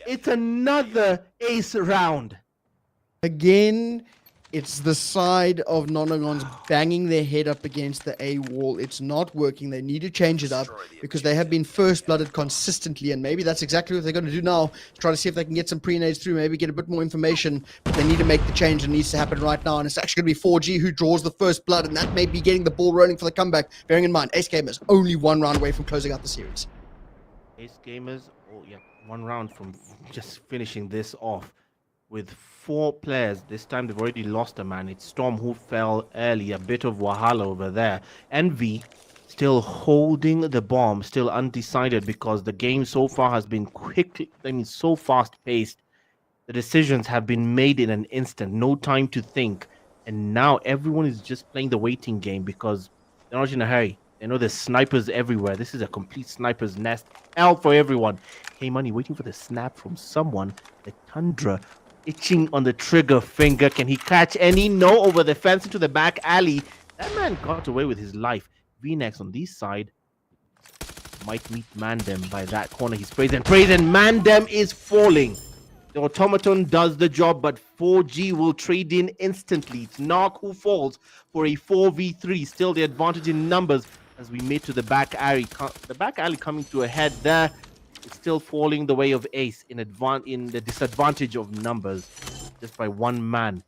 It's another ace round. Again, it's the side of Nonagons banging their head up against the A wall. It's not working. They need to change it up because they have been first-blooded consistently, and maybe that's exactly what they're going to do now. Try to see if they can get some pre-nades through, maybe get a bit more information. But they need to make the change that needs to happen right now, and it's actually going to be 4G who draws the first blood, and that may be getting the ball rolling for the comeback. Bearing in mind, Ace Gamers only 1 round away from closing out the series. Ace Gamers, 1 round from just finishing this off with 4 players. This time they've already lost a man. It's Storm who fell early. A bit of wahala over there. Envy still holding the bomb, still undecided because the game so far has been so fast-paced. The decisions have been made in an instant. No time to think. And now everyone is just playing the waiting game because they're not in a hurry. They know there's snipers everywhere. This is a complete sniper's nest. Hell for everyone. Hey, Money, waiting for the snap from someone. The Tundra itching on the trigger finger. Can he catch any? No, over the fence into the back alley. That man got away with his life. VNex on this side might meet Mandem by that corner. He sprays and prays, and Mandem is falling. The automaton does the job, but 4G will trade in instantly. It's Narc who falls for a 4v3. Still the advantage in numbers as we made to the back alley. The back alley coming to a head there. It's still falling the way of Ace in the disadvantage of numbers, just by 1 man.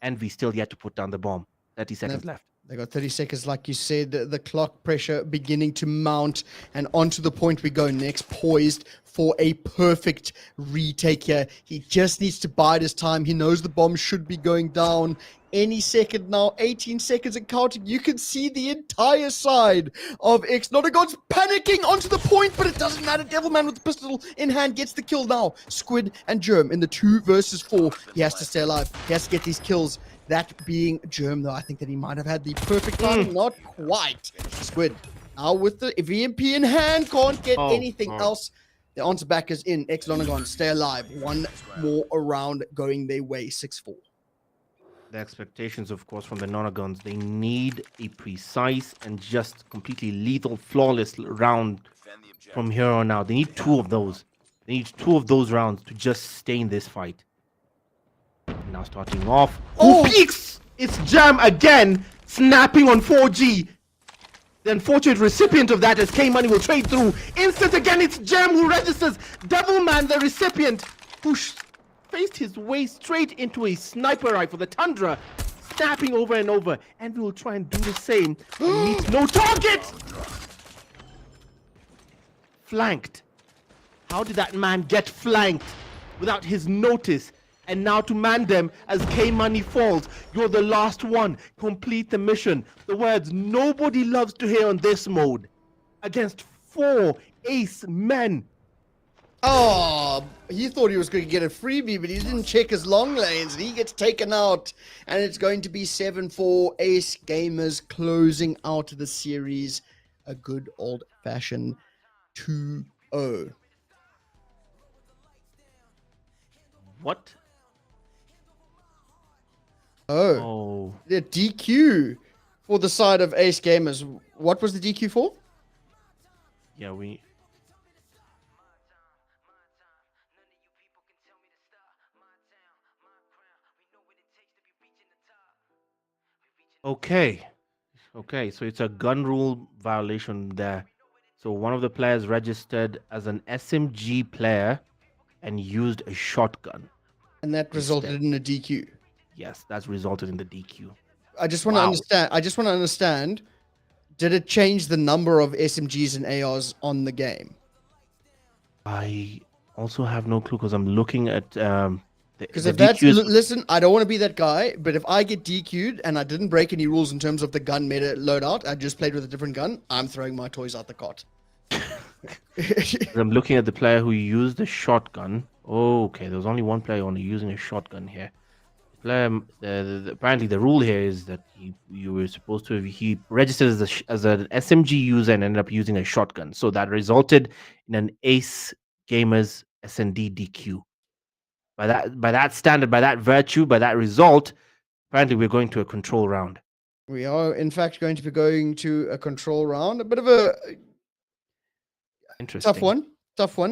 Envy still yet to put down the bomb. 30 seconds left. They got 30 seconds, like you said. The clock pressure beginning to mount, and onto the point we go next, poised for a perfect retake here. He just needs to bide his time. He knows the bomb should be going down any second now. 18 seconds and counting. You can see the entire side of ex-Nonagons panicking onto the point, but it doesn't matter. Devilman with the pistol in hand gets the kill now. Squid and Germ in the 2 versus 4. He has to stay alive. He has to get these kills. That being Germ, though, I think that he might have had the perfect time. Not quite. Squid now with the VMP in hand. Can't get anything else. The answer back is in. Ex-Nonagons stay alive. 1 more around going their way. 6-4. The expectations, of course, from the Nonagons, they need a precise and just completely lethal, flawless round from here on out. They need 2 of those. They need 2 of those rounds to just stay in this fight. Now starting off. Who peeks? It's Jam again, snapping on 4G. The unfortunate recipient of that is K Money will trade through. Instant again, it's Jam who registers. Devilman, the recipient, who faced his way straight into a sniper rifle. The Tundra snapping over and over. And we will try and do the same and meet no target! Flanked. How did that man get flanked without his notice? And now to man them as K-Money falls. You're the last one. Complete the mission. The words nobody loves to hear on this mode. Against 4 ace men. Oh, he thought he was going to get a freebie, but he didn't check his long lanes, and he gets taken out. And it's going to be 7-4 Ace Gamers closing out the series. A good old-fashioned 2-0. What? Oh. The DQ for the side of Ace Gamers. What was the DQ for? Yeah, we... Okay. Okay, so it's a gun rule violation there. So one of the players registered as an SMG player and used a shotgun. And that resulted in a DQ. Yes, that's resulted in the DQ. I just want to understand. Did it change the number of SMGs and ARs on the game? I also have no clue because I'm looking at because if that's listen, I don't want to be that guy, but if I get DQ'd and I didn't break any rules in terms of the gun meta loadout, I just played with a different gun, I'm throwing my toys out the cot. I'm looking at the player who used the shotgun. Oh, okay, there was only one player only using a shotgun here. Apparently the rule here is that you were supposed to he registered as an SMG user and ended up using a shotgun, so that resulted in an Ace Gamers SND DQ. By that standard, by that virtue, by that result, apparently we're going to a control round. We are in fact going to be going to a control round, a bit of a interesting tough one.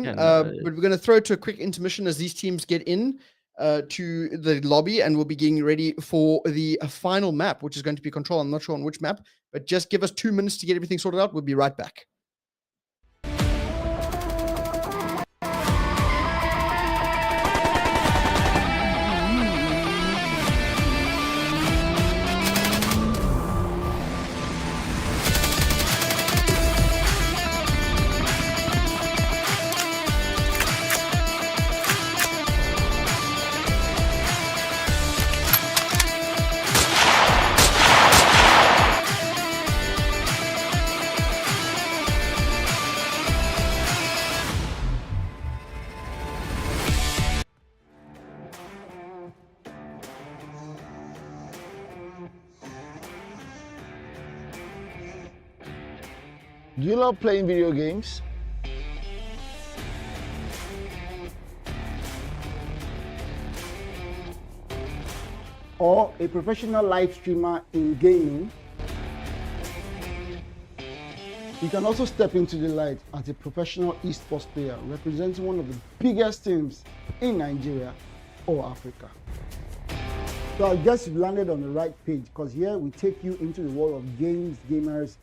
Yeah, but we're going to throw to a quick intermission as these teams get in to the lobby, and we'll be getting ready for the final map, which is going to be control. I'm not sure on which map, but just give us 2 minutes to get everything sorted out. We'll be right back. Do you love playing video games? Or a professional live streamer in gaming? You can also step into the light as a professional esports player representing one of the biggest teams in Nigeria or Africa. So I guess you've landed on the right page, because here we take you into the world of games, gamers,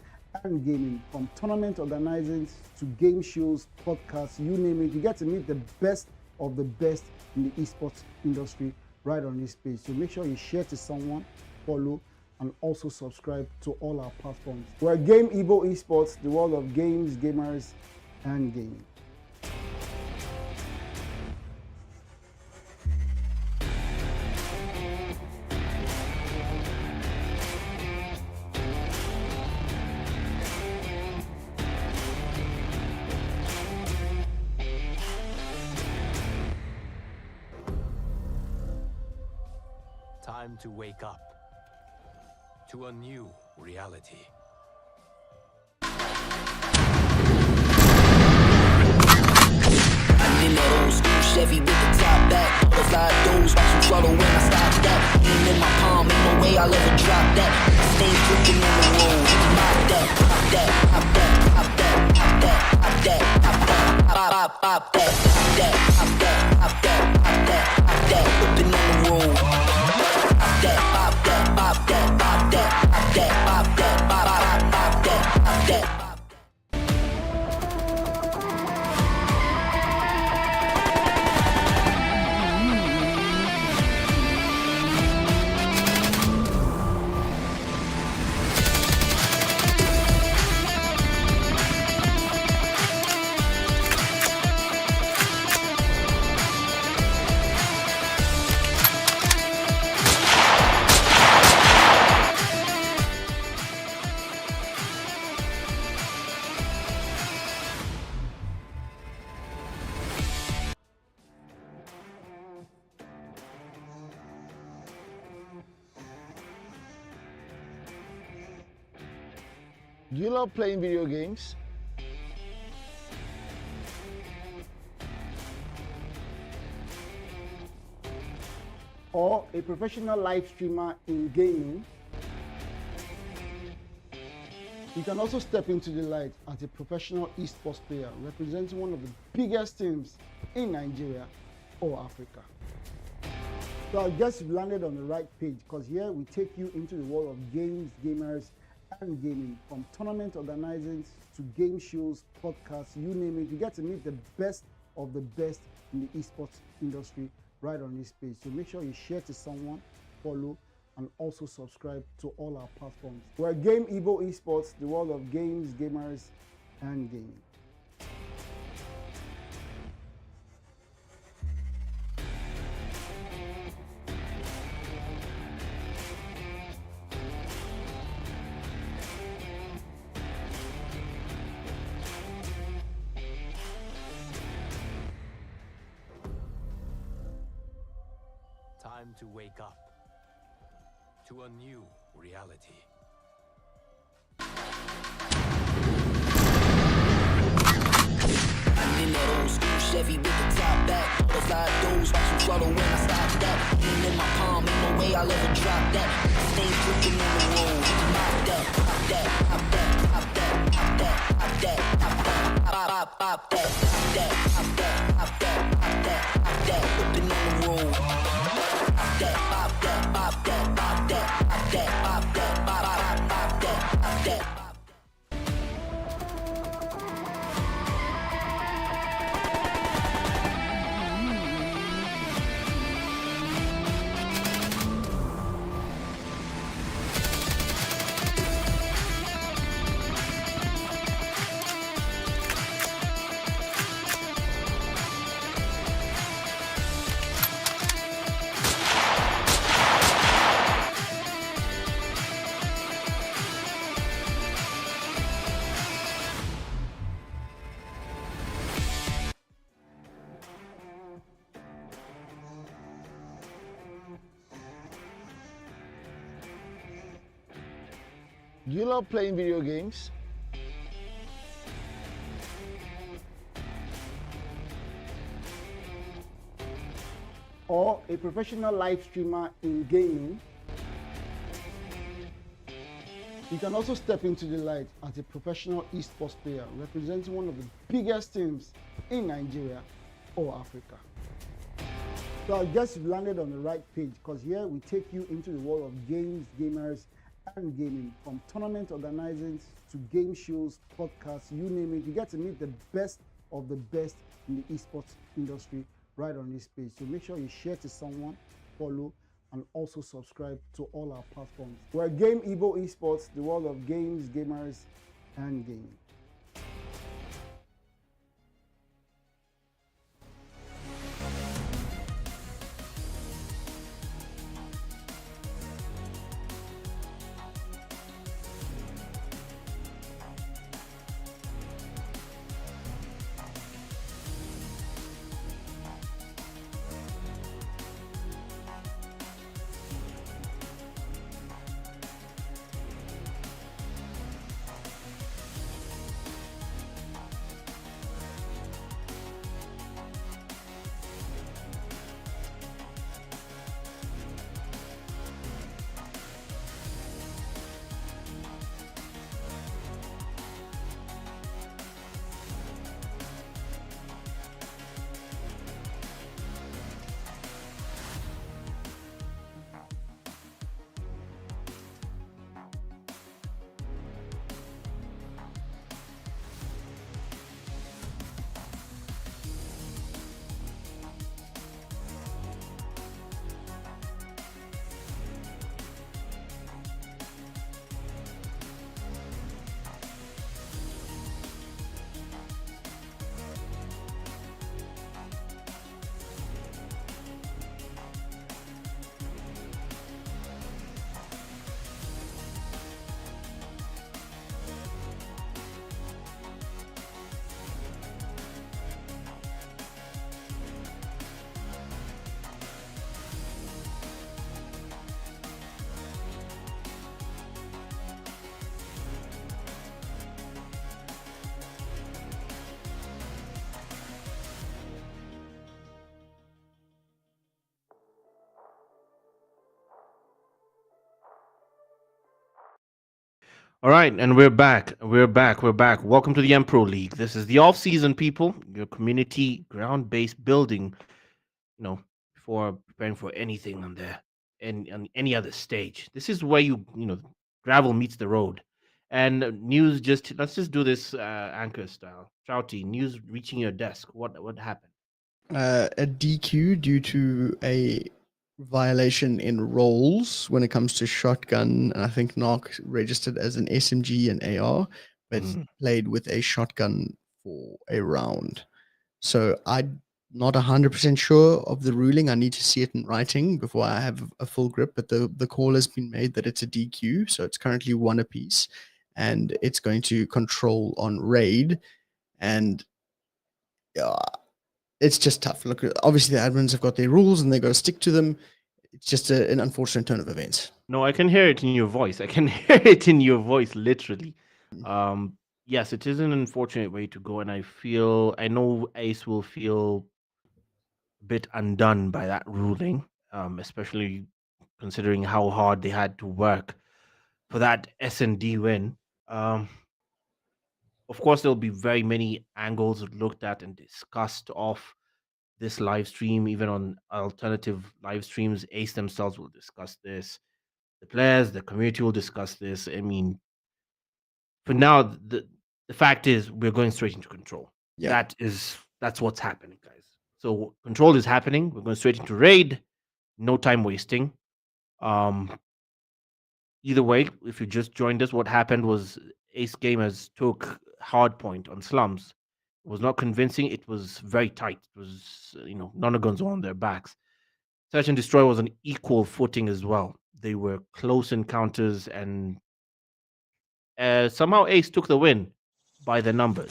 and gaming, from tournament organizing to game shows, podcasts, you name it. You get to meet the best of the best in the esports industry right on this page. So make sure you share to someone, follow, and also subscribe to all our platforms. We're Game Evo Esports, the world of games, gamers, and gaming. Time to wake up to a new reality. I'm in that old school Chevy with the top back. Butterfly doors, watch them swallow when I stop that. Aim in my palm, ain't no way I'll ever drop that. Stains dripping on the road. Pop that, pop that, pop that, pop that, pop that, pop that, pop that, pop, pop that, pop that, pop that, pop that, pop that, pop that, whipping on the road. Pop that, pop that, pop that, pop that, pop that, pop that, pop, pop, pop that, pop that. Do you love playing video games? Or a professional live streamer in gaming? You can also step into the light as a professional esports player representing one of the biggest teams in Nigeria or Africa. So I guess you've landed on the right page, because here we take you into the world of games, gamers, and gaming. From tournament organizing to game shows, podcasts, you name it. You get to meet the best of the best in the esports industry right on this page. So make sure you share to someone, follow, and also subscribe to all our platforms. We're Game Evo Esports, the world of games, gamers, and gaming. Time to wake up to a new reality. I'm in that old school Chevy with the top back. Butterfly doors, watch them flutter when I stop that. Hand in my palm, ain't no way I'll ever drop that. Stains dripping on the road. Pop that, pop that, pop that, pop that, pop that, pop that, pop that, pop, pop that, pop that, pop that, pop that, pop that, pop that, whipping on the road. Pop that, pop that, pop that, pop that, pop that, pop that, pop, pop, pop that, pop that. Do you love playing video games? Or a professional live streamer in gaming? You can also step into the light as a professional esports player representing one of the biggest teams in Nigeria or Africa. So I guess you've landed on the right page, because here we take you into the world of games, gamers, and gaming. From tournament organizing to game shows, podcasts, you name it. You get to meet the best of the best in the esports industry right on this page. So make sure you share to someone, follow, and also subscribe to all our platforms. We're Game Evo Esports, the world of games, gamers, and gaming. All right, and we're back. We're back. We're back. Welcome to the Mpro League. This is the off-season, people. Your community ground-based building. Before preparing for anything on there and on any other stage. This is where gravel meets the road. And news just let's just do this anchor style. Trouty, news reaching your desk. What happened? A DQ due to a violation in roles when it comes to shotgun. And I think Knock registered as an SMG and AR, but played with a shotgun for a round. So I'm not 100% sure of the ruling. I need to see it in writing before I have a full grip. But the call has been made that it's a DQ. So it's currently 1 apiece. And it's going to control on raid. And it's just tough. Look, obviously the admins have got their rules and they got to stick to them. It's just an unfortunate turn of events. No, I can hear it in your voice. I can hear it in your voice, literally. Yes, it is an unfortunate way to go, and I know Ace will feel a bit undone by that ruling, especially considering how hard they had to work for that S&D win. Of course, there'll be very many angles looked at and discussed off this live stream, even on alternative live streams. Ace themselves will discuss this. The players, the community will discuss this. I mean, for now, the fact is we're going straight into control. Yeah. That's what's happening, guys. So control is happening. We're going straight into raid. No time wasting. Either way, if you just joined us, what happened was Ace Gamers took hard point on slums. It was not convincing. It was very tight. It was, Nonagons were on their backs. Search and Destroy was on equal footing as well. They were close encounters, and somehow Ace took the win by the numbers.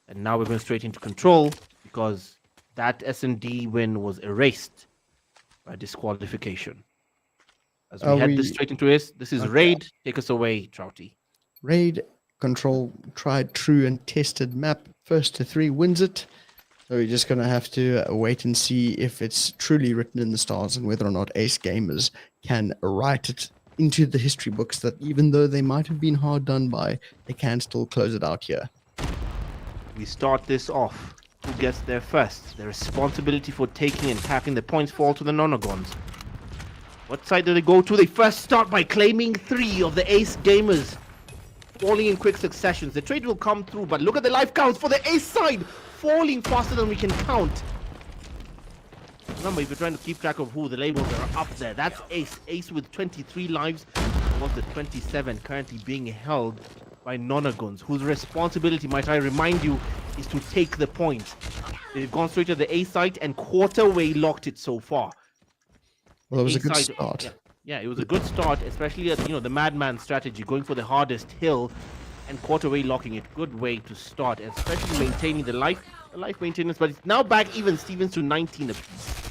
And now we're going straight into control because that S&D win was erased by disqualification. As we head this straight into this is raid. Take us away, Trouty. Raid, control, tried, true, and tested map. First to 3 wins it. So we're just going to have to wait and see if it's truly written in the stars and whether or not Ace Gamers can write it into the history books that even though they might have been hard done by, they can still close it out here. We start this off. Who gets there first? The responsibility for taking and capping the points fall to the Nonagons. What side do they go to? They first start by claiming 3 of the Ace Gamers, falling in quick successions. The trade will come through, but look at the life counts for the Ace side, falling faster than we can count. Remember, if you're trying to keep track of who the labels are up there, that's Ace. Ace with 23 lives was the 27 currently being held by Nonagons, whose responsibility, might I remind you, is to take the point. They've gone straight to the A site and quarterway locked it so far. Well, it was a good start. Yeah, it was a good start, especially at the madman strategy, going for the hardest hill and quarterway locking it. Good way to start, especially maintaining the life maintenance. But it's now back even Stevens to 19 apiece.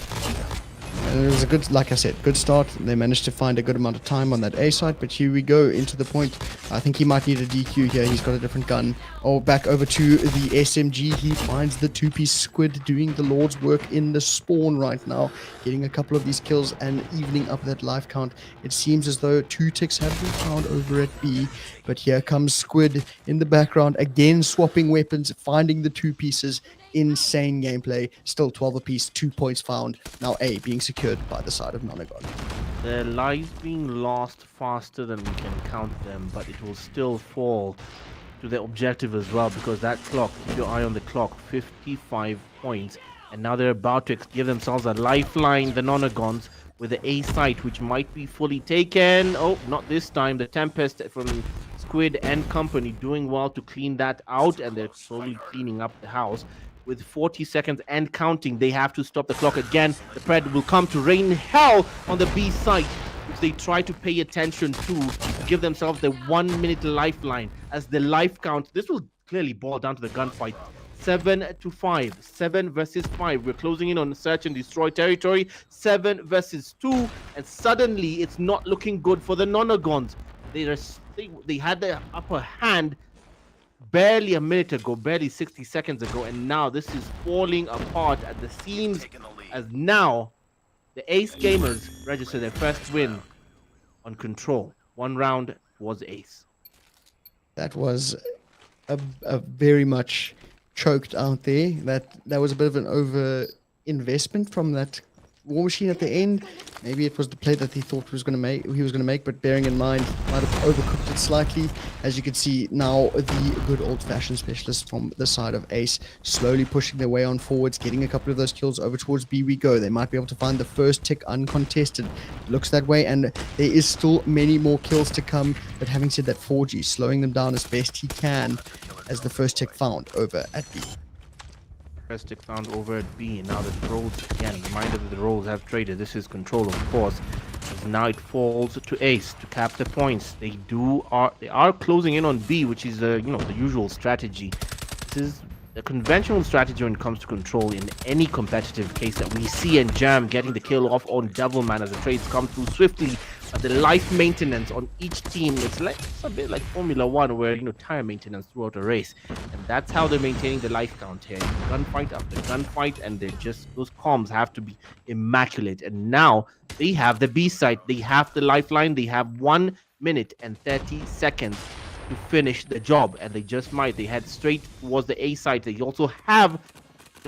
And it was a good, like I said, good start. They managed to find a good amount of time on that A site, but here we go into the point. I think he might need a DQ here. He's got a different gun. Oh, back over to the SMG. He finds the 2-piece squid doing the Lord's work in the spawn right now, getting a couple of these kills and evening up that life count. It seems as though 2 ticks have been found over at B, but here comes Squid in the background, again swapping weapons, finding the 2 pieces. Insane gameplay. Still 12 apiece, 2 points found. Now A being secured by the side of Nonagon. Their lives being lost faster than we can count them, but it will still fall to the objective as well, because that clock, keep your eye on the clock, 55 points. And now they're about to give themselves a lifeline, the Nonagons, with the A site, which might be fully taken. Oh, not this time. The Tempest from Squid and company doing well to clean that out, and they're slowly cleaning up the house. With 40 seconds and counting, they have to stop the clock again. The Pred will come to rain hell on the B site, which they try to pay attention to give themselves the 1 minute lifeline. As the life count, this will clearly boil down to the gunfight. 7-5, 7 versus 5. We're closing in on search and destroy territory. 7 versus 2, and suddenly it's not looking good for the Nonagons. They had the upper hand barely a minute ago, barely 60 seconds ago, and now this is falling apart at the seams, as now the Ace Gamers register their first win on control. 1 round was Ace. That was a very much choked out there. That was a bit of an over investment from that War Machine at the end. Maybe it was the play that he thought he was going to make, but bearing in mind, might have overcooked it slightly. As you can see now, the good old-fashioned specialist from the side of Ace slowly pushing their way on forwards, getting a couple of those kills over towards B we go. They might be able to find the first tick uncontested. Looks that way, and there is still many more kills to come. But having said that, 4G slowing them down as best he can as the first tick found over at B. First tick found over at B, and now the roles again. Reminder that the roles have traded. This is control, of course. As now it falls to Ace to cap the points. They are closing in on B, which is the usual strategy. This is the conventional strategy when it comes to control in any competitive case that we see, and Jam getting the kill off on Devilman as the trades come through swiftly. But the life maintenance on each team, it's a bit like Formula One, where tire maintenance throughout a race, and that's how they're maintaining the life count here. Gunfight after gunfight, and those comms have to be immaculate. And now they have the B side, they have the lifeline, they have 1 minute and 30 seconds to finish the job, and they head straight towards the A side. They also have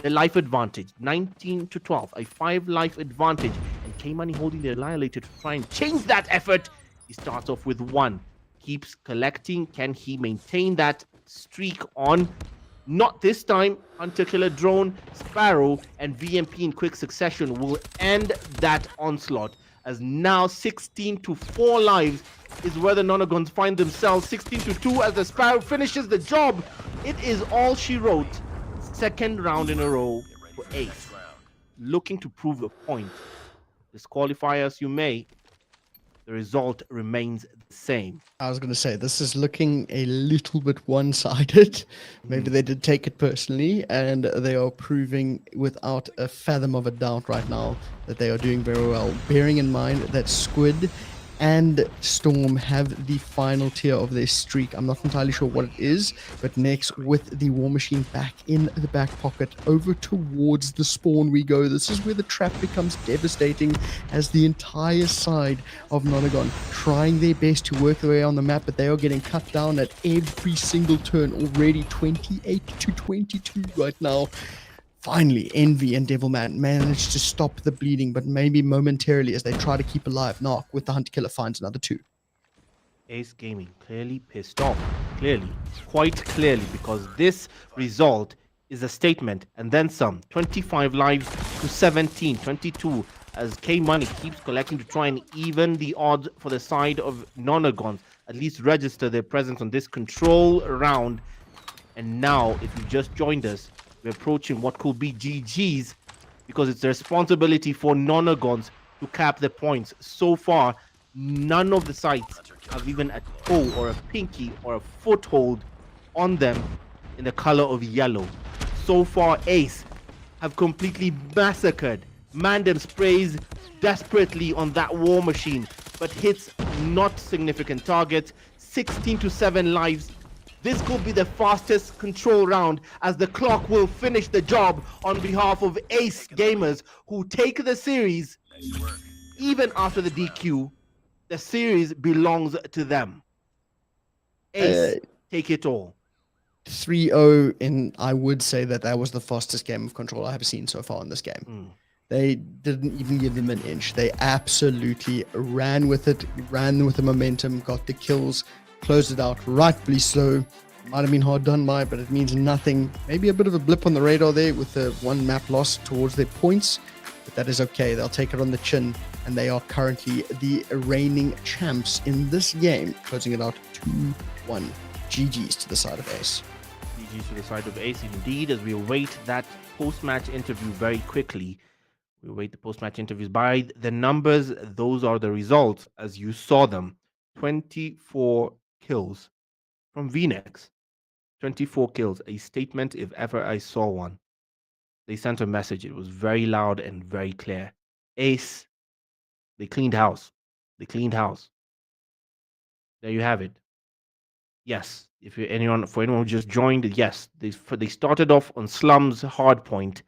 the life advantage, 19 to 12, a 5 life advantage, and K-Money holding the Annihilator to try and change that effort. He starts off with 1, keeps collecting. Can he maintain that streak on? Not this time. Hunter Killer Drone, Sparrow, and VMP in quick succession will end that onslaught, as now 16 to 4 lives is where the Nonagons find themselves. 16 to 2 as the Sparrow finishes the job. It is all she wrote. Second round in a row for Ace, looking to prove a point. Disqualify as you may, the result remains the same. I was going to say, this is looking a little bit one-sided. Maybe they did take it personally, and they are proving without a fathom of a doubt right now that they are doing very well. Bearing in mind that Squid and Storm have the final tier of their streak. I'm not entirely sure what it is, but next, with the War Machine back in the back pocket, over towards the spawn we go. This is where the trap becomes devastating, as the entire side of Nonagon trying their best to work their way on the map, but they are getting cut down at every single turn. Already 28 to 22 right now. Finally, Envy and Devilman managed to stop the bleeding, but maybe momentarily as they try to keep alive. Knock with the Hunter Killer finds another 2. Ace Gaming clearly pissed off. Quite clearly, because this result is a statement, and then some. 25 lives to 17, 22, as K-Money keeps collecting to try and even the odds for the side of Nonagons, at least register their presence on this control round. And now, if you've just joined us, we're approaching what could be GG's, because it's the responsibility for Nonagons to cap the points. So far, none of the sides have even a toe or a pinky or a foothold on them in the color of yellow. So far, Ace have completely massacred. Mandem sprays desperately on that War Machine, but hits not significant targets. 16 to 7 lives. This could be the fastest control round, as the clock will finish the job on behalf of Ace Gamers, who take the series. Even after the DQ, the series belongs to them. Ace, take it all. 3-0, and I would say that was the fastest game of control I have seen so far in this game. They didn't even give them an inch. They absolutely ran with it, ran with the momentum, got the kills, closed it out, rightfully slow. Might have been hard done by, but it means nothing. Maybe a bit of a blip on the radar there with the 1 map loss towards their points, but that is okay. They'll take it on the chin, and they are currently the reigning champs in this game, closing it out 2-1. GG's to the side of Ace. GG's to the side of Ace, indeed, as we await that post-match interview very quickly. We await the post-match interviews. By the numbers, those are the results as you saw them. 24 kills from VNex. 24 kills, a statement if ever I saw one. They sent a message. It was very loud and very clear. Ace, they cleaned house. They cleaned house. There you have it. Yes, for anyone who just joined, yes, they started off on Slum's hardpoint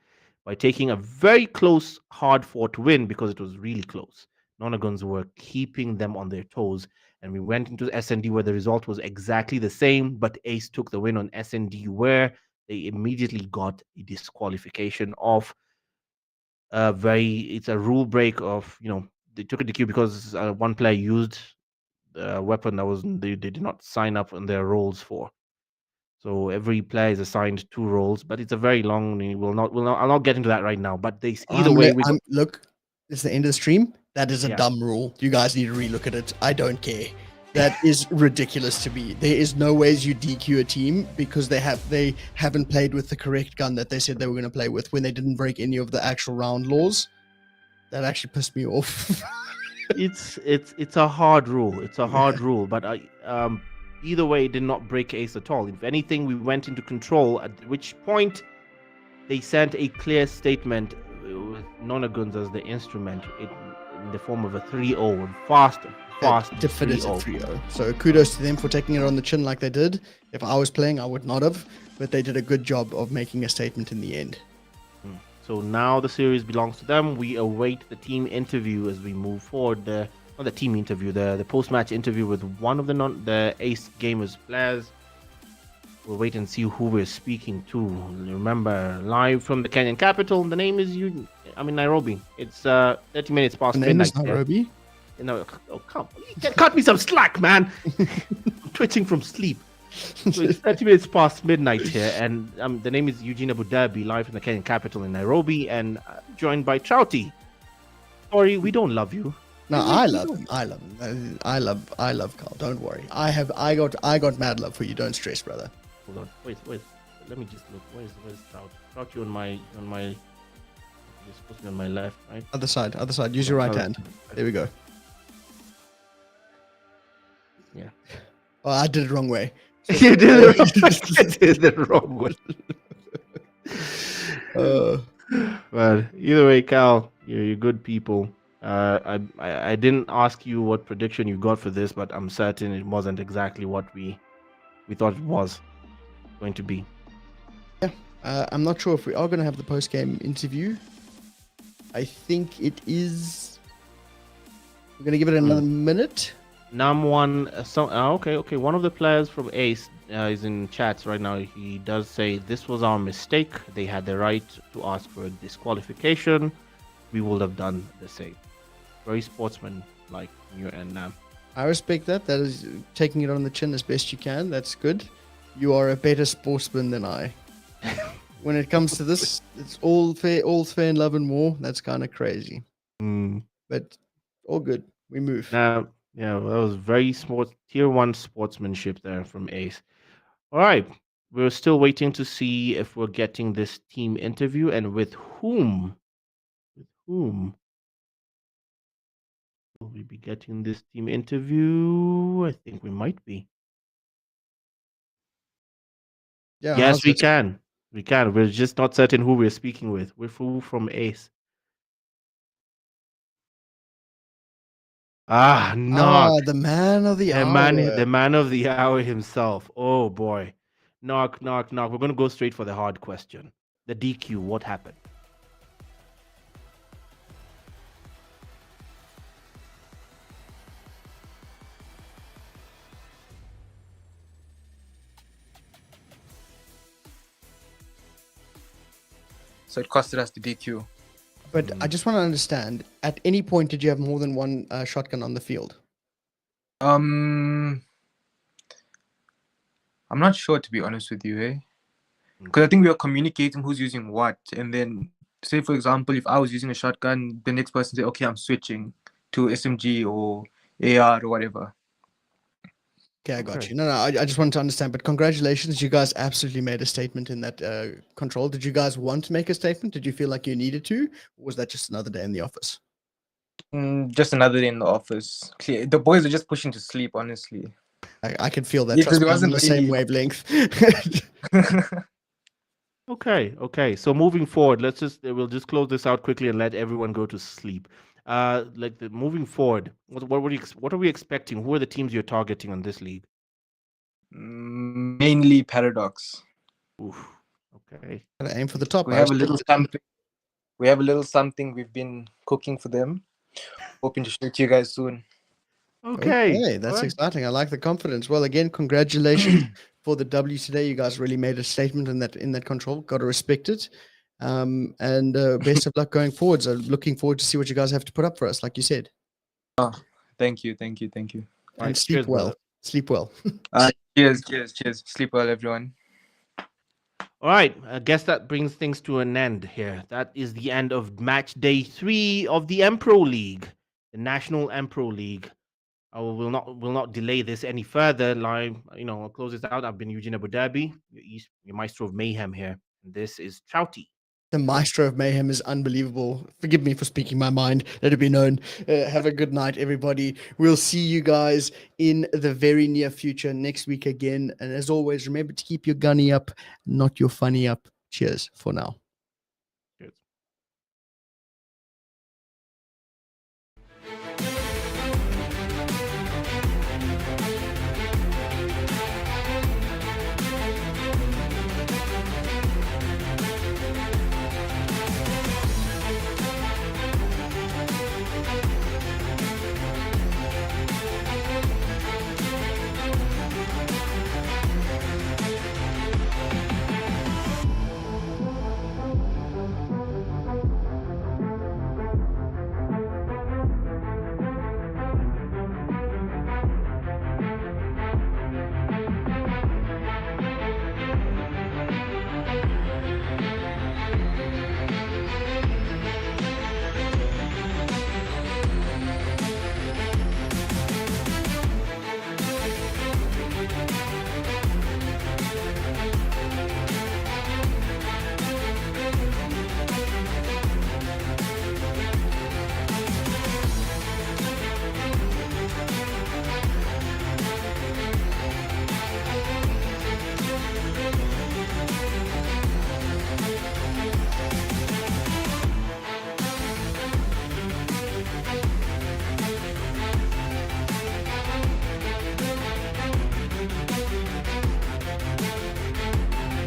by taking a very close, hard-fought win, because it was really close. Nonagons were keeping them on their toes, And we went into SND where the result was exactly the same, but Ace took the win on SND where they immediately got a disqualification of it's a rule break of, they took a DQ because one player used a weapon that was they did not sign up on their roles for. So every player is assigned 2 roles, but it's a very long. I'll not get into that right now. But either way, Look, it's the end of the stream. That is a Yeah. dumb rule. You guys need to relook at it. I don't care. That is ridiculous to me. There is no ways you DQ a team because they haven't played with the correct gun that they said they were going to play with when they didn't break any of the actual round laws. That actually pissed me off. it's a hard rule. It's a hard rule, but either way, it did not break Ace at all. If anything, we went into control. At which point, they sent a clear statement with Nonaguns as the instrument in the form of a 3-0, fast Definitive 3-0. 3-0. So kudos to them for taking it on the chin like they did. If I was playing, I would not have, but they did a good job of making a statement in the end. So now the series belongs to them. We await the team interview as we move forward. Not the team interview, the post-match interview with one of the Ace Gamers players. We'll wait and see who we're speaking to. Remember, live from the Kenyan capital. The name is Nairobi. It's 30 minutes past The name midnight. is Nairobi. Come, cut me some slack, man. I'm twitching from sleep. So it's 30 minutes past midnight here, and the name is Eugene Abu Dhabi, live from the Kenyan capital in Nairobi, and joined by Trouty. Sorry, we don't love you. No, I love him. I love him. I love Carl. Don't worry. I got mad love for you. Don't stress, brother. Hold on. Wait. Let me just look. Where's Trout? Trout, you on my. You're supposed to be on my left, right? Other side. Use your right hand. There we go. Yeah. Oh, I did it wrong way. You did it wrong way. But either way, Cal, you're good people. I didn't ask you what prediction you got for this, but I'm certain it wasn't exactly what we thought it was going to be. Yeah, I'm not sure if we are going to have the post-game interview. I think it is. We're going to give it another minute. Okay. One of the players from Ace is in chats right now. He does say this was our mistake. They had the right to ask for a disqualification. We would have done the same. Very sportsman-like from your end, Nam. I respect that. That is taking it on the chin as best you can. That's good. You are a better sportsman than I. When it comes to this, it's all fair in love and war. That's kind of crazy. But all good. We move. Yeah, that was very tier 1 sportsmanship there from Ace. All right, we're still waiting to see if we're getting this team interview and with whom. With whom will we be getting this team interview? I think we might be. Yeah. Yes, we can. We can. We're just not certain who we're speaking with. We're from Ace. Knock. The man of the hour. The man of the hour himself. Oh boy. Knock. We're gonna go straight for the hard question. The DQ, what happened? So it costed us the DQ. But I just want to understand, at any point did you have more than one shotgun on the field? I'm not sure, to be honest with you, because I think we were communicating who's using what, and then say for example, if I was using a shotgun, the next person say, okay, I'm switching to SMG or AR or whatever. Okay, I got you. No, I just wanted to understand. But congratulations, you guys absolutely made a statement in that control. Did you guys want to make a statement? Did you feel like you needed to? Or was that just another day in the office? Just another day in the office. The boys are just pushing to sleep, honestly. I can feel that. Yeah, Trust me, I'm on wasn't the same really- wavelength. Okay. So moving forward, we'll just close this out quickly and let everyone go to sleep. Moving forward, what are we expecting? Who are the teams you're targeting on this league? Mainly Paradox. Oof. Okay. Gotta aim for the top. We have a little something. We've been cooking for them. Hoping to show it to you guys soon. Okay. Okay, that's all right. exciting. I like the confidence. Well, again, congratulations for the W today. You guys really made a statement in that control. Got to respect it. And best of luck going forwards. I'm looking forward to see what you guys have to put up for us, like you said. Thank you, thank you, thank you. All And right. Cheers, sleep well. brother. Sleep well. Cheers. Sleep well, everyone. All right, I guess that brings things to an end here. That is the end of match day 3 of the Mpro League, the National Mpro League. I will not delay this any further. I'll close this out. I've been Eugene Abu Dhabi, your maestro of mayhem here. And this is Trouty. The maestro of mayhem is unbelievable. Forgive me for speaking my mind. Let it be known. Have a good night, everybody. We'll see you guys in the very near future next week again. And as always, remember to keep your gunny up, not your funny up. Cheers for now.